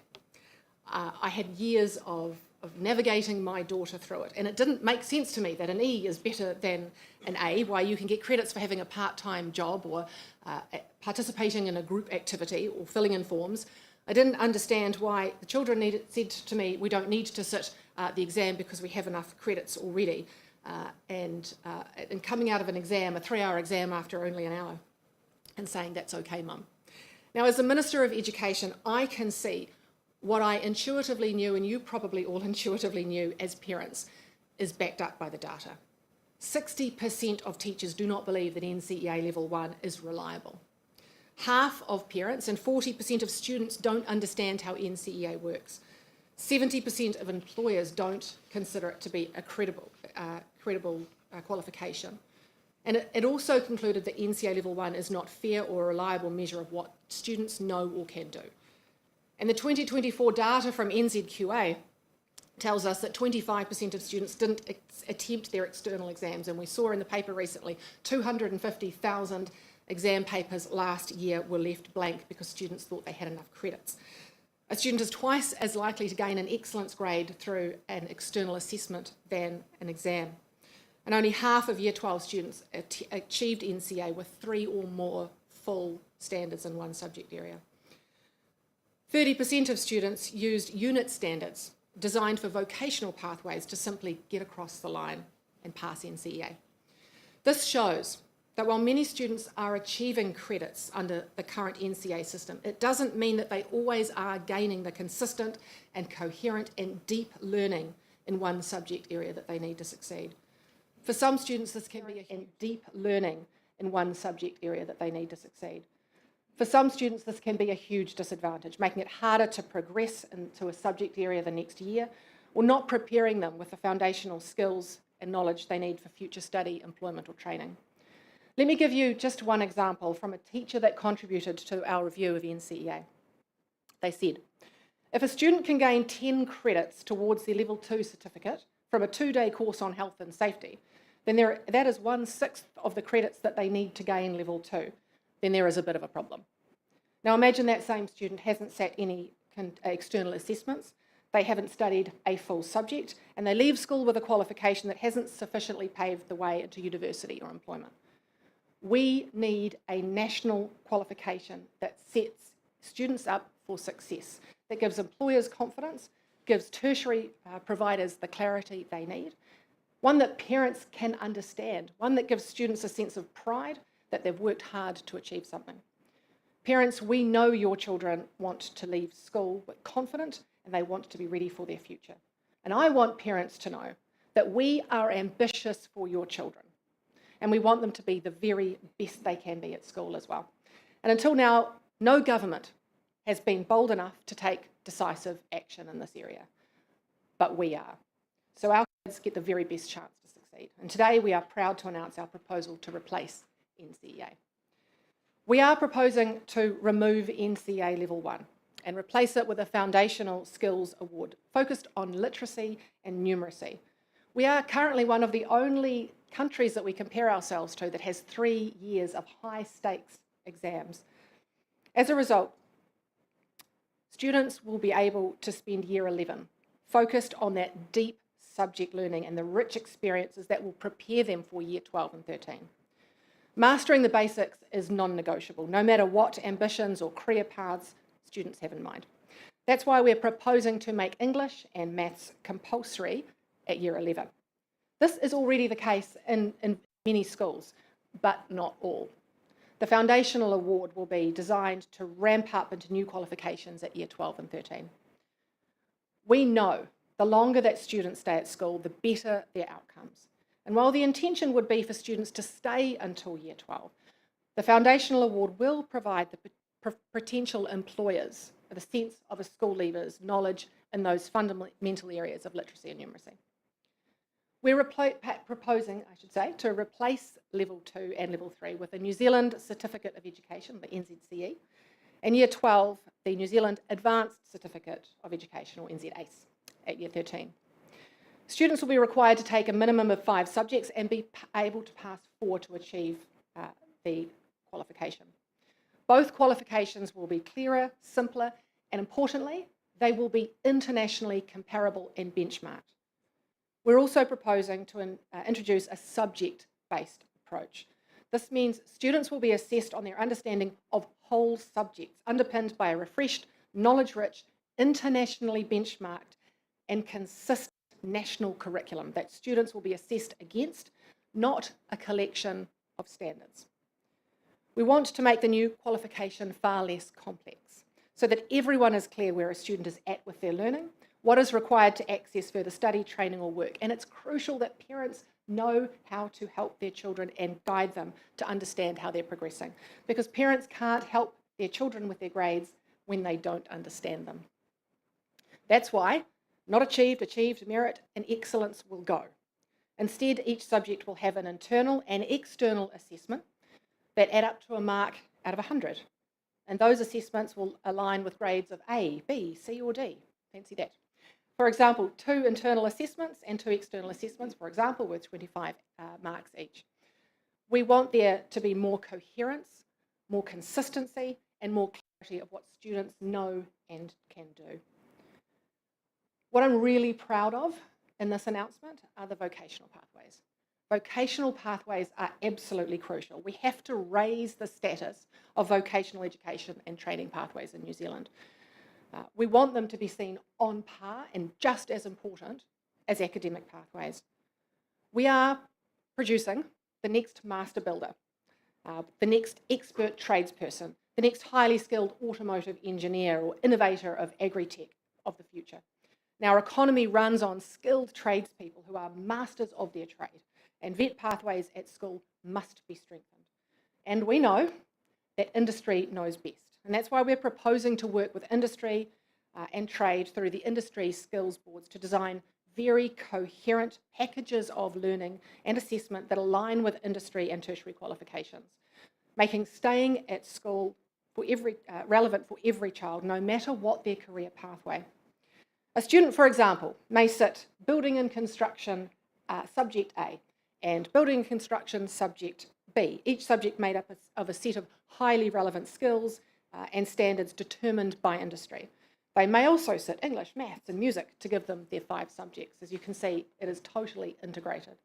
I had years of navigating my daughter through it, and it didn't make sense to me that an E is better than an A, why you can get credits for having a part-time job or participating in a group activity or filling in forms. I didn't understand why the children said to me, we don't need to sit the exam because we have enough credits already, and coming out of an exam, a 3-hour exam after only an hour, and saying, that's okay, Mum. Now, as the Minister of Education, I can see what I intuitively knew, and you probably all intuitively knew as parents, is backed up by the data. 60% of teachers do not believe that NCEA Level 1 is reliable. Half of parents and 40% of students don't understand how NCEA works. 70% of employers don't consider it to be a credible qualification. And it also concluded that NCEA Level 1 is not fair or a reliable measure of what students know or can do. And the 2024 data from NZQA tells us that 25% of students didn't attempt their external exams. And we saw in the paper recently 250,000 exam papers last year were left blank because students thought they had enough credits. A student is twice as likely to gain an excellence grade through an external assessment than an exam. And only half of Year 12 students achieved NCEA with 3 or more full standards in one subject area. 30% of students used unit standards designed for vocational pathways to simply get across the line and pass NCEA. This shows that while many students are achieving credits under the current NCEA system, it doesn't mean that they always are gaining the consistent and coherent and deep learning in one subject area that they need to succeed. For some students, this can be a deep learning in one subject area that they need to succeed. For some students, this can be a huge disadvantage, making it harder to progress into a subject area the next year, or not preparing them with the foundational skills and knowledge they need for future study, employment, or training. Let me give you just one example from a teacher that contributed to our review of NCEA. They said, if a student can gain 10 credits towards their Level 2 certificate from a 2-day course on health and safety, then that is 1/6 of the credits that they need to gain Level 2. Then there is a bit of a problem. Now imagine that same student hasn't sat any external assessments, they haven't studied a full subject, and they leave school with a qualification that hasn't sufficiently paved the way into university or employment. We need a national qualification that sets students up for success, that gives employers confidence, gives tertiary providers the clarity they need, one that parents can understand, one that gives students a sense of pride that they've worked hard to achieve something. Parents, we know your children want to leave school with confident and they want to be ready for their future. And I want parents to know that we are ambitious for your children and we want them to be the very best they can be at school as well. And until now, no government has been bold enough to take decisive action in this area, but we are. So our kids get the very best chance to succeed. And today we are proud to announce our proposal to replace NCEA. We are proposing to remove NCEA Level 1 and replace it with a foundational skills award focused on literacy and numeracy. We are currently one of the only countries that we compare ourselves to that has 3 years of high stakes exams. As a result, students will be able to spend year 11 focused on that deep subject learning and the rich experiences that will prepare them for year 12 and 13. Mastering the basics is non-negotiable, no matter what ambitions or career paths students have in mind. That's why we're proposing to make English and maths compulsory at year 11. This is already the case in many schools, but not all. The foundational award will be designed to ramp up into new qualifications at year 12 and 13. We know the longer that students stay at school, the better their outcomes. And while the intention would be for students to stay until year 12, the foundational award will provide the potential employers with a sense of a school leaver's knowledge in those fundamental areas of literacy and numeracy. We're proposing, to replace Level 2 and Level 3 with a New Zealand Certificate of Education, the NZCE, and Year 12, the New Zealand Advanced Certificate of Education, or NZACE, at Year 13. Students will be required to take a minimum of 5 subjects and be able to pass 4 to achieve the qualification. Both qualifications will be clearer, simpler, and importantly, they will be internationally comparable and benchmarked. We're also proposing to introduce a subject-based approach. This means students will be assessed on their understanding of whole subjects, underpinned by a refreshed, knowledge-rich, internationally benchmarked and consistent national curriculum that students will be assessed against, not a collection of standards. We want to make the new qualification far less complex so that everyone is clear where a student is at with their learning, what is required to access further study, training or work, and it's crucial that parents know how to help their children and guide them to understand how they're progressing, because parents can't help their children with their grades when they don't understand them. That's why not achieved, achieved, merit and excellence will go. Instead, each subject will have an internal and external assessment that add up to a mark out of 100. And those assessments will align with grades of A, B, C or D. Fancy that. For example, 2 internal assessments and 2 external assessments, for example, with 25 marks each. We want there to be more coherence, more consistency, and more clarity of what students know and can do. What I'm really proud of in this announcement are the vocational pathways. Vocational pathways are absolutely crucial. We have to raise the status of vocational education and training pathways in New Zealand. We want them to be seen on par and just as important as academic pathways. We are producing the next master builder, the next expert tradesperson, the next highly skilled automotive engineer or innovator of agri-tech of the future. Now, our economy runs on skilled tradespeople who are masters of their trade, and vet pathways at school must be strengthened. And we know that industry knows best. And that's why we're proposing to work with industry and trade through the industry skills boards to design very coherent packages of learning and assessment that align with industry and tertiary qualifications, making staying at school relevant for every child, no matter what their career pathway. A student, for example, may sit building and construction subject A and building and construction subject B, each subject made up of a set of highly relevant skills and standards determined by industry. They may also sit English, maths and music to give them their 5 subjects. As you can see, it is totally integrated.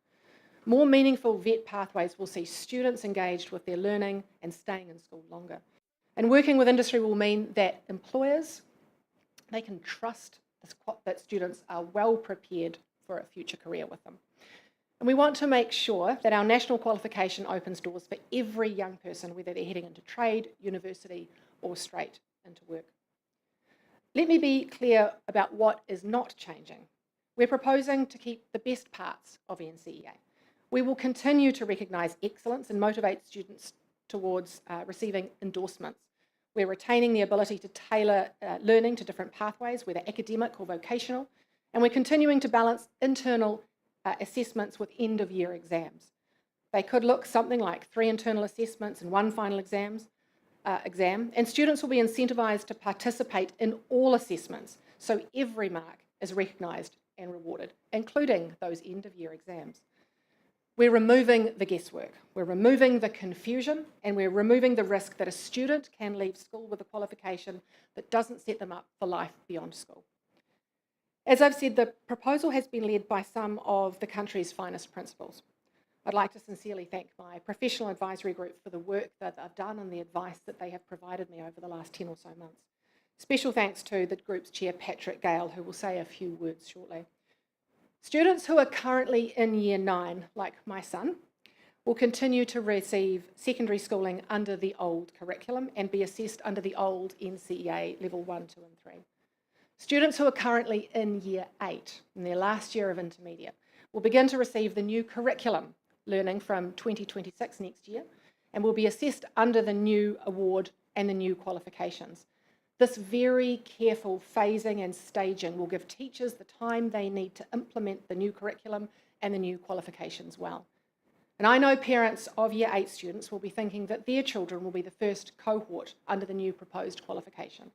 More meaningful vet pathways will see students engaged with their learning and staying in school longer. And working with industry will mean that employers, they can trust that students are well prepared for a future career with them. And we want to make sure that our national qualification opens doors for every young person, whether they're heading into trade, university, or straight into work. Let me be clear about what is not changing. We're proposing to keep the best parts of NCEA. We will continue to recognise excellence and motivate students towards receiving endorsements. We're retaining the ability to tailor learning to different pathways, whether academic or vocational, and we're continuing to balance internal assessments with end-of-year exams. They could look something like 3 internal assessments and 1 final exam, exam, and students will be incentivised to participate in all assessments, so every mark is recognised and rewarded, including those end-of-year exams. We're removing the guesswork, we're removing the confusion, and we're removing the risk that a student can leave school with a qualification that doesn't set them up for life beyond school. As I've said, the proposal has been led by some of the country's finest principals. I'd like to sincerely thank my professional advisory group for the work that they've done and the advice that they have provided me over the last 10 or so months. Special thanks to the group's chair, Patrick Gale, who will say a few words shortly. Students who are currently in Year 9, like my son, will continue to receive secondary schooling under the old curriculum and be assessed under the old NCAA Level 1, 2 and 3. Students who are currently in Year 8, in their last year of intermediate, will begin to receive the new curriculum, learning from 2026 next year, and will be assessed under the new award and the new qualifications. This very careful phasing and staging will give teachers the time they need to implement the new curriculum and the new qualifications well. And I know parents of Year 8 students will be thinking that their children will be the first cohort under the new proposed qualification.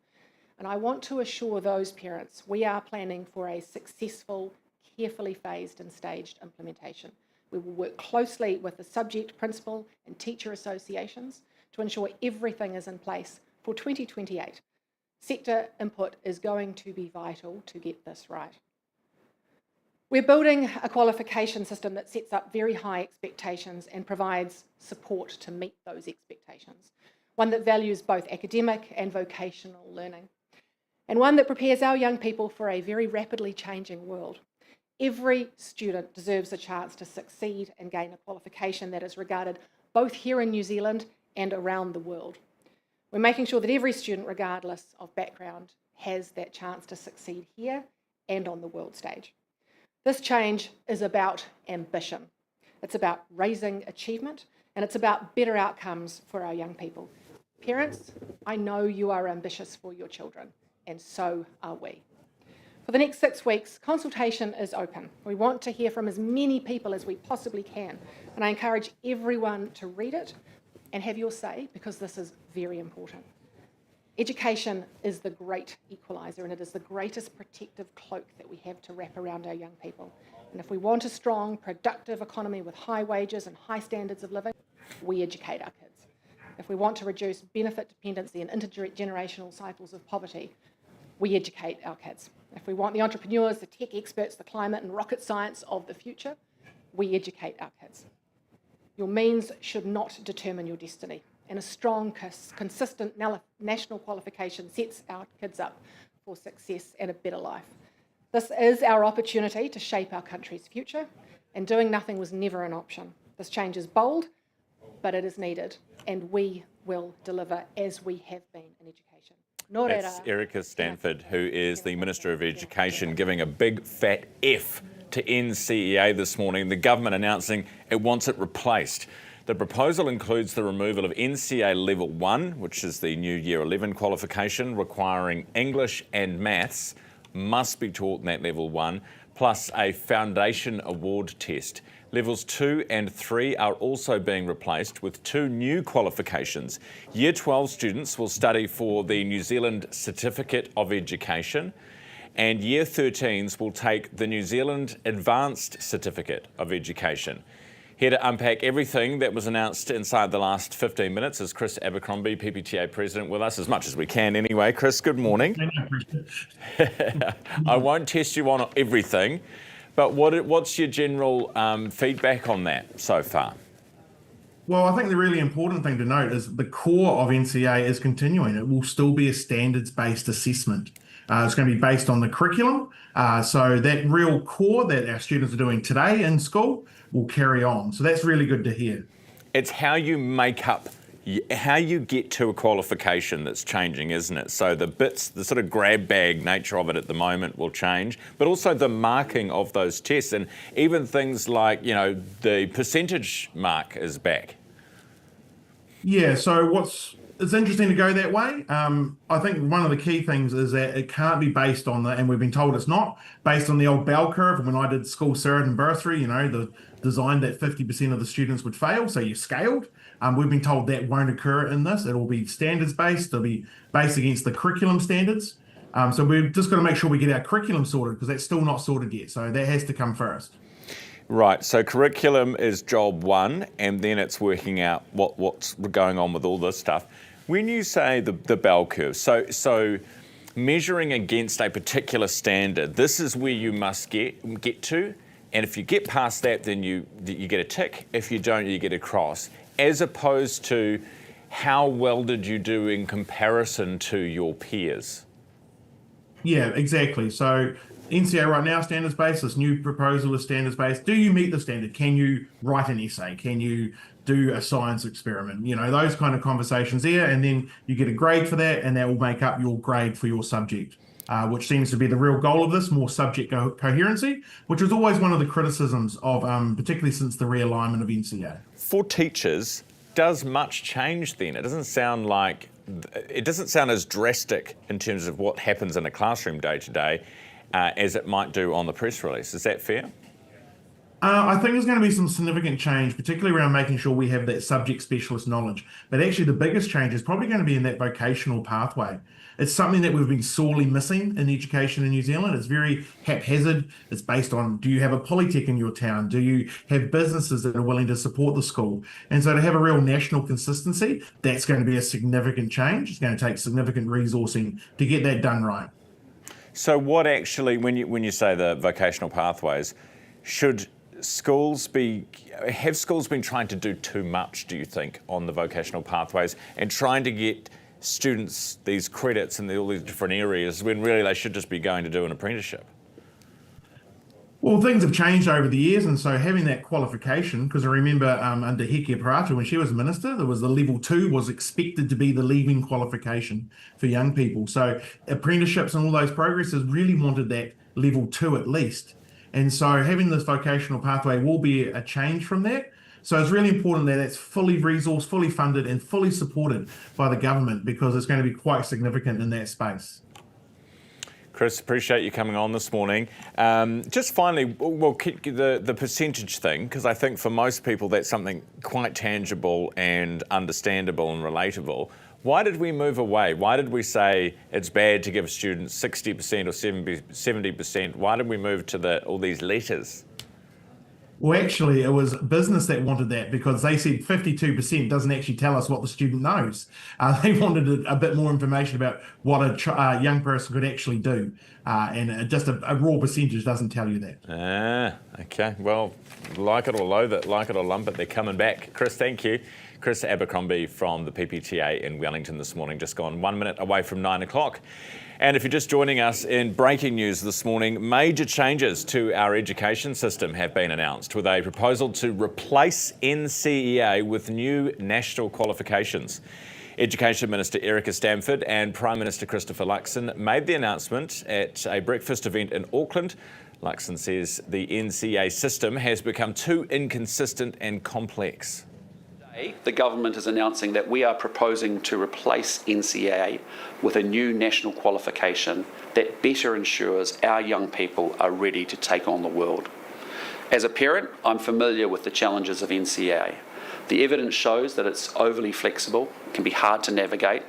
And I want to assure those parents we are planning for a successful, carefully phased and staged implementation. We will work closely with the subject principal and teacher associations to ensure everything is in place for 2028. Sector input is going to be vital to get this right. We're building a qualification system that sets up very high expectations and provides support to meet those expectations. One that values both academic and vocational learning, and one that prepares our young people for a very rapidly changing world. Every student deserves a chance to succeed and gain a qualification that is regarded both here in New Zealand and around the world. We're making sure that every student, regardless of background, has that chance to succeed here and on the world stage. This change is about ambition. It's about raising achievement, and it's about better outcomes for our young people. Parents, I know you are ambitious for your children, and so are we. For the next 6 weeks, consultation is open. We want to hear from as many people as we possibly can, and I encourage everyone to read it and have your say, because this is very important. Education is the great equaliser, and it is the greatest protective cloak that we have to wrap around our young people. And if we want a strong, productive economy with high wages and high standards of living, we educate our kids. If we want to reduce benefit dependency and intergenerational cycles of poverty, we educate our kids. If we want the entrepreneurs, the tech experts, the climate and rocket science of the future, we educate our kids. Your means should not determine your destiny, and a strong, consistent national qualification sets our kids up for success and a better life. This is our opportunity to shape our country's future, and doing nothing was never an option. This change is bold, but it is needed, and we will deliver as we have been in education. That's Erica Stanford, who is the Minister of Education, giving a big fat F to NCAA this morning. The government announcing it wants it replaced. The proposal includes the removal of NCAA Level 1, which is the new Year 11 qualification, requiring English and maths must be taught in that Level 1, plus a foundation award test. Levels 2 and 3 are also being replaced with 2 new qualifications. Year 12 students will study for the New Zealand Certificate of Education, and Year 13s will take the New Zealand Advanced Certificate of Education. Here to unpack everything that was announced inside the last 15 minutes is Chris Abercrombie, PPTA President, with us as much as we can anyway. Chris, good morning. I won't test you on everything, but what's your general feedback on that so far? Well, I think the really important thing to note is the core of NCAA is continuing. It will still be a standards-based assessment. It's going to be based on the curriculum. So that real core that our students are doing today in school will carry on. So that's really good to hear. It's how you make up, how you get to a qualification that's changing, isn't it? So the bits, the sort of grab bag nature of it at the moment will change, but also the marking of those tests, and even things like, you know, the percentage mark is back. Yeah, so what's it's interesting to go that way. I think one of the key things is that it can't be based on and we've been told it's not, based on the old bell curve. When I did school cert and bursary, the design that 50% of the students would fail, so you scaled. We've been told that won't occur in this. It'll be standards-based. It'll be based against the curriculum standards. So we've just got to make sure we get our curriculum sorted, because that's still not sorted yet. So that has to come first. Right, so curriculum is job one, and then it's working out what's going on with all this stuff. When you say the bell curve, so measuring against a particular standard, this is where you must get to, and if you get past that, then you get a tick. If you don't, you get a cross, as opposed to how well did you do in comparison to your peers? Yeah, exactly. So NCAA right now, standards-based. This new proposal is standards-based. Do you meet the standard? Can you write an essay? Can you do a science experiment? Those kind of conversations there, and then you get a grade for that, and that will make up your grade for your subject, which seems to be the real goal of this, more subject coherency, which was always one of the criticisms of, particularly since the realignment of NCAA. For teachers, does much change then? It doesn't sound as drastic in terms of what happens in a classroom day to day as it might do on the press release. Is that fair? I think there's going to be some significant change, particularly around making sure we have that subject specialist knowledge. But actually the biggest change is probably going to be in that vocational pathway. It's something that we've been sorely missing in education in New Zealand. It's very haphazard. It's based on, do you have a polytech in your town? Do you have businesses that are willing to support the school? And so to have a real national consistency, that's going to be a significant change. It's going to take significant resourcing to get that done right. So what actually, when you say the vocational pathways, have schools been trying to do too much, do you think, on the vocational pathways and trying to get students these credits in all these different areas when really they should just be going to do an apprenticeship? Well, things have changed over the years, and so having that qualification, because I remember under Heke Paratu, when she was minister, there was the level 2 was expected to be the leaving qualification for young people. So apprenticeships and all those progresses really wanted that level 2 at least. And so having this vocational pathway will be a change from that. So it's really important that it's fully resourced, fully funded, and fully supported by the government, because it's going to be quite significant in that space. Chris, appreciate you coming on this morning. Just finally, we'll keep the percentage thing, because I think for most people that's something quite tangible and understandable and relatable. Why did we move away? Why did we say it's bad to give students 60% or 70%? Why did we move to all these letters? Well, actually, it was business that wanted that, because they said 52% doesn't actually tell us what the student knows. They wanted a bit more information about what a young person could actually do. And just a raw percentage doesn't tell you that. Okay. Well, like it or loathe it, like it or lump it, they're coming back. Chris, thank you. Chris Abercrombie from the PPTA in Wellington this morning, just gone 1 minute away from 9 o'clock. And if you're just joining us in breaking news this morning, major changes to our education system have been announced, with a proposal to replace NCEA with new national qualifications. Education Minister Erica Stamford and Prime Minister Christopher Luxon made the announcement at a breakfast event in Auckland. Luxon says the NCEA system has become too inconsistent and complex. The government is announcing that we are proposing to replace NCAA with a new national qualification that better ensures our young people are ready to take on the world. As a parent, I'm familiar with the challenges of NCAA. The evidence shows that it's overly flexible, can be hard to navigate,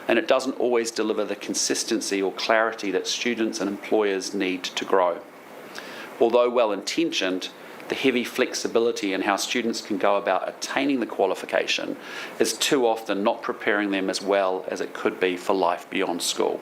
and it doesn't always deliver the consistency or clarity that students and employers need to grow. Although well-intentioned, the heavy flexibility in how students can go about attaining the qualification is too often not preparing them as well as it could be for life beyond school.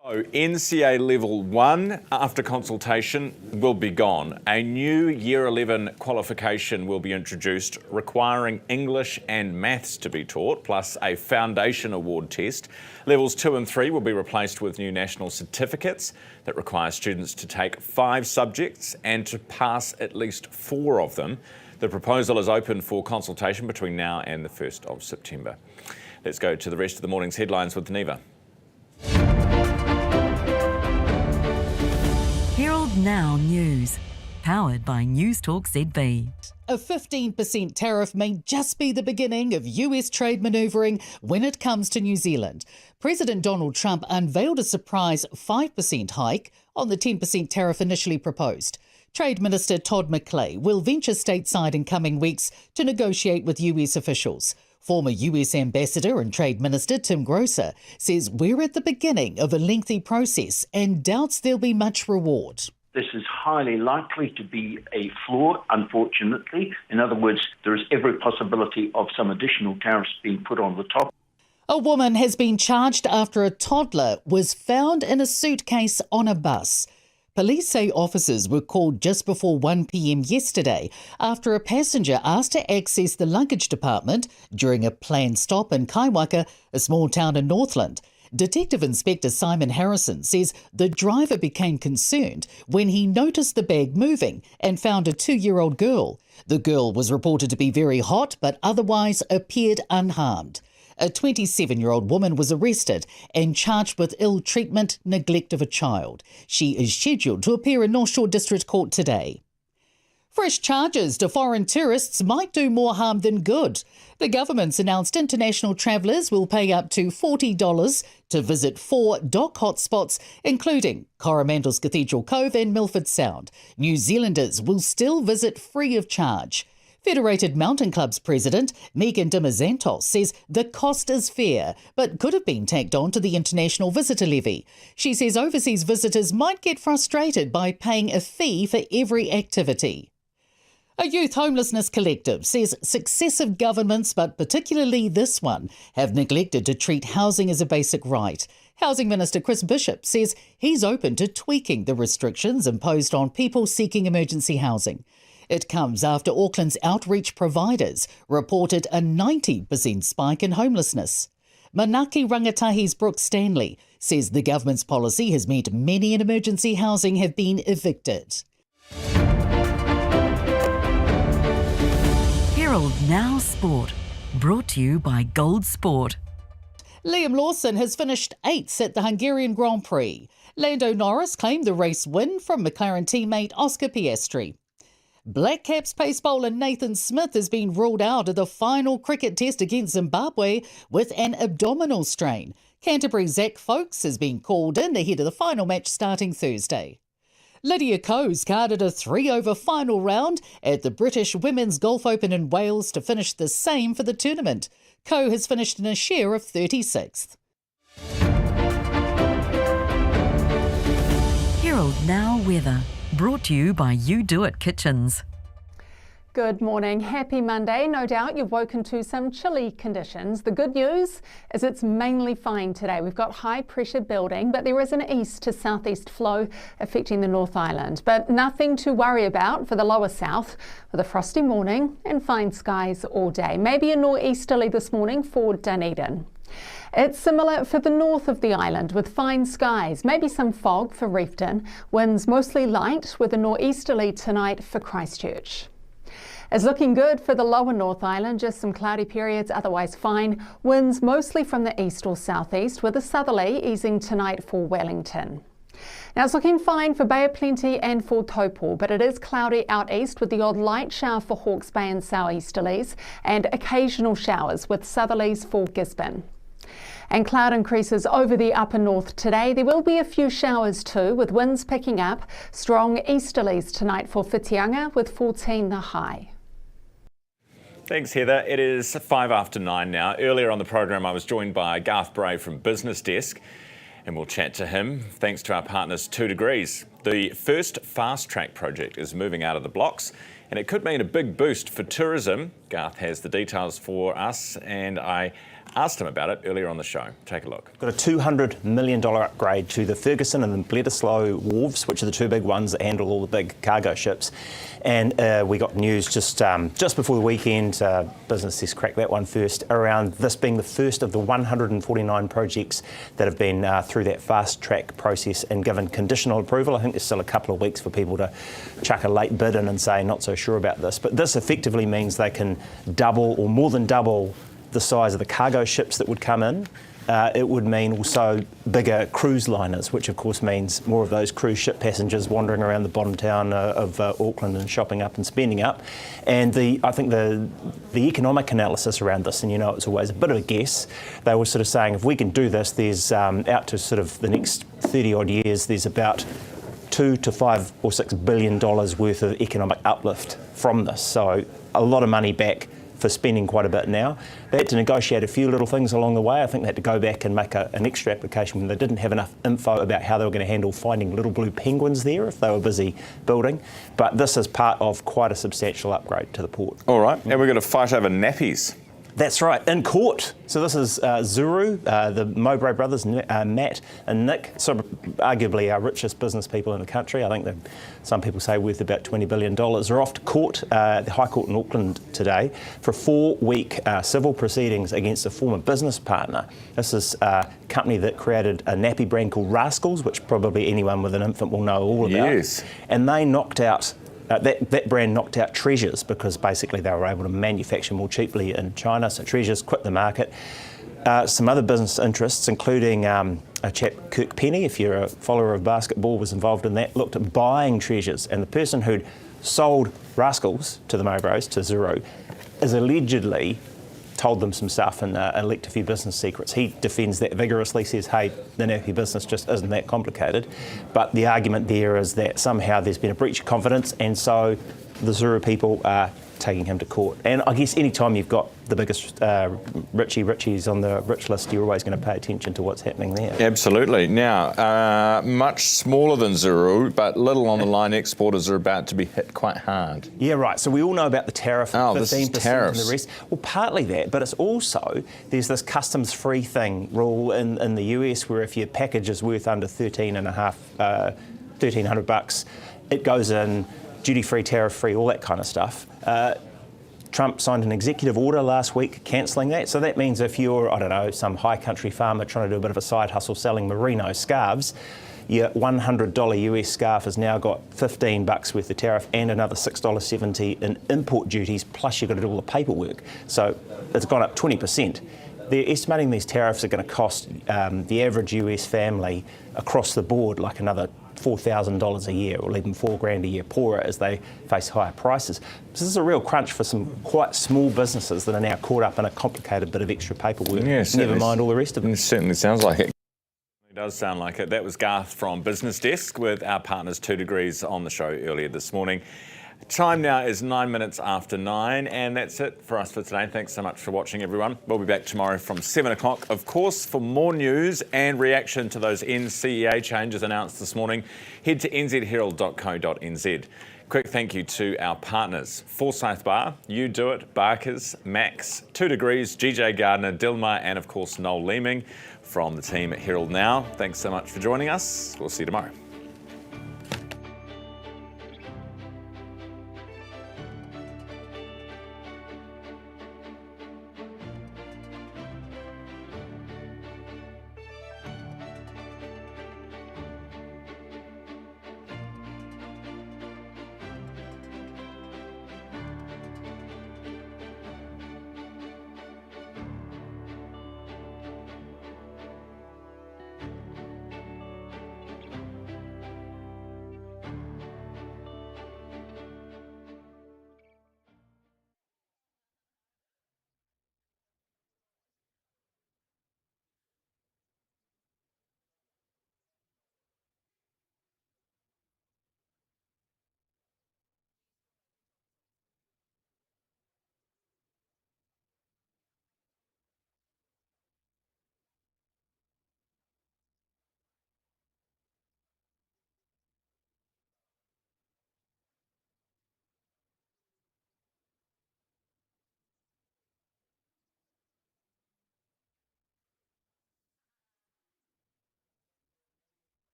So NCA Level 1, after consultation, will be gone. A new Year 11 qualification will be introduced, requiring English and maths to be taught, plus a foundation award test. Levels 2 and 3 will be replaced with new national certificates that require students to take 5 subjects and to pass at least 4 of them. The proposal is open for consultation between now and the 1st of September. Let's go to the rest of the morning's headlines with Neva. Herald NOW News. Powered by News Talk ZB. A 15% tariff may just be the beginning of US trade manoeuvring when it comes to New Zealand. President Donald Trump unveiled a surprise 5% hike on the 10% tariff initially proposed. Trade Minister Todd McLaren will venture stateside in coming weeks to negotiate with US officials. Former US Ambassador and Trade Minister Tim Grosser says we're at the beginning of a lengthy process and doubts there'll be much reward. This is highly likely to be a flaw, unfortunately. In other words, there is every possibility of some additional tariffs being put on the top. A woman has been charged after a toddler was found in a suitcase on a bus. Police say officers were called just before 1 p.m. yesterday after a passenger asked to access the luggage department during a planned stop in Kaiwaka, a small town in Northland. Detective Inspector Simon Harrison says the driver became concerned when he noticed the bag moving and found a 2-year-old girl. The girl was reported to be very hot but otherwise appeared unharmed. A 27-year-old woman was arrested and charged with ill treatment, neglect of a child. She is scheduled to appear in North Shore District Court today. Fresh charges to foreign tourists might do more harm than good. The government's announced international travellers will pay up to $40 to visit 4 dock hotspots, including Coromandel's Cathedral Cove and Milford Sound. New Zealanders will still visit free of charge. Federated Mountain Club's president, Megan Dimazantos, says the cost is fair, but could have been tacked on to the international visitor levy. She says overseas visitors might get frustrated by paying a fee for every activity. A youth homelessness collective says successive governments, but particularly this one, have neglected to treat housing as a basic right. Housing Minister Chris Bishop says he's open to tweaking the restrictions imposed on people seeking emergency housing. It comes after Auckland's outreach providers reported a 90% spike in homelessness. Manaki Rangatahi's Brooke Stanley says the government's policy has meant many in emergency housing have been evicted. Herald Now Sport, brought to you by Gold Sport. Liam Lawson has finished 8th at the Hungarian Grand Prix. Lando Norris claimed the race win from McLaren teammate Oscar Piastri. Black Caps pace bowler Nathan Smith has been ruled out of the final cricket test against Zimbabwe with an abdominal strain. Canterbury's Zach Folkes has been called in ahead of the final match starting Thursday. Lydia Ko's carded a 3-over final round at the British Women's Golf Open in Wales to finish the same for the tournament. Ko has finished in a share of 36th. Herald Now Weather, brought to you by You Do It Kitchens. Good morning. Happy Monday. No doubt you've woken to some chilly conditions. The good news is it's mainly fine today. We've got high pressure building, but there is an east to southeast flow affecting the North Island. But nothing to worry about for the lower south with a frosty morning and fine skies all day. Maybe a nor'easterly this morning for Dunedin. It's similar for the north of the island with fine skies, maybe some fog for Reefton. Winds mostly light with a nor'easterly tonight for Christchurch. It's looking good for the lower North Island, just some cloudy periods, otherwise fine. Winds mostly from the east or southeast with a southerly easing tonight for Wellington. Now it's looking fine for Bay of Plenty and for Taupo, but it is cloudy out east with the odd light shower for Hawke's Bay and southeasterlies and occasional showers with southerlies for Gisborne. And cloud increases over the upper north today. There will be a few showers too, with winds picking up. Strong easterlies tonight for Whitianga with 14 the high. Thanks, Heather. It is 5 after 9 now. Earlier on the program, I was joined by Garth Bray from Business Desk, and we'll chat to him thanks to our partners 2 Degrees. The first fast-track project is moving out of the blocks, and it could mean a big boost for tourism. Garth has the details for us, and I asked him about it earlier on the show. Take a look. Got a $200 million upgrade to the Ferguson and the Bledisloe wharves, which are the 2 big ones that handle all the big cargo ships. And we got news just before the weekend, Business Desk cracked that one first, around this being the first of the 149 projects that have been through that fast track process and given conditional approval. I think there's still a couple of weeks for people to chuck a late bid in and say not so sure about this. But this effectively means they can double or more than double the size of the cargo ships that would come in. it would mean also bigger cruise liners, which of course means more of those cruise ship passengers wandering around the bottom town of Auckland and shopping up and spending up. And I think the economic analysis around this, and it's always a bit of a guess, they were sort of saying if we can do this, there's out to sort of the next 30 odd years, there's about $2 to $5 or $6 billion worth of economic uplift from this. So a lot of money back for spending quite a bit now. They had to negotiate a few little things along the way. I think they had to go back and make an extra application when they didn't have enough info about how they were going to handle finding little blue penguins there if they were busy building. But this is part of quite a substantial upgrade to the port. All right, and we're going to fight over nappies. That's right, in court. So this is Zuru, the Mowbray brothers, Matt and Nick, sort of arguably our richest business people in the country. I think some people say worth about $20 billion. Are off to court, the High Court in Auckland today, for a 4-week civil proceedings against a former business partner. This is a company that created a nappy brand called Rascals, which probably anyone with an infant will know all about. Yes. And they knocked out that brand knocked out Treasures because basically they were able to manufacture more cheaply in China, so Treasures quit the market. Some other business interests, including a chap, Kirk Penny, if you're a follower of basketball, was involved in that, looked at buying Treasures, and the person who'd sold Rascals to the Mowbrays, to Zuru, is allegedly told them some stuff and leaked a few business secrets. He defends that vigorously, says, hey, the nappy business just isn't that complicated. But the argument there is that somehow there's been a breach of confidence, and so the Zuru people are taking him to court. And I guess any time you've got the biggest Richies on the rich list, you're always going to pay attention to what's happening there. Absolutely. Now, much smaller than Zuru, but little on the line exporters are about to be hit quite hard. Yeah, right. So we all know about the tariff, 15% tariffs. and the rest. Well, partly that, but it's also, there's this customs-free rule in the US where if your package is worth under $1,300, it goes in duty-free, tariff-free, all that kind of stuff. Trump signed an executive order last week cancelling that. So that means if you're, I don't know, some high country farmer trying to do a bit of a side hustle selling merino scarves, your $100 US scarf has now got $15 worth of tariff and another $6.70 in import duties, plus you've got to do all the paperwork. So it's gone up 20%. They're estimating these tariffs are going to cost the average US family across the board like another $4,000 a year, or even $4,000 a year poorer as they face higher prices. So this is a real crunch for some quite small businesses that are now caught up in a complicated bit of extra paperwork. Yeah, never mind all the rest of it. It certainly sounds like it. It does sound like it. That was Garth from Business Desk with our partners 2 Degrees on the show earlier this morning. Time now is 9 minutes after 9, and that's it for us for today. Thanks so much for watching, everyone. We'll be back tomorrow from 7 o'clock. Of course, for more news and reaction to those NCAA changes announced this morning, head to nzherald.co.nz. Quick thank you to our partners, Forsyth Bar, You Do It, Barkers, Max, 2 Degrees, GJ Gardner, Dilmar, and of course Noel Leeming from the team at Herald Now. Thanks so much for joining us. We'll see you tomorrow.